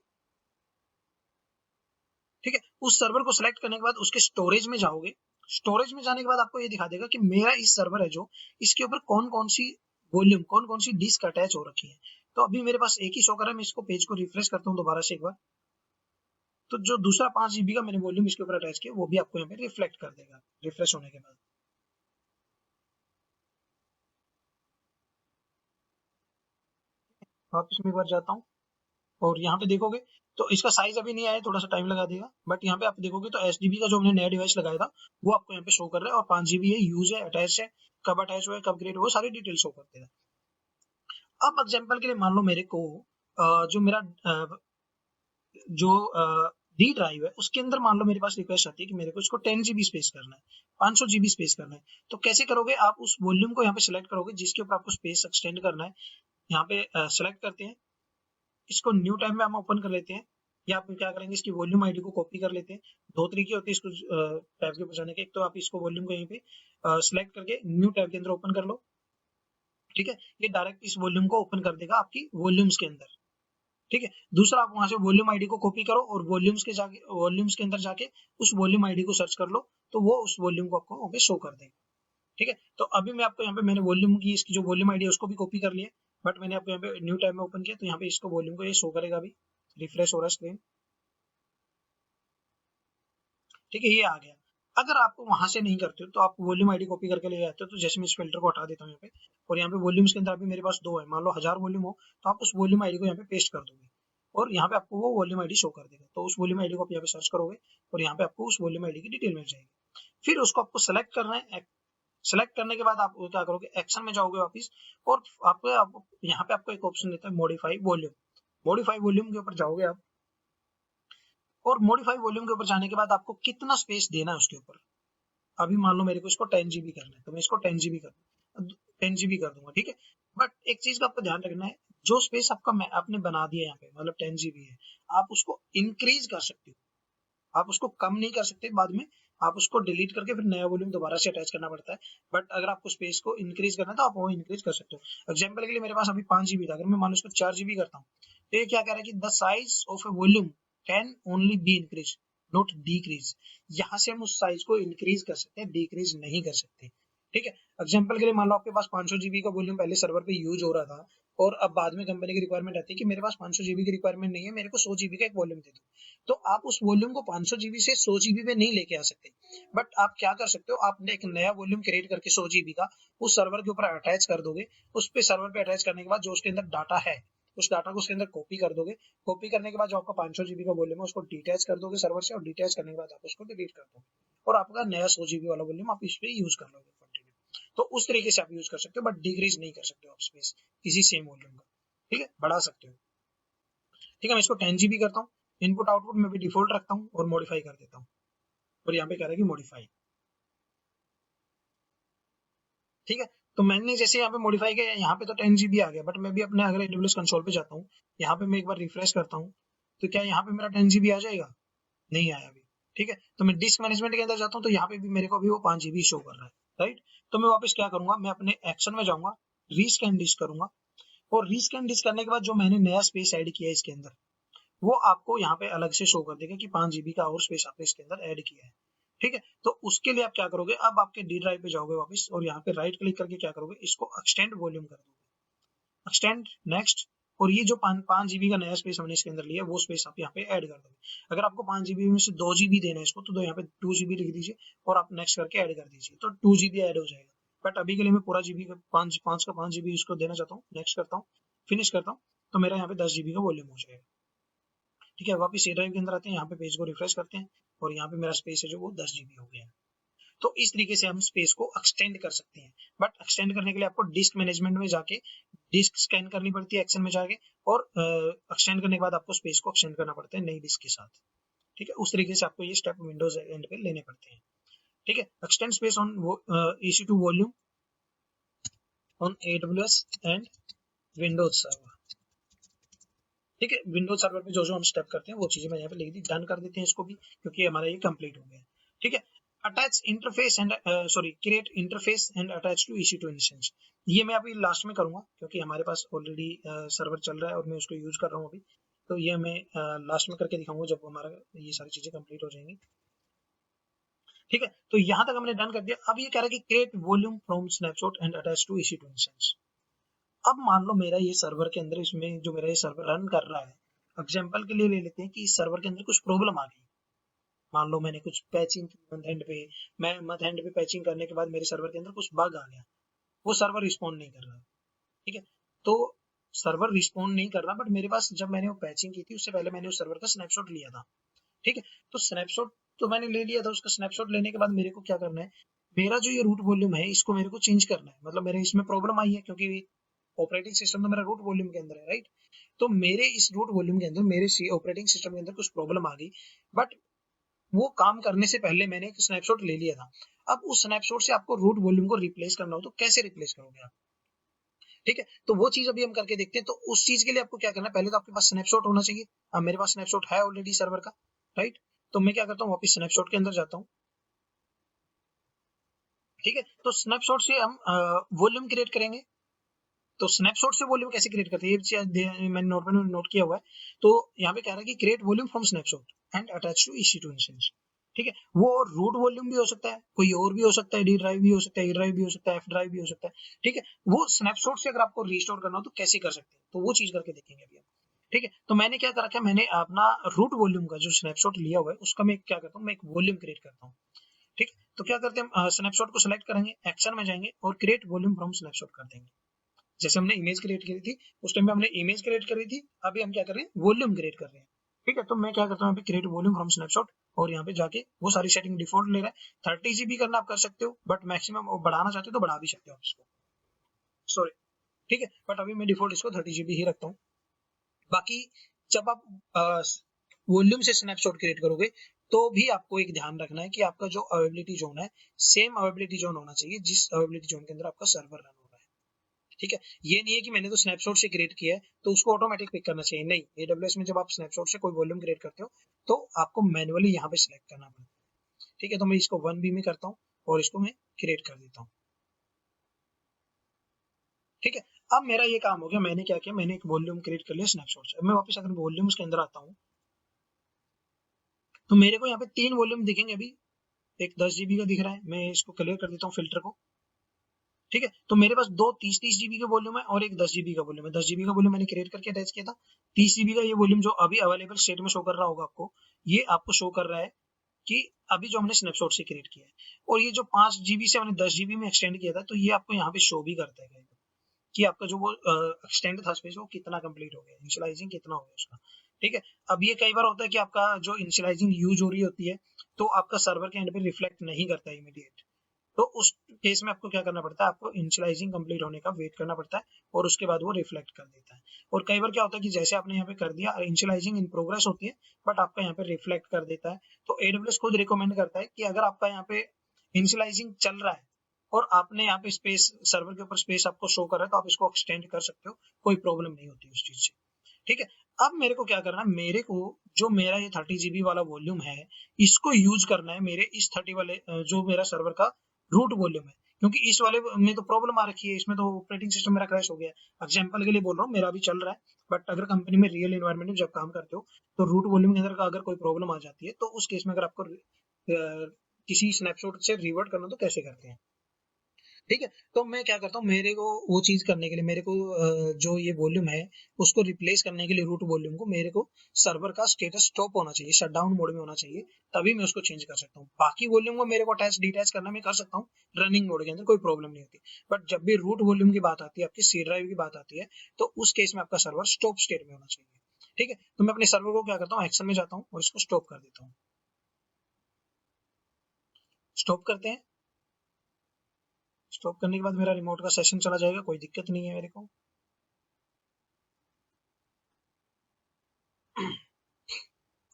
ठीक है। उस सर्वर को सिलेक्ट करने के बाद उसके स्टोरेज में जाओगे। स्टोरेज में जाने के बाद आपको ये दिखा देगा कि मेरा इस सर्वर है जो, इसके ऊपर कौन कौन सी वॉल्यूम, कौन कौन सी डिस्क अटैच हो रखी है। तो अभी मेरे पास एक ही शो कर रहा है, मैं इसको पेज को रिफ्रेश करता हूँ दोबारा से एक बार, तो जो दूसरा 5 GB का मैंने वॉल्यूम इसके ऊपर अटैच किया वो भी आपको यहाँ पे रिफ्लेक्ट कर देगा रिफ्रेश होने के बाद। वापस में एक बार जाता हूँ और यहाँ पे देखोगे तो इसका साइज अभी नहीं आया, थोड़ा सा टाइम लगा देगा, बट यहाँ पे आप देखोगे तो SDB का जो हमने नया डिवाइस लगाया था वो आपको यहाँ पे शो कर रहा है, और 5 GB है, यूज है, अटैच है, कब अटैच हुआ है, कब ग्रेड हुआ, सारी डिटेल शो कर देगा। अब एग्जाम्पल के लिए मान लो मेरे को जो मेरा जो डी ड्राइव है उसके अंदर मान लो मेरे पास रिक्वेस्ट आती है कि मेरे को इसको 10 GB स्पेस करना है, 500 GB स्पेस करना है। तो कैसे करोगे, आप उस वॉल्यूम को यहाँ पे सिलेक्ट करोगे जिसके ऊपर आपको स्पेस एक्सटेंड करना है, यहाँ पे सिलेक्ट करते हैं, इसको न्यू टैब में हम ओपन कर लेते हैं, या आप क्या करेंगे इसकी वॉल्यूम आईडी को कॉपी कर लेते हैं। 2 तरीके होते हैं इसको टैब के ऊपर जाने के, एक तो आप इसको वॉल्यूम को यहीं पे सिलेक्ट करके न्यू टैब के अंदर ओपन कर लो, ठीक है। ये डायरेक्ट इस वॉल्यूम को ओपन कर देगा आपकी वॉल्यूम्स के अंदर, ठीक है। दूसरा, आप वहां से वॉल्यूम आईडी को कॉपी करो और वॉल्यूम्स के अंदर जाके उस वॉल्यूम आईडी को सर्च कर लो, तो वो उस वॉल्यूम को आपको वहां पे शो कर देगा, ठीक है। तो अभी मैं आपको यहाँ पे मैंने वॉल्यूम की इसकी जो वॉल्यूम आईडी है उसको भी कॉपी कर लिया, बट मैंने आपको यहाँ पे न्यू टैब में ओपन किया, तो यहाँ पे इसको वॉल्यूम को ये शो करेगा। अभी रिफ्रेश हो रहा है स्क्रीन, ठीक है, ये आ गया। अगर आप वहां से नहीं करते हो तो आप वॉल्यूम आईडी कॉपी करके ले जाते हो, तो जैसे मैं इस फिल्टर को हटा देता हूँ यहाँ पे, और यहाँ पे वॉल्यूम्स के अंदर अभी मेरे पास 2 है, मान लो 1000 वॉल्यूम हो तो आप उस वॉल्यूम आईडी को यहाँ पे पेस्ट कर दोगे और यहाँ पे आपको वो वॉल्यूम आईडी शो कर देगा। तो उस वॉल्यूम आईडी को आप यहाँ पे सर्च करोगे और यहाँ पे आपको उस वॉल्यूम आईडी की डिटेल मिल जाएगी। फिर उसको आपको सेलेक्ट करना है। सेलेक्ट करने के बाद आप क्या करोगे, एक्शन में जाओगे वापिस, और आपको यहाँ पे आपको एक ऑप्शन देता है मॉडिफाई वॉल्यूम। मॉडिफाई वॉल्यूम के ऊपर जाओगे आप, और मॉडिफाई वॉल्यूम के ऊपर जाने के बाद आपको कितना स्पेस देना है उसके ऊपर। अभी मान लो मेरे को इसको 10 GB करना है, तो मैं इसको 10 GB कर 10 GB कर दूंगा, ठीक है। बट एक चीज का आपको ध्यान रखना है, जो स्पेस आपने बना दिया यहाँ पे, मतलब 10 GB है, आप उसको इंक्रीज कर सकते हो, आप उसको कम नहीं कर सकते। बाद में आप उसको डिलीट करके फिर नया वॉल्यूम दोबारा से अटैच करना पड़ता है। बट अगर आपको स्पेस को इंक्रीज करना है तो आप वो इंक्रीज कर सकते हो। एग्जाम्पल के लिए मेरे पास अभी 5 GB था, अगर मैं मान लो इसको 4 GB करता हूँ, तो ये क्या कह रहा है कि the size of A volume can only be increase not decrease. यहाँ से हम उस साइज को इंक्रीज कर सकते हैं, डिक्रीज नहीं कर सकते, ठीक है। एग्जाम्पल के लिए मान लो आपके पास 500 GB का वॉल्यूम पहले सर्वर पे यूज हो रहा था, और अब बाद में कंपनी की रिक्वायरमेंट आती है कि मेरे पास 500 GB की रिक्वायरमेंट नहीं है, मेरे को 100 GB का एक वॉल्यूम दे दो। तो आप उस वॉल्यूम को 500 GB से 100 GB पे नहीं लेके आ सकते, बट आप क्या कर सकते हो, आपने एक नया वॉल्यूम क्रिएट करके 100 GB का उस सर्वर के ऊपर अटैच कर दोगे। उस पे सर्वर पे अटैच करने के बाद जो उसके अंदर डाटा है, उस डाटा को उसके अंदर कॉपी कर दोगे। कॉपी करने के बाद जो आपका 500 GB का वॉल्यूम है उसको डिटैच कर दोगे सर्वर से, और डिटैच करने के बाद आप उसको डिलीट कर दोगे, और आपका नया 100 GB वाला वॉल्यूम आप इस पे यूज कर लोगे कंटिन्यू। तो उस तरीके से आप यूज कर सकते हो, बट डिक्रीज नहीं कर सकते हो आप स्पेस किसी सेम वॉल्यूम का, ठीक है। बढ़ा सकते हो, ठीक है। मैं इसको 10 GB करता हूँ, इनपुट आउटपुट में भी डिफॉल्ट रखता हूँ और मॉडिफाई कर देता हूँ, और यहाँ पे कह रहा है कि मॉडिफाई, ठीक है। तो मैंने जैसे यहाँ पे मॉडिफाई किया, यहाँ पे तो 10 GB आ गया, बट मैं भी अपने अगर AWS कंसोल पे जाता हूँ, यहाँ पे मैं एक बार रिफ्रेश करता हूँ, तो क्या यहाँ पे मेरा 10 GB आ जाएगा? नहीं आया अभी, ठीक है। तो मैं डिस्क मैनेजमेंट के अंदर जाता हूँ, तो यहाँ पे भी मेरे को अभी वो 5 GB शो कर रहा है, राइट। तो मैं वापस क्या करूंगा, मैं अपने एक्शन में जाऊंगा, रीस्कैन डिस्क करूंगा, और रीस्कैन डिस्क करने के बाद जो मैंने नया स्पेस ऐड किया है इसके अंदर, वो आपको यहाँ पे अलग से शो कर देगा कि 5 GB का और स्पेस आपने इसके अंदर ऐड किया है, ठीक है। तो उसके लिए आप क्या करोगे, अब आपके डी ड्राइव पे जाओगे वापस, और यहाँ पे राइट क्लिक करके क्या करोगे, इसको एक्सटेंड वॉल्यूम कर दोगे, एक्सटेंड नेक्स्ट, और ये जो 5 GB का नया स्पेस हमने इसके अंदर लिया वो स्पेस आप यहाँ पे ऐड कर दोगे। अगर आपको 5 GB में से 2 GB देना है इसको, तो यहाँ पे 2 GB लिख दीजिए और आप नेक्स्ट करके ऐड कर दीजिए, तो 2 GB ऐड हो जाएगा। बट अभी के लिए मैं पूरा GB का 5 GB इसको देना चाहता हूँ, नेक्स्ट करता हूँ, फिनिश करता हूँ, तो मेरा यहाँ पे 10 GB का वॉल्यूम हो जाएगा, ठीक है। वापिस ए ड्राइव के अंदर आते हैं, यहाँ पे पेज को रिफ्रेश करते हैं, और यहाँ पे मेरा स्पेस है जो वो 10 GB हो गया। तो इस तरीके से हम स्पेस को एक्सटेंड कर सकते हैं, बट एक्सटेंड करने के लिए आपको डिस्क मैनेजमेंट में जाके डिस्क स्कैन करनी पड़ती है एक्शन में जाके, और एक्सटेंड करने के बाद आपको स्पेस को एक्सटेंड करना पड़ता है नई डिस्क के साथ, ठीक है। उस तरीके से आपको ये स्टेप विंडोज एंड पे लेने पड़ते हैं, ठीक है। Extend space on EC2 volume on AWS and Windows server, ठीक है। विंडोज सर्वर पे जो जो हम स्टेप करते हैं वो चीजें मैं यहाँ पे लिख दी, डन कर देते हैं इसको भी, क्योंकि हमारा ये कंप्लीट हो गया, ठीक है। Attach interface and create interface and attach to EC2 instance, ये मैं अभी लास्ट में करूंगा, क्योंकि हमारे पास ऑलरेडी सर्वर चल रहा है और मैं उसको यूज कर रहा हूँ अभी। तो ये मैं लास्ट में करके दिखाऊंगा जब हमारा ये सारी चीजें कंप्लीट हो जाएंगी, ठीक है। तो यहाँ तक हमने डन कर दिया। अब ये कह रहा है कि create volume from snapshot and attach to EC2 instance. अब मान लो मेरा ये सर्वर के अंदर, इसमें जो मेरा ये सर्वर रन कर रहा है, एग्जाम्पल के लिए ले लेते हैं कि इस सर्वर के अंदर कुछ प्रॉब्लम आ गई। मान लो मैंने कुछ पैचिंग की मंथ एंड पे, मैं मंथ एंड पे पैचिंग करने के बाद मेरे सर्वर के अंदर कुछ बग आ गया, वो सर्वर रिस्पॉन्ड नहीं कर रहा, ठीक है। तो सर्वर रिस्पॉन्ड नहीं कर रहा, बट मेरे पास जब मैंने वो पैचिंग की थी उससे पहले मैंने उस सर्वर का स्नैपशॉट लिया था, ठीक है। तो स्नैपशॉट तो मैंने ले लिया था, उसका स्नैपशॉट लेने के बाद मेरे को क्या करना है, मेरा जो ये रूट वॉल्यूम है इसको मेरे को चेंज करना है। मतलब मेरे इसमें प्रॉब्लम आई है, क्योंकि ऑपरेटिंग सिस्टम तो मेरा रूट वॉल्यूम के अंदर है, राइट। तो मेरे इस रूट वॉल्यूम के अंदर, मेरे ऑपरेटिंग सिस्टम के अंदर कुछ प्रॉब्लम आ गई, बट वो काम करने से पहले मैंने एक स्नैपशॉट ले लिया था। अब उस स्नैपशॉट से आपको रूट वॉल्यूम को रिप्लेस करना हो तो कैसे रिप्लेस करोगे आप, ठीक है। तो वो चीज अभी हम करके देखते हैं। तो उस चीज के लिए आपको क्या करना है, पहले तो आपके पास स्नैपशॉट होना चाहिए। अब मेरे पास स्नैपशॉट है ऑलरेडी सर्वर का, राइट। तो मैं क्या करता हूँ, वापस स्नैपशॉट के अंदर जाता हूँ, ठीक है। तो स्नैपशॉट से हम वॉल्यूम क्रिएट करेंगे। तो स्नैपशॉट से वॉल्यूम कैसे क्रिएट करते हैं, ये मैंने नोट में नोट किया हुआ है। तो यहाँ पे कह रहा है कि create volume from snapshot and attach to EC2 instance, ठीक है। वो रूट वॉल्यूम भी हो सकता है, कोई और भी हो सकता है, D ड्राइव भी हो सकता है, E ड्राइव भी हो सकता है, F ड्राइव भी हो सकता है, ठीक है। वो स्नैपशॉट से अगर आपको रिस्टोर करना हो तो कैसे कर सकते हैं, तो वो चीज करके देखेंगे अभी हम, ठीक है। तो मैंने क्या कर रखा है, मैंने अपना रूट वॉल्यूम का जो स्नैपशॉट लिया हुआ है उसका मैं क्या करता हूँ, मैं एक वॉल्यूम क्रिएट करता हूँ। ठीक है। तो क्या करते हैं, स्नैपशॉट को सिलेक्ट करेंगे, एक्शन में जाएंगे और क्रिएट वॉल्यूम फ्रॉम स्नैपशॉट कर देंगे। जैसे हमने इमेज क्रिएट करी थी उस टाइम पे हमने इमेज क्रिएट करी थी, अभी हम क्या कर रहे हैं, वॉल्यूम क्रिएट कर रहे हैं। ठीक है। तो मैं क्या करता हूँ, क्रिएट वॉल्यूम फ्रॉम स्नैपशॉट और यहाँ पे जाके वो सारी सेटिंग डिफॉल्ट ले रहा है। 30 GB करना आप कर सकते हो, बट मैक्सिमम बढ़ाना चाहते हो तो बढ़ा भी सकते हो आप इसको, सॉरी। ठीक है। बट अभी मैं डिफॉल्ट इसको 30 GB ही रखता हूँ। बाकी जब आप वॉल्यूम से स्नैपशॉट क्रिएट करोगे तो भी आपको एक ध्यान रखना है कि आपका जो अवेलेबिलिटी जोन है सेम अवेलेबिलिटी जोन होना चाहिए जिस अवेलेबिलिटी जोन के अंदर आपका सर्वर रन हो रहा है। ठीक है। ये नहीं है कि मैंने तो स्नैपशॉट से क्रिएट किया है तो उसको ऑटोमेटिक पिक करना चाहिए, नहीं। AWS में जब आप स्नैपशॉट से कोई वॉल्यूम क्रिएट करते हो तो आपको मैन्युअली यहाँ पे सिलेक्ट करना पड़ता है। ठीक है। तो मैं इसको 1B में करता हूँ और इसको मैं क्रिएट कर देता हूँ। ठीक है। अब मेरा ये काम हो गया, मैंने क्या किया, मैंने एक वॉल्यूम क्रिएट कर लिया स्नैपशॉट से। अब मैं वापस अगर वॉल्यूम्स के अंदर आता हूँ तो मेरे को यहाँ पे 3 वॉल्यूम दिखेंगे अभी। एक 10 GB का दिख रहा है, मैं इसको क्लियर कर देता हूँ फिल्टर को। ठीक है। तो मेरे पास दो 30 GB का वॉल्यूम है और एक 10 GB का वॉल्यूम है। 10 GB का वॉल्यूम मैंने क्रिएट करके अटैच किया था। 30 GB का ये वॉल्यूम जो अभी अवेलेबल स्टेट में शो कर रहा होगा आपको, ये आपको शो कर रहा है कि अभी जो हमने स्नैपशॉट से क्रिएट किया है। और ये जो 5 GB से हमने 10 GB में एक्सटेंड किया था तो ये आपको यहाँ पे शो भी करता है कि आपका जो वो एक्सटेंड था स्पेस वो कितना कंप्लीट हो गया, इनिशियलाइजिंग कितना हो गया उसका। ठीक है। अब ये कई बार होता है कि आपका जो इनिशियलाइजिंग यूज हो रही होती है तो आपका सर्वर के एंड पे रिफ्लेक्ट नहीं करता है इमीडिएट। तो उस केस में आपको क्या करना पड़ता है, आपको इनिशियलाइजिंग कंप्लीट होने का वेट करना पड़ता है और उसके बाद वो रिफ्लेक्ट कर देता है। और कई बार क्या होता है कि जैसे आपने यहाँ पे कर दिया, इनिशियलाइजिंग इन प्रोग्रेस होती है बट आपका यहाँ पे रिफ्लेक्ट कर देता है। तो AWS खुद रिकमेंड करता है कि अगर आपका यहाँ पे इनिशियलाइजिंग चल रहा है और आपने यहाँ पे स्पेस, सर्वर के ऊपर स्पेस आपको शो कर रहा है तो आप इसको एक्सटेंड कर सकते हो, कोई प्रॉब्लम नहीं होती उस चीज से। ठीक है। अब मेरे को क्या करना है, मेरे को जो मेरा ये 30 GB वाला वॉल्यूम है इसको यूज करना है मेरे इस 30 वाले जो मेरा सर्वर का रूट वॉल्यूम है। क्योंकि इस वाले में तो प्रॉब्लम आ रखी है, इसमें तो ऑपरेटिंग सिस्टम मेरा क्रैश हो गया है। एग्जांपल के लिए बोल रहा हूँ, मेरा भी चल रहा है। बट अगर कंपनी में रियल एनवायरनमेंट में जब काम करते हो तो रूट वॉल्यूम के अंदर का अगर कोई प्रॉब्लम आ जाती है तो उस केस में अगर आपको किसी स्नैपशॉट से रिवर्ट करना तो कैसे करते हैं। ठीक है। तो मैं क्या करता हूँ, मेरे को वो चीज करने के लिए मेरे को जो ये वॉल्यूम है उसको रिप्लेस करने के लिए रूट वॉल्यूम को मेरे को सर्वर का स्टेटस स्टॉप होना चाहिए, शटडाउन मोड में होना चाहिए, तभी मैं उसको चेंज कर सकता हूँ। बाकी वॉल्यूम को मेरे को अटैच डिटैच करना मैं कर सकता हूँ रनिंग मोड के अंदर, कोई प्रॉब्लम नहीं होती। बट जब भी रूट वॉल्यूम की बात आती है, आपकी सी ड्राइव की बात आती है, तो उस केस में आपका सर्वर स्टॉप स्टेट में होना चाहिए। ठीक है। तो मैं अपने सर्वर को क्या करता हूँ, एक्शन में जाता हूँ और इसको स्टॉप कर देता हूँ। स्टॉप करते हैं। स्टॉप करने के बाद मेरा रिमोट का सेशन चला जाएगा, कोई दिक्कत नहीं है मेरे को।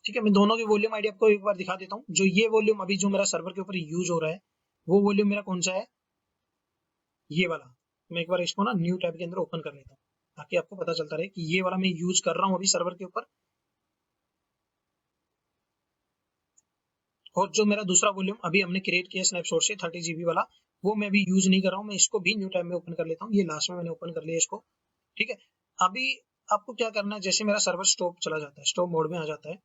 ठीक है। मैं दोनों की वॉल्यूम आईडी आपको एक बार दिखा देता हूँ। जो ये वॉल्यूम अभी जो मेरा सर्वर के ऊपर यूज हो रहा है वो वॉल्यूम मेरा कौन सा है, ये वाला। मैं एक बार इसको ना न्यू टैब के अंदर ओपन कर लेता हूँ ताकि आपको पता चलता रहे कि ये वाला मैं यूज कर रहा हूँ अभी सर्वर के ऊपर। और जो मेरा दूसरा वॉल्यूम अभी हमने क्रिएट किया स्नैपशॉट से 30 GB वाला, वो मैं अभी यूज नहीं कर रहा हूँ। मैं इसको भी न्यू टैब में ओपन कर लेता हूँ। ये लास्ट में मैंने ओपन कर लिया इसको। ठीक है। अभी आपको क्या करना है, जैसे मेरा सर्वर स्टॉप चला जाता है, स्टॉप मोड में आ जाता है,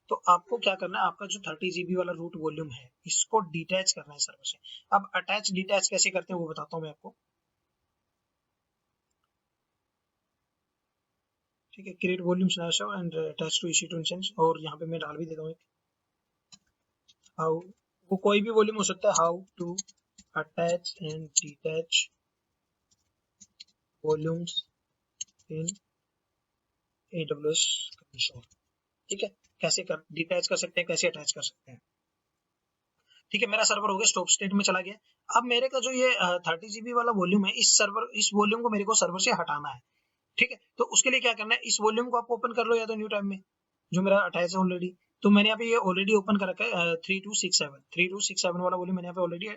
तो आपको क्या करना है, आपका जो 30 GB वाला रूट वॉल्यूम है इसको डिटैच करना है सर्वर से। अब अटैच डिटैच कैसे करते हैं वो बताता हूँ मैं आपको। ठीक है। Create volume slash and attach to EC two instance, और यहाँ पे मैं डाल भी देता हूँ हाउ, वो कोई भी वॉल्यूम हो सकता है, how to attach and detach volumes in AWS console. ठीक है। कैसे कर डिटैच कर सकते हैं, कैसे अटैच कर सकते हैं। ठीक है। मेरा सर्वर हो गया स्टॉप स्टेट में चला गया। अब मेरे का जो ये 30 GB वाला वॉल्यूम है, इस वॉल्यूम को मेरे को सर्वर से हटाना है। ठीक है। तो उसके लिए क्या करना है, इस वॉल्यूम को आप ओपन कर लो या तो न्यू टैब में, जो मेरा अटैच है ऑलरेडी। तो मैंने यहाँ पे ये ऑलरेडी ओपन कर रखा है 3267 वाला वॉल्यूम मैंने यहाँ पे ऑलरेडी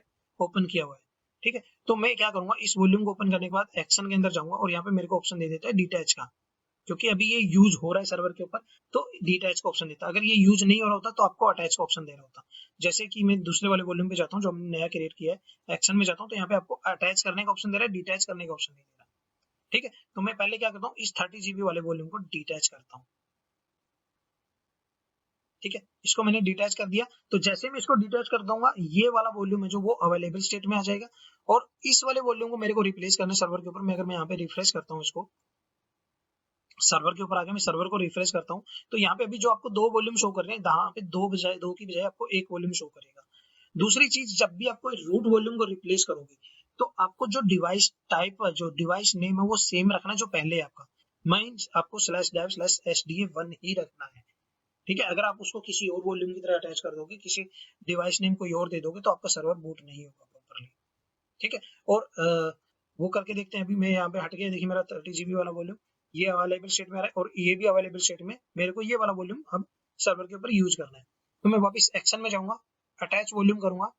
ओपन किया हुआ है। ठीक है। तो मैं क्या करूंगा, इस वॉल्यूम को ओपन करने के बाद एक्शन के अंदर जाऊंगा और यहाँ पे मेरे को ऑप्शन दे देता है डिटैच का, क्योंकि अभी ये यूज हो रहा है सर्वर के ऊपर तो डिटैच का ऑप्शन देता है। अगर ये यूज नहीं हो रहा होता तो आपको अटैच का ऑप्शन दे रहा होता। जैसे कि मैं दूसरे वाले वॉल्यूम पे जाता हूँ जो हमने नया क्रिएट किया है, एक्शन में जाता हूँ तो यहाँ पे आपको अटैच करने का ऑप्शन दे रहा है, डिटैच करने का ऑप्शन नहीं दे रहा। ठीक है। तो मैं पहले क्या करता हूँ, इस 30 GB वाले वॉल्यूम को डिटैच करता हूँ। ठीक है। इसको मैंने डिटैच कर दिया। तो जैसे मैं इसको डिटैच कर दूंगा, ये वाला वॉल्यूम है जो वो अवेलेबल स्टेट में आ जाएगा। और इस वाले वॉल्यूम को मेरे को रिप्लेस करना सर्वर के ऊपर में, अगर मैं यहाँ पे रिफ्रेश करता हूँ इसको, सर्वर के ऊपर आके मैं सर्वर को रिफ्रेश करता हूँ, तो यहाँ पे अभी जो आपको 2 वॉल्यूम शो कर रहे हैं, यहाँ पे 2 की बजाय आपको 1 वॉल्यूम शो करेगा। दूसरी चीज, जब भी आपको रूट वॉल्यूम को रिप्लेस करोगे तो आपको जो डिवाइस टाइप, जो डिवाइस नेम है वो सेम रखना है जो पहले है आपका। मीन्स आपको /dev/sda1 ही रखना है। ठीक है, अगर आप उसको किसी और वॉल्यूम की तरह अटैच कर दोगे, किसी डिवाइस नेम कोई और दे दोगे, तो आपका सर्वर बूट नहीं होगा प्रॉपरली। ठीक है, और वो करके देखते हैं। अभी मैं यहाँ पे हट गया, देखिए मेरा 30 GB वाला वॉल्यूम ये अवेलेबल स्टेट में आ रहा है, और ये भी अवेलेबल स्टेट में, मेरे को ये वाला वॉल्यूम अब सर्वर के ऊपर यूज करना है। तो मैं वापस एक्शन में जाऊंगा, अटैच वॉल्यूम करूंगा।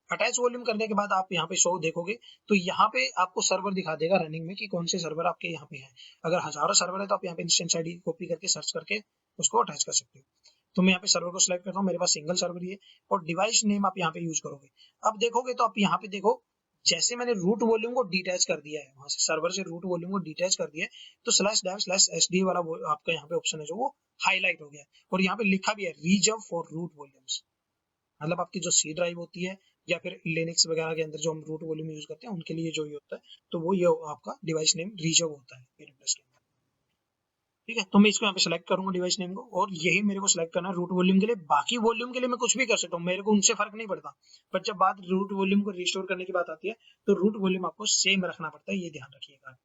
अटैच वॉल्यूम करने के बाद आप यहाँ पे शो देखोगे, तो यहाँ पे आपको सर्वर दिखा देगा रनिंग में कि कौन से सर्वर आपके यहाँ पे हैं। अगर हजारों सर्वर है तो आप यहाँ पे इंस्टेंस आईडी कॉपी करके सर्च करके उसको अटैच कर सकते हो। तो मैं यहाँ पे सर्वर को सिलेक्ट करता हूँ, मेरे पास सिंगल सर्वर ही है, और डिवाइस नेम आप यहाँ पे यूज करोगे। अब देखोगे तो आप यहाँ पे देखो, जैसे मैंने रूट वॉल्यूम को डिटैच कर दिया है, वहां से सर्वर से रूट वॉल्यूम को डिटैच कर दिया है, तो /dev/sd वाला आपका यहाँ पे ऑप्शन है जो वो हाईलाइट हो गया है, और यहाँ पे लिखा भी है रिजर्व फॉर रूट वॉल्यूम्स। मतलब आपकी जो सी ड्राइव होती है या फिर लिनक्स वगैरह के अंदर जो हम रूट वॉल्यूम यूज करते हैं उनके लिए जो ये होता है, तो वो ये आपका डिवाइस नेम रिजर्व होता है AWS के अंदर। ठीक है, तो मैं इसको यहाँ पे सेलेक्ट करूंगा डिवाइस नेम को, और यही मेरे को सेलेक्ट करना है रूट वॉल्यूम के लिए। बाकी वॉल्यूम के लिए मैं कुछ भी कर सकता हूँ, मेरे को उनसे फर्क नहीं पड़ता, बट जब बात रूट वॉल्यूम को रिस्टोर करने की बात आती है, तो रूट वॉल्यूम आपको सेम रखना पड़ता है, ये ध्यान रखिएगा।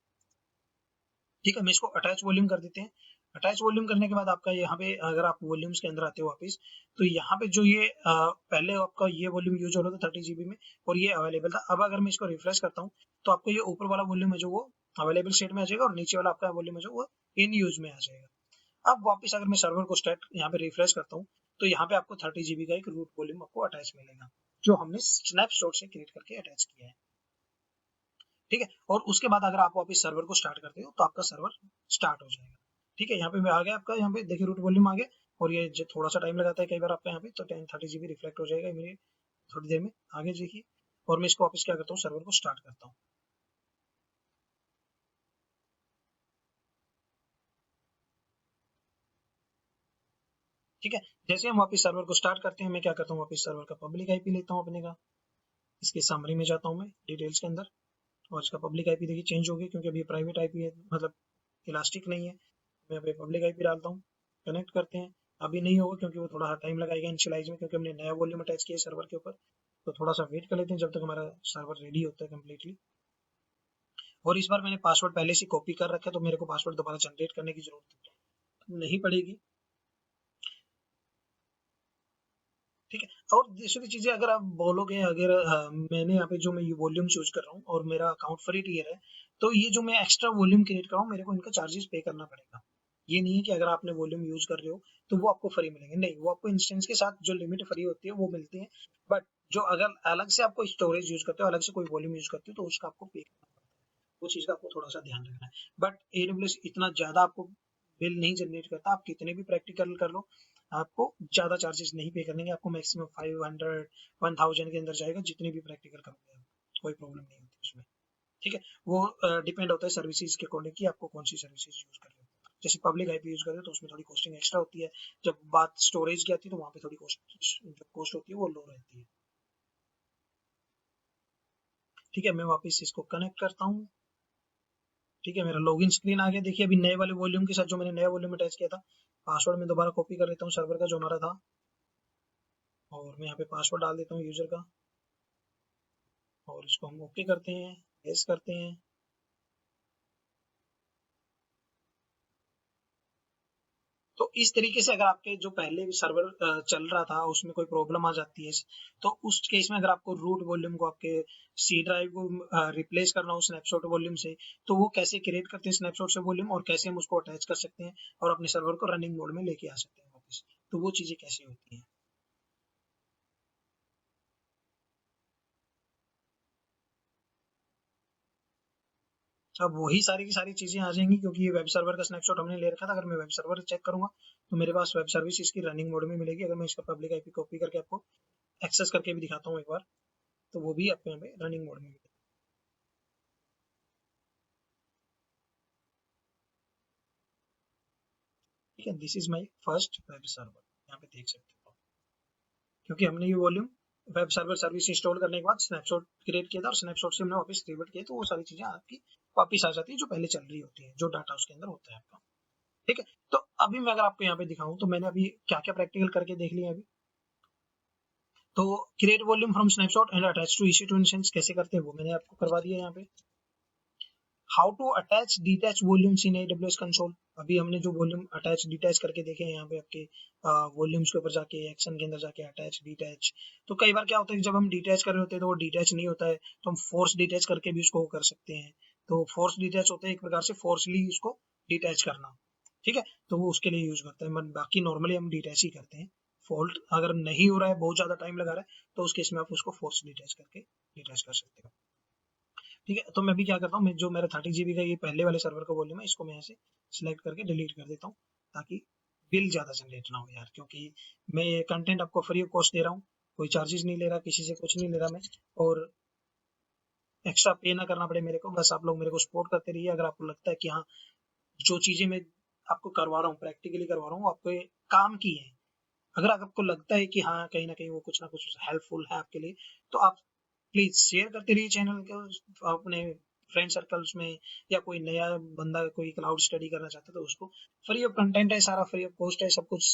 ठीक है, मैं इसको अटैच वॉल्यूम कर देते हैं। अटैच वॉल्यूम करने के बाद आपका यहाँ पे अगर आप वॉल्यूम्स के अंदर आते हो वापस, तो यहाँ पे जो ये पहले आपका ये वॉल्यूम यूज हो रहा था 30 GB में, और ये अवेलेबल था। अब अगर मैं इसको रिफ्रेश करता हूँ, तो आपको ये ऊपर वाला वॉल्यूम है जो वो अवेलेबल स्टेट में आ जाएगा, और नीचे वाला आपका वॉल्यूम है जो वो इन यूज में आ जाएगा। अब वापस अगर मैं सर्वर को स्टार्ट यहाँ पे रिफ्रेश करता हूँ, तो यहाँ पे आपको 30 GB का एक रूट वॉल्यूम आपको अटैच मिलेगा, जो हमने स्नैपशॉट से क्रिएट करके अटैच किया है। ठीक है, और उसके बाद अगर आप वापस सर्वर को स्टार्ट करते हो, तो आपका सर्वर स्टार्ट हो जाएगा। ठीक है, यहाँ पे मैं आ गया, आपका यहाँ पे देखिए रूट वॉल्यूम आ गया, और ये जो थोड़ा सा टाइम लगाता है कई बार आपका यहाँ पे, तो 30 GB रिफ्लेक्ट हो जाएगा मेरे थोड़ी देर में। आगे देखिए, और मैं इसको वापस क्या करता हूँ, सर्वर को स्टार्ट करता हूँ। ठीक है, जैसे हम वापस सर्वर को स्टार्ट करते हैं, मैं क्या करता हूँ, वापस सर्वर का पब्लिक आईपी लेता हूँ अपने का। इसके समरी में जाता हूँ मैं डिटेल्स के अंदर, और इसका पब्लिक आईपी देखिए चेंज हो गया, क्योंकि अभी प्राइवेट आईपी है, मतलब इलास्टिक नहीं है। मैं यहाँ पे पब्लिक आईपी डालता हूँ, कनेक्ट करते हैं। अभी नहीं होगा क्योंकि वो थोड़ा टाइम लगाएगा इनिशियलाइज में, क्योंकि हमने नया वॉल्यूम अटैच किया है सर्वर के ऊपर। तो थोड़ा सा वेट कर लेते हैं जब तक हमारा सर्वर रेडी होता है कम्प्लीटली। और इस बार मैंने पासवर्ड पहले से कॉपी कर रखा है, तो मेरे को पासवर्ड दोबारा जनरेट करने की जरूरत नहीं पड़ेगी। ठीक है, और दूसरी चीजें अगर आप बोलोगे, अगर मैंने यहाँ पे जो मैं ये वॉल्यूम यूज कर रहा हूँ और मेरा अकाउंट फ्री टियर है, तो ये जो मैं एक्स्ट्रा वॉल्यूम क्रिएट कर रहा हूँ, मेरे को इनका चार्जेस पे करना पड़ेगा। ये नहीं है कि अगर आपने वॉल्यूम यूज कर रहे हो तो वो आपको फ्री मिलेंगे, नहीं, वो आपको इंस्टेंस के साथ जो लिमिट फ्री होती है वो मिलती है। बट जो अगर अलग से आपको स्टोरेज यूज करते हो, अलग से कोई वॉल्यूम यूज करते हो, तो उसका आपको पे करना पड़ता है। वो चीज का आपको थोड़ा सा ध्यान रखना है। बट AWS इतना ज्यादा आपको बिल नहीं जनरेट करता, आप कितने भी प्रैक्टिकल कर लो, आपको ज्यादा चार्जेस नहीं पे करने, आपको मैक्सिमम 500 1000 के अंदर जाएगा, जितनी भी प्रैक्टिकल करोगे आप, कोई प्रॉब्लम नहीं होती उसमें। ठीक है, वो डिपेंड होता है सर्विसेज के अकॉर्डिंग कि आपको कौन सी सर्विसेज यूज कर रहे हो। जैसे पब्लिक आईपी यूज कर रहे हो तो उसमें थोड़ी कॉस्टिंग एक्स्ट्रा होती है, जब बात स्टोरेज की आती है तो वहाँ पे थोड़ी कॉस्ट होती है वो लो रहती है। ठीक है, मैं वापस इसको कनेक्ट करता हूँ। ठीक है, मेरा लॉगिन स्क्रीन आ गया, देखिए अभी नए वाले वॉल्यूम के साथ जो मैंने नया वॉल्यूम अटैच किया था, पासवर्ड में दोबारा कॉपी कर लेता हूँ सर्वर का जो हमारा था, और मैं यहाँ पे पासवर्ड डाल देता हूँ यूजर का, और इसको हम ओके करते हैं, यस करते हैं। तो इस तरीके से अगर आपके जो पहले सर्वर चल रहा था उसमें कोई प्रॉब्लम आ जाती है, तो उस केस में अगर आपको रूट वॉल्यूम को, आपके सी ड्राइव को रिप्लेस करना हो स्नैपशॉट वॉल्यूम से, तो वो कैसे क्रिएट करते हैं स्नैपशॉट से वॉल्यूम, और कैसे हम उसको अटैच कर सकते हैं और अपने सर्वर को रनिंग मोड में लेके आ सकते हैं वापस, तो वो चीजें कैसे होती हैं। अब वही सारी की सारी चीजें आ जाएंगी, क्योंकि ये वेब सर्वर का स्नैपशॉट हमने ले रखा था। अगर मैं वेब सर्वर चेक करूंगा तो मेरे पास वेब सर्विस इसकी रनिंग मोड में मिलेगी। अगर मैं इसका पब्लिक आईपी कॉपी करके आपको एक्सेस करके भी दिखाता हूँ एक बार, तो वो भी आपको यहाँ पे रनिंग मोड में मिलेगी। ठीक है, this is my first web server, यहाँ पे देख सकते हो, क्योंकि हमने ये volume web server service install करने के बाद स्नैपशॉट क्रिएट किया था और स्नैपशॉट से हमने वापस रिवर्ट किया, तो वो सारी चीजें आपकी वापस आ जाती है जो पहले चल रही होती है, जो डाटा उसके अंदर होता है आपका। ठीक है, तो अभी मैं अगर आपको यहाँ पे दिखाऊं तो मैंने अभी क्या क्या प्रैक्टिकल करके देख लिया अभी। तो create volume from snapshot and attach to EC2 instance कैसे करते हैं वो मैंने आपको करवा दिया यहाँ पे। How to attach detach volumes in AWS console, अभी हमने जो वॉल्यूम अटैच डिटैच करके देखे हैं यहाँ पे आपके वॉल्यूम्स के ऊपर जाके एक्शन के अंदर जाके अटैच डिटैच। तो कई बार क्या होता है जब हम डिटैच कर रहे होते हैं तो वो डिटैच नहीं होता है, तो हम फोर्स डिटैच करके भी उसको कर सकते हैं। तो फोर्स डिटैच होता है एक प्रकार से फोर्सली उसको डिटैच करना। ठीक है, तो वो उसके लिए यूज करते हैं, बाकी नॉर्मली हम डिटैच ही करते हैं। फॉल्ट अगर नहीं हो रहा है, बहुत ज्यादा टाइम लगा रहा है, तो उस केस में आप उसको फोर्स डिटैच करके डिटैच कर सकते हो। ठीक है, तो मैं भी क्या करता हूँ, मैं जो मेरा 30 GB का ये पहले वाले सर्वर का वॉल्यूम है इसको मैं यहाँ से सिलेक्ट करके डिलीट कर देता हूँ, ताकि बिल ज्यादा जनरेट ना हो यार, क्योंकि मैं ये कंटेंट आपको फ्री ऑफ कॉस्ट दे रहा हूँ, कोई चार्जेस नहीं ले रहा, किसी से कुछ नहीं ले रहा मैं, और एक्स्ट्रा पे ना करना पड़े मेरे को, बस आप लोग मेरे को सपोर्ट करते रहिए। अगर आपको लगता है कि हाँ जो चीजें मैं आपको करवा रहा हूँ प्रैक्टिकली करवा रहा हूँ आपको ये काम की है, अगर आपको लगता है कि हाँ कहीं ना कहीं वो कुछ ना कुछ हेल्पफुल है आपके लिए, तो आप प्लीज शेयर करते रहिए चैनल को अपने फ्रेंड सर्कल्स में, या कोई नया बंदा कोई क्लाउड स्टडी करना चाहता है तो उसको, फ्री ऑफ कंटेंट है, सारा फ्री ऑफ कॉस्ट है सब कुछ,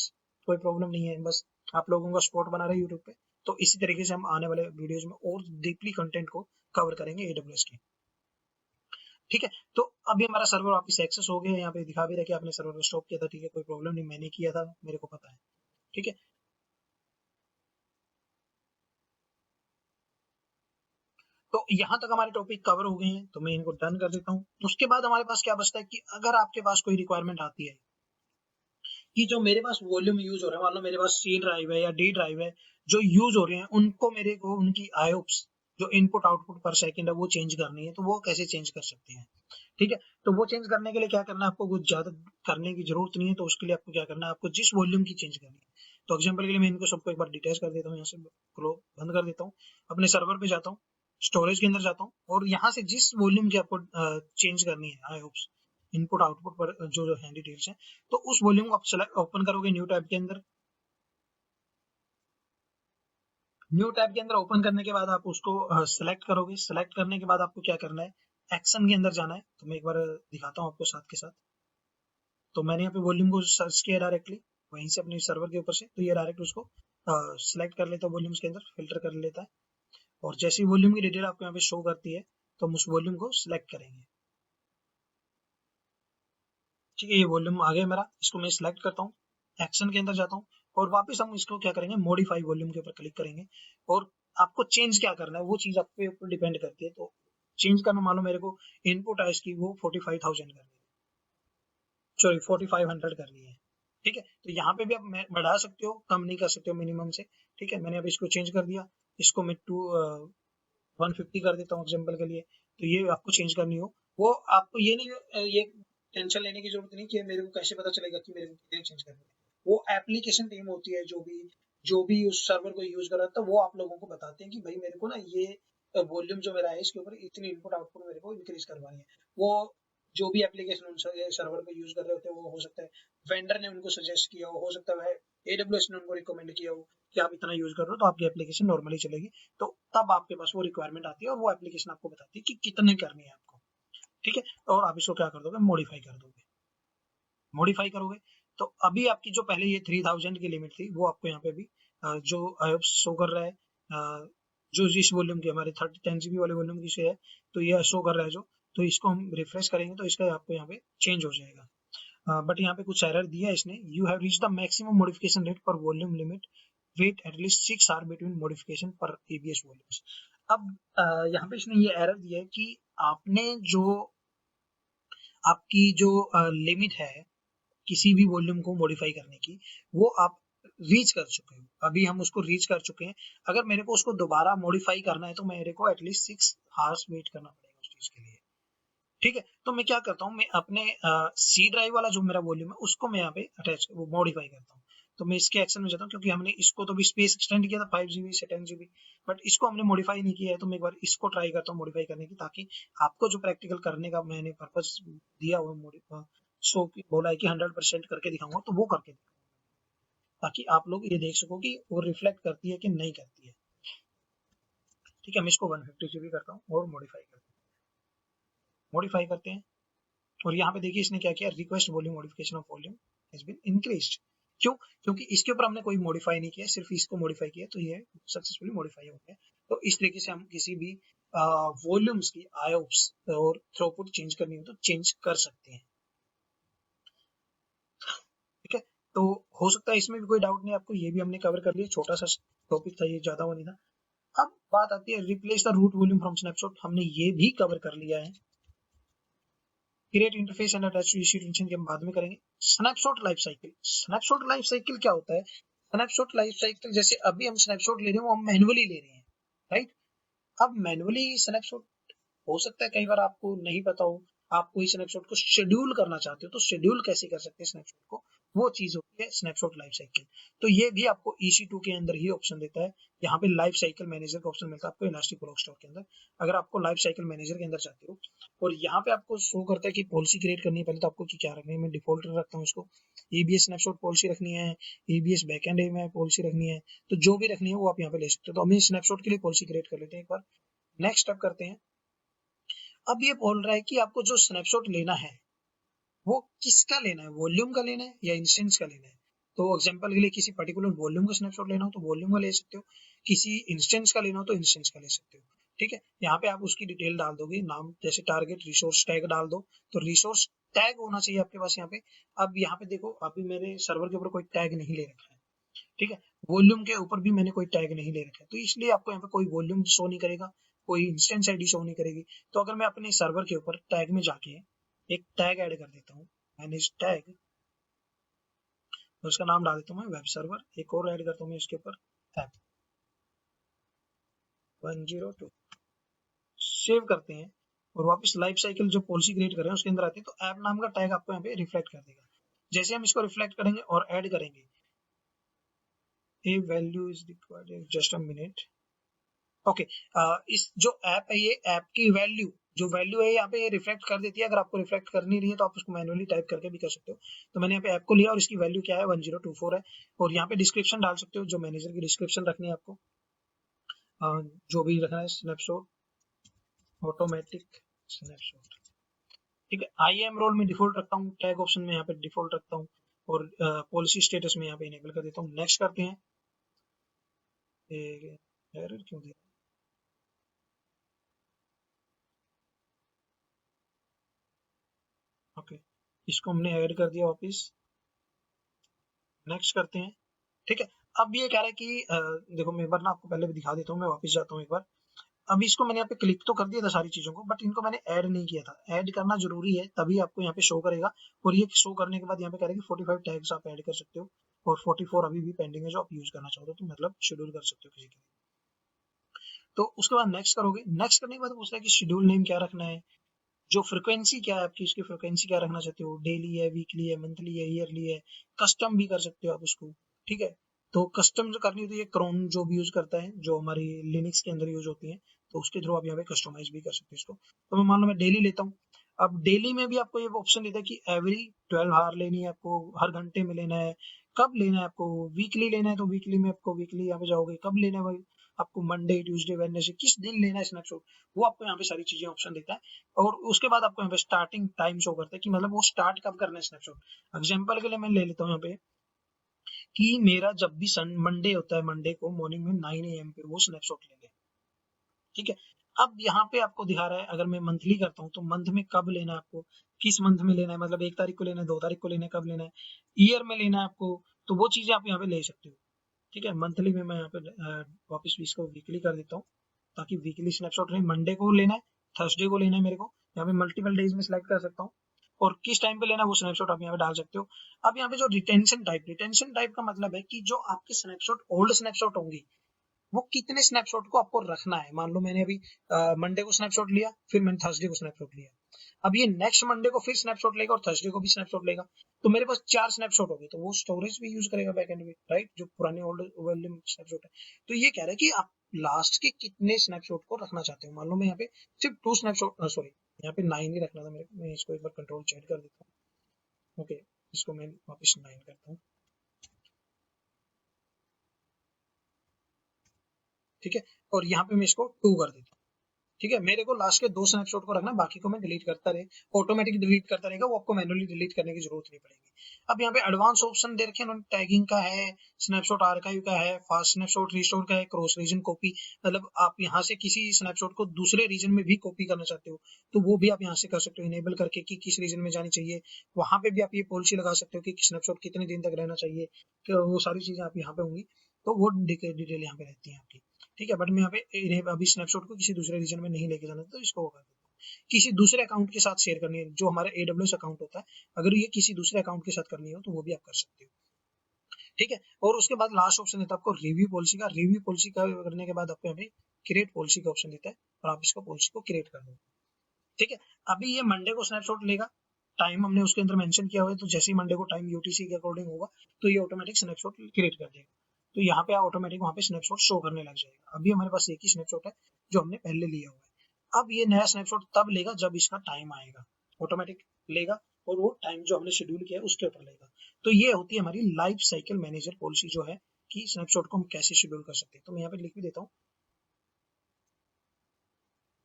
कोई प्रॉब्लम नहीं है, बस आप लोगों का सपोर्ट बना रहे यूट्यूब पे। तो इसी तरीके से हम आने वाले वीडियोज में और डीपली कंटेंट को कवर करेंगे AWS की। ठीक है, तो अभी हमारा सर्वर वापस एक्सेस हो गया, यहाँ पे दिखा भी रहा कि आपने सर्वर को स्टॉप किया था, ठीक है कोई प्रॉब्लम नहीं, मैंने किया था मेरे को पता है। ठीक है, तो यहाँ तक हमारे टॉपिक कवर हो गए हैं, तो मैं इनको डन कर देता हूँ। उसके बाद हमारे पास क्या बचता है कि अगर आपके पास कोई रिक्वायरमेंट आती है कि जो मेरे पास वॉल्यूम यूज हो रहा है, मान लो मेरे पास C ड्राइव है या D ड्राइव है जो यूज हो रहे हैं, उनको मेरे को उनकी IOPS जो इनपुट आउटपुट पर सेकंड है वो चेंज करनी है, तो वो कैसे चेंज कर सकते हैं। ठीक है, तो वो चेंज करने के लिए क्या करना है, आपको कुछ ज्यादा करने की जरूरत नहीं है, तो उसके लिए आपको क्या करना है, आपको जिस वॉल्यूम की चेंज करनी है, तो एग्जाम्पल के लिए मैं इनको सबको एक बार डिटेच कर देता हूँ, यहाँ से बंद कर देता हूँ, अपने सर्वर पे जाता हूँ, स्टोरेज के अंदर जाता हूँ, और यहाँ से जिस वॉल्यूम की आपको चेंज करनी है IOPS इनपुट आउटपुट पर जो जो है डिटेल्स है, तो उस वॉल्यूम को आप सेलेक्ट ओपन करोगे न्यू टैब के अंदर। न्यू टैब के अंदर ओपन करने के बाद आप उसको सेलेक्ट करोगे, सेलेक्ट करने के बाद आपको क्या करना है, एक्शन के अंदर जाना है, तो मैं एक बार दिखाता हूँ आपको साथ के साथ। तो मैंने यहाँ पे वॉल्यूम को सर्च किया डायरेक्टली वहीं से अपने सर्वर के ऊपर से, तो ये डायरेक्ट उसको सिलेक्ट कर लेता है, वॉल्यूम्स के अंदर फिल्टर कर लेता है, और जैसे ही वॉल्यूम की डिटेल आपको यहाँ पे शो करती है तो हम उस वॉल्यूम को सिलेक्ट करेंगे। ठीक है, ये वॉल्यूम आ गया मेरा, इसको मैं सिलेक्ट करता हूँ, एक्शन के अंदर जाता हूँ, और वापस हम इसको क्या करेंगे, मॉडिफाई वॉल्यूम के ऊपर क्लिक करेंगे, और आपको चेंज क्या करना है वो चीज आपके ऊपर डिपेंड करती है। तो चेंज करना, मान लो मेरे को इनपुट है इसकी वो 45,000 करनी है, सॉरी 4500 करनी है। ठीक है, तो यहाँ पे भी आप बढ़ा सकते हो, कम नहीं कर सकते हो मिनिमम से। ठीक है, मैंने अब इसको चेंज कर दिया, इसको मैं 150 कर देता हूँ एग्जाम्पल के लिए, तो ये आपको चेंज करनी हो, वो आपको ये नहीं ये टेंशन लेने की जरूरत नहीं कि मेरे को कैसे पता चलेगा कि मेरे को कितने चेंज करनी है। वो एप्लीकेशन टीम होती है जो भी उस सर्वर को यूज कर रहा था, वो आप लोगों को बताते हैं कि भाई मेरे को ना ये वॉल्यूम जो मेरा है इसके ऊपर इतनी इनपुट आउटपुट मेरे को इंक्रीज करवानी है। वो जो भी एप्लीकेशन उन सर्वर को यूज कर रहे होते हैं, वो हो सकता है वेंडर ने उनको सजेस्ट किया हो सकता है AWS ने उनको रिकमेंड किया हो कि आप इतना यूज कर रहे हो तो आपकी एप्लीकेशन नॉर्मली चलेगी, तो तब आपके पास वो रिक्वायरमेंट आती है और वो एप्लीकेशन आपको बताती है कि कितने करनी है आपको। ठीक है, और आप इसको क्या कर दोगे, मॉडिफाई कर दोगे, मॉडिफाई करोगे, तो अभी आपकी जो पहले ये 3000 की लिमिट थी वो आपको यहाँ पे भी जो शो कर रहा है, जो जिस वॉल्यूम की हमारे 10 GB वाले वॉल्यूम की से है, तो ये शो कर रहा है जो, तो इसको हम रिफ्रेश करेंगे तो इसका आपको यहाँ पे चेंज हो जाएगा। बट यहाँ पे कुछ एरर दिया है इसने, you have reach the maximum modification rate per volume limit, wait at least 6 hour between modification per ABS volumes. अब यहाँ पे इसने ये एरर दिया है कि आपने जो आपकी जो लिमिट है किसी भी वॉल्यूम को मॉडिफाई करने की, वो आप रीच कर चुके हो, अभी हम उसको रीच कर चुके हैं। अगर मेरे को उसको दोबारा मॉडिफाई करना है तो मेरे को एटलीस्ट 6 आवर्स वेट करना पड़ेगा उस चीज के लिए। ठीक है, तो मैं क्या करता हूँ, मैं अपने C ड्राइव वाला जो मेरा वॉल्यूम है उसको मैं यहाँ पे अटैच वो मॉडिफाई करता हूँ। तो मैं इसके एक्शन में जाता हूँ, क्योंकि हमने इसको तो भी स्पेस एक्सटेंड किया था 5 GB से 10 GB, बट इसको हमने मॉडिफाई नहीं किया है, तो मैं एक बार इसको ट्राई करता हूँ मॉडिफाई करने की, ताकि आपको जो प्रैक्टिकल करने का मैंने पर्पज दिया हुआ मॉडिफाई शो की बोला है कि 100% करके दिखाऊंगा, तो वो करके दिखाऊंगा, ताकि आप लोग ये देख सको कि वो रिफ्लेक्ट करती है कि नहीं करती है। ठीक है, हम इसको 150 GB करता हूँ और मॉडिफाई करते हैं। और यहाँ पे देखिए इसने क्या किया, request volume modification of volume has been increased. क्यों? क्योंकि इसके ऊपर हमने कोई मॉडिफाई नहीं किया, सिर्फ इसको मॉडिफाई किया, तो ये सक्सेसफुली मॉडिफाई हो गया। तो इस तरीके से हम किसी भी वॉल्यूम्स की आयोप्स और थ्रूपुट चेंज करनी हो तो चेंज कर सकते हैं। ठीक है, तो हो सकता है इसमें भी कोई डाउट नहीं आपको, ये भी हमने कवर कर लिया, छोटा सा टॉपिक था ये, ज्यादा वो नहीं था। अब बात आती है replace the root volume from snapshot, हमने ये भी कवर कर लिया है। Create interface and attach to EC two टेंशन की हम बाद में करेंगे। Snapshot life cycle, snapshot life cycle क्या होता है? स्नैपशॉट लाइफ साइकिल, जैसे अभी हम स्नैपशॉट ले रहे हैं वो हम मैनुअली ले रहे हैं, राइट? अब मैनुअली स्नैपशॉट हो सकता है कई बार आपको नहीं पता हो, आप कोई स्नैपशॉट को शेड्यूल करना चाहते हो, तो शेड्यूल कैसे कर सकते हैं स्नैपशॉट को, वो चीज होती है स्नैपशॉट लाइफ साइकिल। तो ये भी आपको EC2 के अंदर ही ऑप्शन देता है। यहाँ पे लाइफ साइकिल मैनेजर का ऑप्शन मिलता है आपको इलास्टिक ब्लॉक स्टोर के अंदर, अगर आपको लाइफ साइकिल मैनेजर के अंदर चाहते हो। और यहाँ पे आपको शो करता है कि पॉलिसी क्रिएट करनी है, पहले तो आपको क्या रखनी है, मैं डिफॉल्ट रखता हूँ इसको। EBS स्नैपशॉट पॉलिसी रखनी है, EBS बैकएंड में पॉलिसी रखनी है, तो जो भी रखनी है वो आप यहाँ पे ले सकते हो। तो हम स्नैपशॉट के लिए पॉलिसी क्रिएट कर लेते हैं एक बार। नेक्स्ट स्टेप करते हैं। अब ये बोल रहा है कि आपको जो स्नैपशॉट लेना है वो किसका लेना है, वॉल्यूम का लेना है या इंस्टेंस का लेना है। तो एग्जांपल के लिए किसी पर्टिकुलर वॉल्यूम का स्नैपशॉट लेना हो तो वॉल्यूम का ले सकते हो, किसी इंस्टेंस का लेना हो तो इंस्टेंस का ले सकते हो। ठीक है, यहाँ पे आप उसकी डिटेल डाल दोगे, नाम जैसे टारगेट रिसोर्स टैग डाल दो, तो रिसोर्स टैग होना चाहिए आपके पास यहाँ पे। अब यहाँ पे देखो, अभी मेरे सर्वर के ऊपर कोई टैग नहीं ले रखा है, ठीक है, वॉल्यूम के ऊपर भी मैंने कोई टैग नहीं ले रखा है, तो इसलिए आपको यहाँ पे कोई वॉल्यूम शो नहीं करेगा, कोई इंस्टेंस आईडी शो नहीं करेगी। तो अगर मैं अपने सर्वर के ऊपर टैग में जाके एक टैग ऐड कर देता हूँ, मैनेज टैग, और उसका नाम डाल देता हूँ मैं वेब सर्वर, एक और ऐड करता हूँ मैं इसके ऊपर ऐप 102, सेव करते हैं और वापस लाइफ साइकिल जो पॉलिसी क्रिएट कर रहे हैं उसके अंदर आते हैं, तो ऐप नाम का टैग आपको यहाँ पे रिफ्लेक्ट कर देगा। जैसे हम इसको रिफ्लेक्ट करेंगे और ऐड करेंगे, a value is required, just a minute. Okay, इस जो ऐप है ये ऐप की वैल्यू, जो वैल्यू है यहाँ पे ये रिफ्लेक्ट कर देती है। अगर आपको रिफ्लेक्ट करनी रही है तो आप उसको मैनुअली टाइप करके भी कर सकते हो। तो मैंने यहाँ पे ऐप को लिया और इसकी वैल्यू क्या है, 1024 है। और यहाँ पे डिस्क्रिप्शन डाल सकते हो, जो मैनेजर की डिस्क्रिप्शन रखनी है आपको, जो भी रखना है, स्नैपशॉट ऑटोमेटिक स्नैपशॉट। ठीक है, IAM रोल में डिफॉल्ट रखता हूँ, टैग ऑप्शन में यहाँ पे डिफॉल्ट रखता हूँ, और पॉलिसी स्टेटस में यहाँ पे इनेबल कर देता हूँ। नेक्स्ट करते हैं। एरर क्यों दे, ओके, इसको हमने ऐड कर दिया वापिस। नेक्स्ट करते हैं। ठीक है, अब ये कह रहा है कि देखो मैं एक बार ना आपको पहले भी दिखा देता हूँ, मैं वापस जाता हूँ एक बार। अभी इसको मैंने यहाँ पे क्लिक तो कर दिया था सारी चीजों को, बट इनको मैंने ऐड नहीं किया था। ऐड करना जरूरी है, तभी आपको यहाँ पे शो करेगा। और ये शो करने के बाद यहाँ पे कह रहा है कि 45 टैग्स आप ऐड कर सकते हो, और 44 अभी भी पेंडिंग है जो आप यूज करना चाहते हो, तो मतलब शेड्यूल कर सकते हो किसी के लिए। तो उसके बाद नेक्स्ट करोगे, नेक्स्ट करने के बाद पूछ रहा है कि शेड्यूल नेम क्या रखना है, जो फ्रिक्वेंसी क्या है आपकी, उसकी फ्रिक्वेंसी क्या रखना चाहते हो, डेली है, वीकली है, मंथली है, ईयरली है, कस्टम भी कर सकते हो आप उसको। ठीक है, तो कस्टम जो करनी होती है क्रोन जो भी यूज करता है, जो हमारी लिनक्स के अंदर यूज होती है, तो उसके थ्रू आप यहाँ पे कस्टमाइज भी कर सकते हो इसको। तो मैं मान लो मैं डेली लेता हूँ। अब डेली में भी आपको ये ऑप्शन देता है कि एवरी 12 आवर लेनी है आपको, हर घंटे में लेना है, कब लेना है आपको, वीकली लेना है तो वीकली में आपको वीकली यहाँ पे जाओगे, कब लेना है भाई आपको, मंडे ट्यूसडे वेडनेसडे, किस दिन लेना है स्नैपशॉट, वो आपको यहाँ पे सारी चीजें ऑप्शन देता है। और उसके बाद आपको यहाँ पे स्टार्टिंग टाइम शो करता है कि मतलब वो स्टार्ट कब करना है स्नैपशॉट। एग्जांपल के लिए मैं ले लेता हूँ यहाँ पे कि मेरा जब भी सन मंडे होता है, मंडे को मॉर्निंग में 9 AM पे वो स्नैपशॉट ले ले। ठीक है, अब यहाँ पे आपको दिखा रहा है, अगर मैं मंथली करता हूँ तो मंथ में कब लेना है आपको, किस मंथ में लेना है, मतलब 1 तारीख को लेना है, 2 तारीख को लेना है, कब लेना है, ईयर में लेना है आपको, तो वो चीजें आप यहाँ पे ले सकते हो। ठीक है, मंथली में मैं यहाँ पे वापस भी इसको वीकली कर देता हूँ, ताकि वीकली स्नैपशॉट रहे। मंडे को लेना है, थर्सडे को लेना है मेरे को, यहाँ पे मल्टीपल डेज में सिलेक्ट कर सकता हूँ, और किस टाइम पे लेना है वो स्नैपशॉट आप यहाँ पे डाल सकते हो। अब यहाँ पे जो रिटेंशन टाइप का मतलब है कि जो आपके स्नैपशॉट ओल्ड स्नैपशॉट होंगे, वो कितने स्नैपशॉट को आपको रखना है। मान लो मैंने अभी मंडे को स्नैपशॉट लिया, फिर मैंने थर्सडे को स्नैपशॉट लिया, अब ये नेक्स्ट मंडे को फिर स्नैपशॉट लेगा और थर्सडे को भी स्नैपशॉट लेगा, तो मेरे पास 4 स्नैपशॉट हो गए, तो वो स्टोरेज भी यूज करेगा बैकएंड में, राइट, जो पुराने ओल्ड वॉल्यूम स्नैपशॉट है। तो ये कह रहा है कि आप लास्ट के कितने स्नैपशॉट को रखना चाहते हो। मान लो मैं यहाँ पे सिर्फ 2 स्नैपशॉट, सॉरी यहाँ पे 9 ही रखना था मेरे को, मैं इसको एक बार कंट्रोल चेंज कर देता हूँ। ओके, इसको मैं वापस 9 करता हूँ। ठीक है, और यहाँ पे मैं इसको 2 कर देता हूँ। ठीक है, मेरे को लास्ट के 2 स्नैपशॉट को रखना, बाकी को मैं डिलीट करता रहे, ऑटोमेटिक डिलीट करता रहेगा, वो आपको मैनुअली डिलीट करने की जरूरत नहीं पड़ेगी। अब यहाँ पे एडवांस ऑप्शन दे रखे हैं उन्होंने, टैगिंग का है, स्नैपशॉट आर्काइव का है, फास्ट स्नैपशॉट रिस्टोर का है, क्रॉस रीजन कॉपी, मतलब आप यहाँ से किसी स्नैपशॉट को दूसरे रीजन में भी कॉपी करना चाहते हो तो वो भी आप यहाँ से कर सकते हो, इनेबल करके कि किस रीजन में जानी चाहिए। वहां पे भी आप ये पॉलिसी लगा सकते हो कि स्नैपशॉट कितने दिन तक रहना चाहिए, तो वो सारी चीजें आप यहाँ पे होंगी, तो वो डिटेल यहाँ पे रहती है आपकी। ठीक है, बट मैं यहाँ पे इन्हें अभी स्नैपशॉट को किसी दूसरे रीजन में नहीं लेके जाना, तो इसको कर देता हूँ। किसी दूसरे अकाउंट के साथ शेयर करनी है, जो हमारा AWS अकाउंट होता है, अगर ये किसी दूसरे अकाउंट के साथ करनी हो तो वो भी आप कर सकते हो। ठीक है, और उसके बाद लास्ट ऑप्शन देता है आपको रिव्यू पॉलिसी का। रिव्यू पॉलिसी का करने के बाद आपको यहाँ पे क्रिएट पॉलिसी का ऑप्शन देता है, और आप इसको पॉलिसी को क्रिएट कर दो। ठीक है, अभी ये मंडे को स्नैपशॉट लेगा, टाइम हमने उसके अंदर मेंशन किया हुआ है, तो जैसे ही मंडे को टाइम UTC के अकॉर्डिंग होगा तो ये ऑटोमेटिक स्नैपशॉट क्रिएट कर देगा, तो यहाँ पे ऑटोमेटिक वहाँ पे स्नैपशॉट शो करने लग जाएगा। अभी हमारे पास एक ही स्नैपशॉट है जो हमने पहले लिया हुआ है। अब ये नया स्नैपशॉट तब लेगा जब इसका टाइम आएगा, ऑटोमेटिक लेगा, और वो टाइम जो हमने शेड्यूल किया है उसके ऊपर लेगा। तो ये होती है हमारी लाइफ साइकिल मैनेजर पॉलिसी, जो है कि स्नैपशॉट को हम कैसे शेड्यूल कर सकते हैं। तो मैं यहाँ पे लिख भी देता हूँ,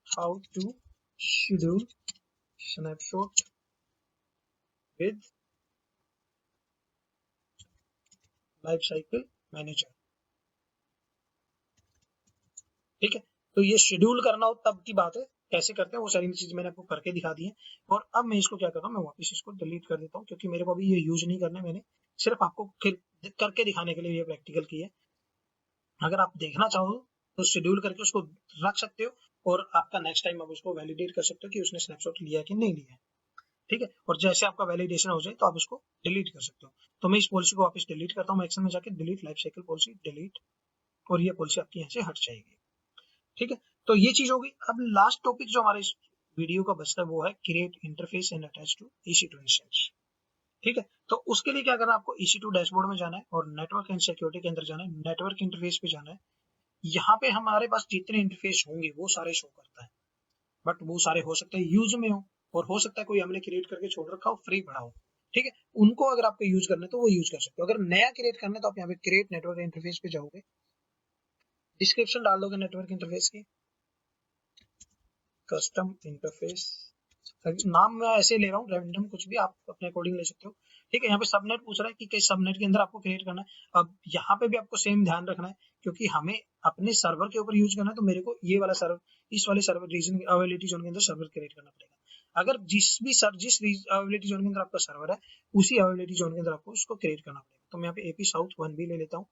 how to schedule snapshot with life cycle manager. ठीक है, तो ये शेड्यूल करना हो तब की बात है, कैसे करते हैं वो सारी चीज मैंने आपको करके दिखा दी है। और अब मैं इसको क्या कर रहा हूँ, मैं वापस इसको डिलीट कर देता हूँ, क्योंकि मेरे को अभी ये यूज नहीं करना है, मैंने सिर्फ आपको फिर करके दिखाने के लिए ये प्रैक्टिकल की है। अगर आप देखना चाहो तो शेड्यूल करके उसको रख सकते हो, और आपका नेक्स्ट टाइम आप उसको वैलिडेट कर सकते हो कि उसने स्नैपशॉट लिया कि नहीं लिया। ठीक है, और जैसे आपका वैलिडेशन हो जाए तो आप उसको डिलीट कर सकते हो। तो मैं इस पॉलिसी को वापस डिलीट करता हूँ, एक्शन में जाके delete life cycle policy delete, और ये पॉलिसी आपकी यहाँ से हट जाएगी। ठीक है, तो ये चीज होगी। अब लास्ट टॉपिक जो हमारे इस वीडियो का बचता है वो है create interface and attach to EC2 instance. ठीक है, तो उसके लिए क्या करना है, आपको EC2 डैशबोर्ड में जाना है और नेटवर्क एंड सिक्योरिटी के अंदर जाना है, नेटवर्क इंटरफेस पे जाना है। यहाँ पे हमारे पास जितने इंटरफेस होंगे वो सारे शो करता है, बट वो सारे हो सकते हैं यूज में हो, और हो सकता है कोई हमने क्रिएट करके छोड़ रखा हो फ्री पड़ा हो। ठीक है, उनको अगर आपको यूज करना है तो वो यूज कर सकते हो। अगर नया क्रिएट करना है तो आप यहाँ पे क्रिएट नेटवर्क इंटरफेस पे जाओगे, डिस्क्रिप्शन डाल दोगे नेटवर्क इंटरफेस की, कस्टम इंटरफेस, नाम मैं ऐसे ले रहा हूँ रैंडम, कुछ भी आप अपने अकॉर्डिंग ले सकते हो। ठीक है, यहाँ पे सबनेट पूछ रहा है कि किस सबनेट के अंदर आपको क्रिएट करना है। अब यहाँ पे भी आपको सेम ध्यान रखना है, क्योंकि हमें अपने सर्वर के ऊपर यूज करना है, तो मेरे को ये वाला सर्वर, इस वाले सर्वर रीजन अवेलेबिलिटी जोन के अंदर सर्वर क्रिएट करना पड़ेगा। अगर जिस अवेलेबिलिटी जोन के अंदर आपका सर्वर है, उसी अवेलेबिलिटी जोन के अंदर आपको उसको क्रिएट करना पड़ेगा। तो मैं यहाँ पे AP South 1 भी ले लेता हूँ,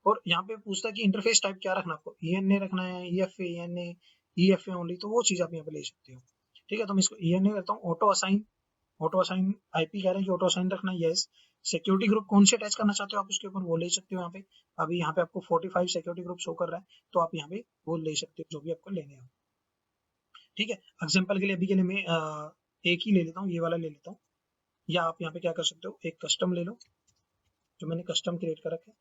और यहाँ पे पूछता है कि इंटरफेस टाइप क्या रखना, आपको ENA रखना है, EFA, ENA, EFA ओनली, तो वो चीज आप यहाँ पे ले सकते हो। ठीक है, तो मैं इसको ENA करता हूँ। ऑटो असाइन IP कह रहे हैं कि ऑटो असाइन रखना है, यस। सिक्योरिटी ग्रुप कौन से अटैच करना चाहते हो आप उसके ऊपर, वो ले सकते हो यहाँ पे। अभी यहाँ पे आपको 45 सिक्योरिटी ग्रुप शो कर रहा है, तो आप यहाँ पे वो ले सकते हो जो भी आपको लेने हो। ठीक है, एग्जाम्पल के लिए अभी के लिए मैं एक ही ले लेता हूँ, ये वाला ले लेता हूँ। या आप यहाँ पे क्या कर सकते हो, एक कस्टम ले लो, जो मैंने कस्टम क्रिएट कर रखा है।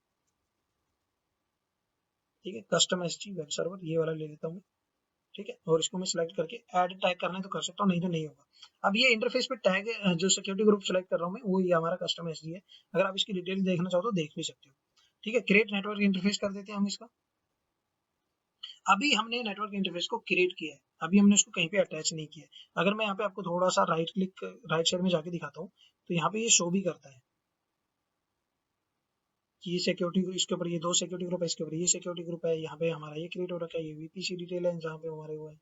ठीक है, कस्टम SG वेब सर्वर, ये वाला ले लेता हूँ मैं। ठीक है, और इसको मैं सिलेक्ट करके ऐड टैग करना है तो कर सकता हूँ, नहीं तो नहीं होगा। अब ये इंटरफेस पे टैग जो सिक्योरिटी ग्रुप सेलेक्ट कर रहा हूँ मैं, वो ये हमारा कस्टम SG है। अगर आप इसकी डिटेल देखना चाहो तो देख भी सकते हो। ठीक है, क्रिएट नेटवर्क इंटरफेस कर देते हैं हम इसका। अभी हमने नेटवर्क इंटरफेस को क्रिएट किया है, अभी हमने उसको कहीं पे अटैच नहीं किया है। अगर मैं यहाँ पे आपको थोड़ा सा राइट साइड में जाके दिखाता हूँ, तो यहाँ पे ये शो भी करता है कि ये सिक्योरिटी, इसके ऊपर ये 2 सिक्योरिटी ग्रुप है, इसके ऊपर ये सिक्योरिटी ग्रुप है, यहाँ पे हमारा ये क्रिएट हो रखा है, ये VPC डिटेल है जहाँ पे हमारे वो है,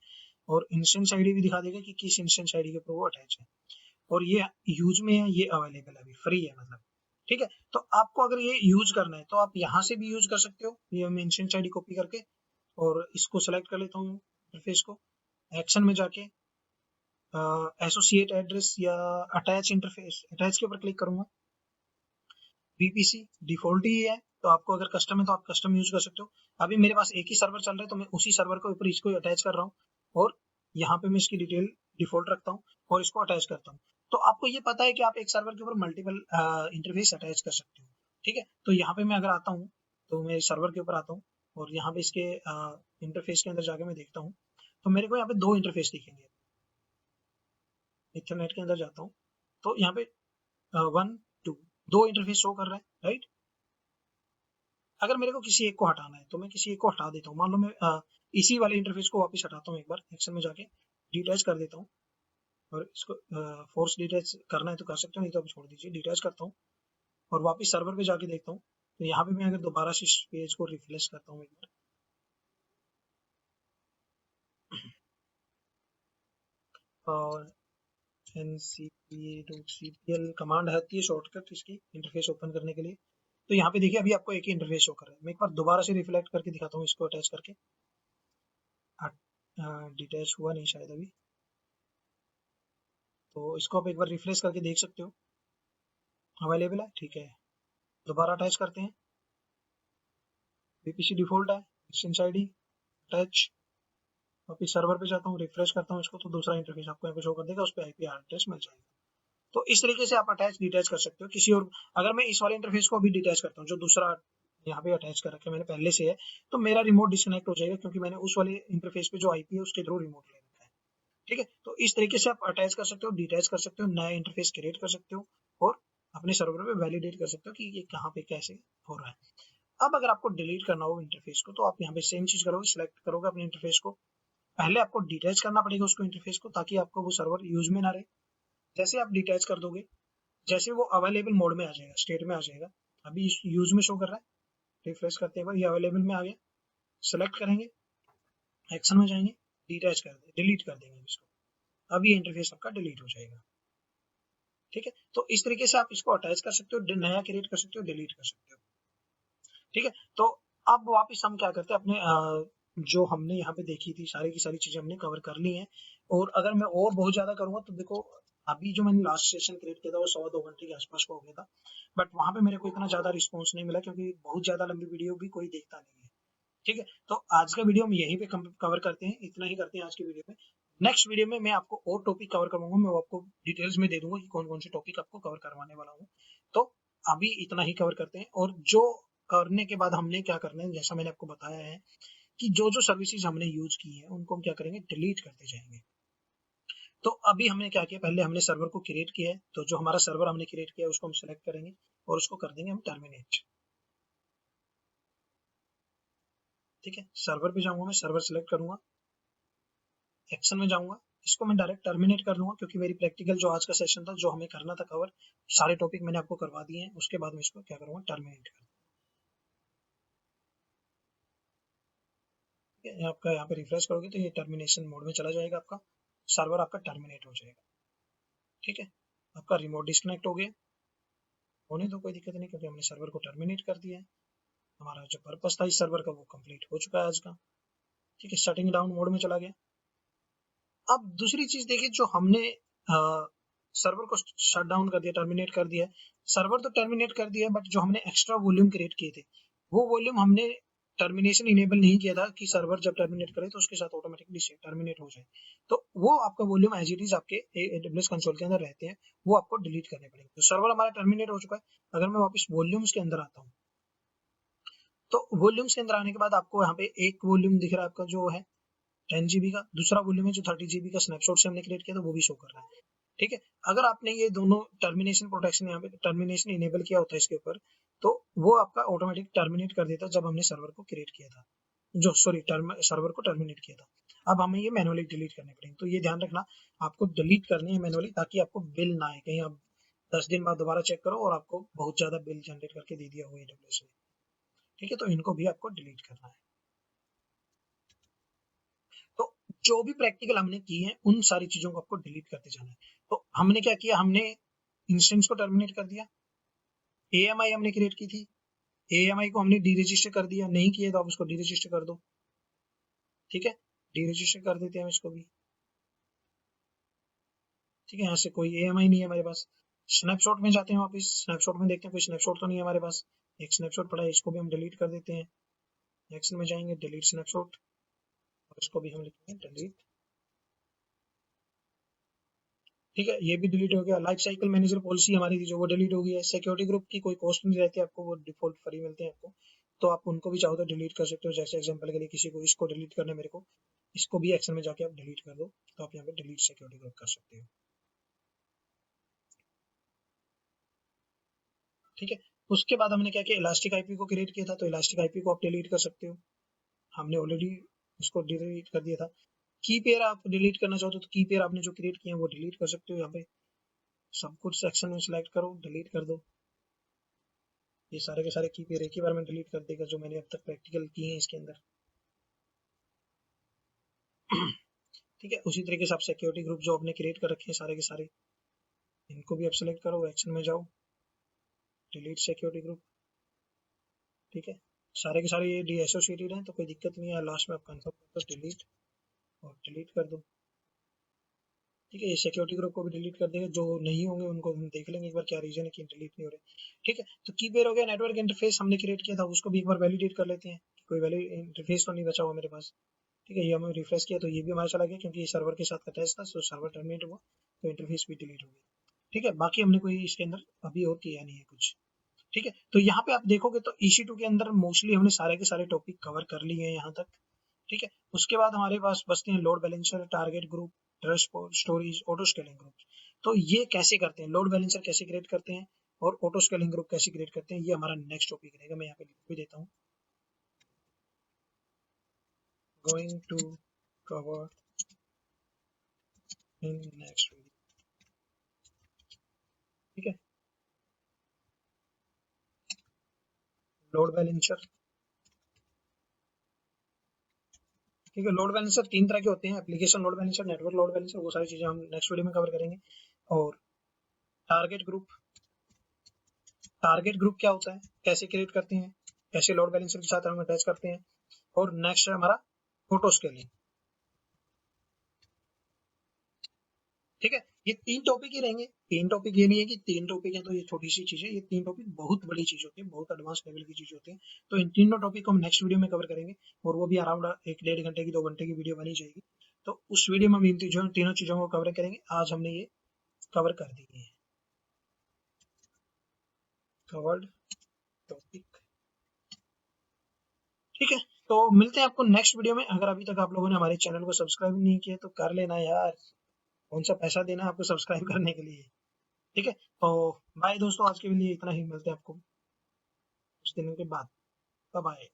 और इंस्टेंस आईडी भी दिखा देगा कि किस इंस्टेंस आईडी के ऊपर वो अटैच है, और ये यूज में है, ये अवेलेबल है, अभी फ्री है मतलब। ठीक है, तो आपको अगर ये यूज करना है तो आप यहाँ से भी यूज कर सकते हो, ये मैं इंस्टेंस आईडी कॉपी करके, और इसको सेलेक्ट कर लेता हूँ इंटरफेस को, एक्शन में जाके एसोसिएट एड्रेस या अटैच इंटरफेस, अटैच के ऊपर क्लिक करूंगा। VPC डिफॉल्ट ही है, तो आपको अगर कस्टम है तो आप कस्टम यूज कर सकते हो। अभी मेरे पास एक ही सर्वर चल रहा है, तो मैं उसी सर्वर के ऊपर इसको अटैच कर रहा हूँ, और यहाँ पे मैं इसकी डिटेल डिफॉल्ट रखता हूँ और इसको अटैच करता हूँ। तो आपको ये पता है कि आप एक सर्वर के ऊपर मल्टीपल इंटरफेस अटैच कर सकते हो। ठीक है, तो यहाँ पे मैं अगर आता हूँ, तो मैं सर्वर के ऊपर आता हूँ, और यहाँ पे इसके इंटरफेस के अंदर जाके मैं देखता हूँ, तो मेरे को यहाँ पे 2 इंटरफेस दिखेंगे। इथरनेट के अंदर जाता हूँ, तो यहाँ पे 1 2 2 इंटरफेस शो कर रहा है, राइट। अगर मेरे को किसी एक को हटाना है तो मैं किसी एक को हटा देता हूँ। मान लो मैं इसी वाले इंटरफेस को वापस हटाता हूँ, एक बार एक्शन में जाके डिटैच कर देता हूँ, और इसको फोर्स डिटैच करना है तो कर सकते हो, नहीं तो अब छोड़ दीजिए। डिटैच करता हूँ और वापस सर्वर पे जाके देखता हूँ, तो यहाँ पे मैं अगर दोबारा से इस पेज को रिफ्रेश करता हूँ एक बार, और ncp.cpl कमांड आती है शॉर्टकट इसकी इंटरफेस ओपन करने के लिए। तो यहाँ पे देखिए अभी आपको एक ही इंटरफेस शो कर रहा है। मैं एक बार दोबारा से रिफ्लेक्ट करके दिखाता हूँ इसको अटैच करके। डिटैच हुआ नहीं शायद अभी, तो इसको आप एक बार रिफ्रेश करके देख सकते हो, अवेलेबल है। ठीक है, दोबारा अटैच करते हैं। VPC डिफॉल्ट है, इंस्टेंस आईडी अटैच। वापिस सर्वर पे जाता हूँ, रिफ्रेश करता हूँ इसको, तो दूसरा इंटरफेस आपको यहाँ पे शो कर देगा, उस पर IP एड्रेस मिल जाएगा। तो इस तरीके से आप अटैच डिटैच कर सकते हो किसी और। अगर मैं इस वाले इंटरफेस को अभी डिटैच करता हूँ, जो दूसरा यहाँ पे अटैच कर रखा है मैंने पहले से है, तो मेरा रिमोट डिस्कनेक्ट हो जाएगा, क्योंकि मैंने उस वाले इंटरफेस पे जो IP है उसके थ्रू रिमोट ले रखा है। ठीक है, तो इस तरीके से आप अटैच कर सकते हो, डिटैच कर सकते हो, नया इंटरफेस क्रिएट कर सकते हो, और अपने सर्वर पे वैलिडेट कर सकते हो कि ये कहाँ पे कैसे हो रहा है। अब अगर आपको डिलीट करना हो इंटरफेस को, तो आप यहाँ पे सेम चीज करोगे, सिलेक्ट करोगे अपने इंटरफेस को। पहले आपको डिटैच करना पड़ेगा उसको, इंटरफेस को, ताकि आपको वो सर्वर यूज में ना रहे। जैसे आप डिटैच कर दोगे, जैसे वो अवेलेबल मोड में आ जाएगा, स्टेट में आ जाएगा, अभी यूज में शो कर रहा है, रिफ्रेश करते हैं, ये अवेलेबल में आ गया। सेलेक्ट करेंगे, एक्शन में जाएंगे, डिटैच कर देंगे, डिलीट कर देंगे इसको। अब ये इंटरफेस आपका डिलीट हो जाएगा। ठीक है, तो इस तरीके से आप इसको अटैच कर सकते हो, नया क्रिएट कर सकते हो, डिलीट कर सकते हो। ठीक है, तो अब वापस हम क्या करते हैं, अपने जो हमने यहाँ पे देखी थी सारी की सारी चीजें हमने कवर कर ली हैं। और अगर मैं और बहुत ज्यादा करूंगा तो देखो, अभी जो मैंने लास्ट सेशन क्रिएट किया था वो 1.25 घंटे के आसपास का हो गया था, बट वहां पे मेरे को इतना ज्यादा रिस्पॉन्स नहीं मिला, क्योंकि बहुत ज्यादा लंबी वीडियो भी कोई देखता नहीं है। ठीक है, तो आज का वीडियो हम यहीं पे कवर करते हैं, इतना ही करते हैं आज की वीडियो में। नेक्स्ट वीडियो में मैं आपको और टॉपिक कवर करूंगा, मैं आपको डिटेल्स में दे दूंगा कि कौन कौन से टॉपिक आपको कवर करवाने वाला हूँ। तो अभी इतना ही कवर करते हैं, और जो करने के बाद हमने क्या करना है, जैसा मैंने आपको बताया है कि जो जो सर्विसेज हमने यूज की है उनको हम क्या करेंगे, डिलीट करते जाएंगे। तो अभी हमने क्या किया, पहले हमने सर्वर को क्रिएट किया है, तो जो हमारा सर्वर हमने क्रिएट किया है उसको हम सेलेक्ट करेंगे और उसको कर देंगे हम टर्मिनेट। ठीक है, सर्वर पे जाऊंगा, मैं सर्वर सेलेक्ट करूंगा, एक्शन में जाऊंगा, इसको मैं डायरेक्ट टर्मिनेट कर दूंगा, क्योंकि मेरी प्रैक्टिकल जो आज का सेशन था, जो हमें करना था कवर, सारे टॉपिक मैंने आपको करवा दिए हैं। उसके बाद मैं इसको क्या करूंगा, टर्मिनेट कर। ठीक है, आपका यहाँ पे रिफ्रेश करोगे तो ये टर्मिनेशन मोड में चला जाएगा, आपका सर्वर आपका टर्मिनेट हो जाएगा। ठीक है, आपका रिमोट डिस्कनेक्ट हो गया, होने दो, कोई दिक्कत नहीं, क्योंकि हमने सर्वर को टर्मिनेट कर दिया है। हमारा जो पर्पस था इस सर्वर का वो कंप्लीट हो चुका है आज का। ठीक है, शटिंग डाउन मोड में चला गया। अब दूसरी चीज देखिए, जो हमने सर्वर को शट डाउन कर दिया, टर्मिनेट कर दिया, सर्वर तो टर्मिनेट कर दिया, बट जो हमने एक्स्ट्रा वॉल्यूम क्रिएट किए थे, वो वॉल्यूम हमने टर्मिनेशन इनेबल नहीं किया था कि सर्वर जब टर्मिनेट करे तो उसके साथ ऑटोमेटिकली टर्मिनेट हो जाए। तो वो आपका वॉल्यूम एज इट इज आपके AWS कंसोल के अंदर रहते हैं, वो आपको डिलीट करने पड़ेंगे। तो सर्वर हमारा टर्मिनेट हो चुका है। अगर मैं वापस वॉल्यूम्स के अंदर आता हूँ, तो वॉल्यूम्स के अंदर आने के बाद आपको यहाँ पे एक वॉल्यूम दिख रहा है आपका, जो है 10 GB का, दूसरा वॉल्यूम है जो 30 GB का स्नैपशॉट से हमने क्रिएट किया था, वो भी शो कर रहा है। ठीक है, अगर आपने ये दोनों टर्मिनेशन प्रोटेक्शन, यहाँ पे टर्मिनेशन इनेबल किया होता है इसके ऊपर, तो वो आपका ऑटोमेटिक टर्मिनेट कर देता जब हमने सर्वर को क्रिएट किया था, जो सॉरी सर्वर को टर्मिनेट किया था। अब हमें ये मैनुअली डिलीट करने पड़ेंगे, तो ये ध्यान रखना, आपको डिलीट करनी है मैनुअली, ताकि आपको बिल ना आए कहीं आप 10 दिन बाद दोबारा चेक करो और आपको बहुत ज्यादा बिल जनरेट करके दे दिया हो AWS ने। ठीक है, तो इनको भी आपको डिलीट करना है। तो जो भी प्रैक्टिकल हमने की है उन सारी चीजों को आपको डिलीट करते जाना है। तो हमने क्या किया, हमने इंस्टेंस को टर्मिनेट कर दिया, AMI हमने क्रिएट की थी, AMI को हमने डीरजिस्टर कर दिया, नहीं किया तो आप उसको डीरजिस्टर कर दो। ठीक है, डीरजिस्टर कर देते हैं हम इसको भी। ठीक है, यहाँ से कोई AMI नहीं है हमारे पास। स्नैपशॉट में जाते हैं, वापस स्नैपशॉट में देखते हैं कोई स्नैपशॉट तो नहीं है हमारे पास। एक स्नैपशॉट पड़ा है, इसको भी हम डिलीट कर देते हैं। एक्शन में जाएंगे, डिलीट स्नैपशॉट, और इसको भी हम लिखेंगे डिलीट। ठीक है, ये भी डिलीट हो गया। लाइफ साइकिल मैनेजर पॉलिसी हमारी थी जो, वो डिलीट हो गई है। सिक्योरिटी ग्रुप की कोई कॉस्ट नहीं रहती आपको, वो डिफॉल्ट फ्री मिलते हैं आपको, तो आप उनको भी चाहो तो डिलीट कर सकते हो। जैसे एग्जांपल के लिए किसी को इसको डिलीट करना है मेरे को, इसको भी एक्शन में जाके आप डिलीट कर दो, तो आप यहाँ पे डिलीट सिक्योरिटी ग्रुप कर सकते हो। ठीक है, उसके बाद हमने क्या किया, इलास्टिक आईपी को क्रिएट किया था, तो इलास्टिक आईपी को आप डिलीट कर सकते हो, हमने ऑलरेडी उसको डिलीट कर दिया था। की पेयर आप डिलीट करना चाहो तो की पेयर आपने जो क्रिएट किए हैं वो डिलीट कर सकते हो, यहाँ पे सब कुछ सेक्शन में सिलेक्ट करो, डिलीट कर दो, ये सारे के सारे की पेयर एक ही बार में डिलीट कर देगा जो मैंने अब तक प्रैक्टिकल किए हैं इसके अंदर। ठीक है, उसी तरीके से आप सिक्योरिटी ग्रुप जो आपने क्रिएट कर रखे हैं सारे के सारे, इनको भी आप सेलेक्ट करो, एक्शन में जाओ, डिलीट सिक्योरिटी ग्रुप। ठीक है, सारे के सारे ये डी एसोसिएटेड हैं तो कोई दिक्कत नहीं है, लास्ट में आप कंफर्म कर दो, डिलीट और डिलीट कर दो। ठीक है, ये सिक्योरिटी ग्रुप को भी डिलीट कर देगा, जो नहीं होंगे उनको हम देख लेंगे एक बार क्या रीजन है कि डिलीट नहीं हो रहे। ठीक है, तो की पेयर हो गया, नेटवर्क इंटरफेस हमने क्रिएट किया था उसको भी एक बार वैलिडेट कर लेते हैं कि कोई वैलिड इंटरफेस तो नहीं बचा हुआ मेरे पास। ठीक है, ये हमें रिफ्रेश किया तो ये भी हमारा चला गया क्योंकि ये सर्वर के साथ अटैच था, तो सर्वर टर्मिनेट हुआ तो इंटरफेस भी डिलीट हो गया। ठीक है, बाकी हमने कोई इसके अंदर अभी और किया नहीं है कुछ। ठीक है, तो यहाँ पे आप देखोगे तो EC2 के अंदर मोस्टली हमने सारे के सारे टॉपिक कवर कर लिए हैं यहाँ तक। ठीक है, उसके बाद हमारे पास बचते हैं load balancer, target group, trust storage, auto scaling group. तो ये कैसे करते हैं, लोड बैलेंसर कैसे क्रिएट करते हैं और ऑटो स्केलिंग ग्रुप कैसे क्रिएट करते हैं, ये हमारा नेक्स्ट टॉपिक रहेगा। मैं यहाँ पे लिख भी देता हूँ, going to cover in next video. ठीक है, लोड बैलेंसर। ठीक है, लोड बैलेंसर 3 तरह के होते हैं, application load balancer, network load balancer, वो सारी चीजें हम नेक्स्ट वीडियो में कवर करेंगे। और टारगेट ग्रुप, टारगेट ग्रुप क्या होता है, कैसे क्रिएट करते हैं, कैसे लोड बैलेंसर के साथ हम अटैच करते हैं। और नेक्स्ट है हमारा ऑटो स्केलिंग। ठीक है, ये 3 टॉपिक ही रहेंगे, 3 टॉपिक, ये नहीं है कि 3 टॉपिक है तो ये छोटी सी चीज है, ये 3 टॉपिक बहुत बड़ी चीज होती है, बहुत एडवांस लेवल की चीज होती है। तो इन तीनों टॉपिक को हम नेक्स्ट वीडियो में कवर करेंगे और वो भी अराउंड 1 डेढ़ घंटे की 2 घंटे की वीडियो बनी जाएगी। तो उस वीडियो में हम इन तीनों चीजों को कवर करेंगे। आज हमने ये कवर कर दिए हैं, कवर्ड टॉपिक। ठीक है, तो मिलते हैं आपको नेक्स्ट वीडियो में। अगर अभी तक आप लोगों ने हमारे चैनल को सब्सक्राइब नहीं किया तो कर लेना यार, कौन सा पैसा देना है आपको सब्सक्राइब करने के लिए। ठीक है, तो बाय दोस्तों, आज के लिए इतना ही, मिलते हैं आपको कुछ दिनों के बाद। Bye bye.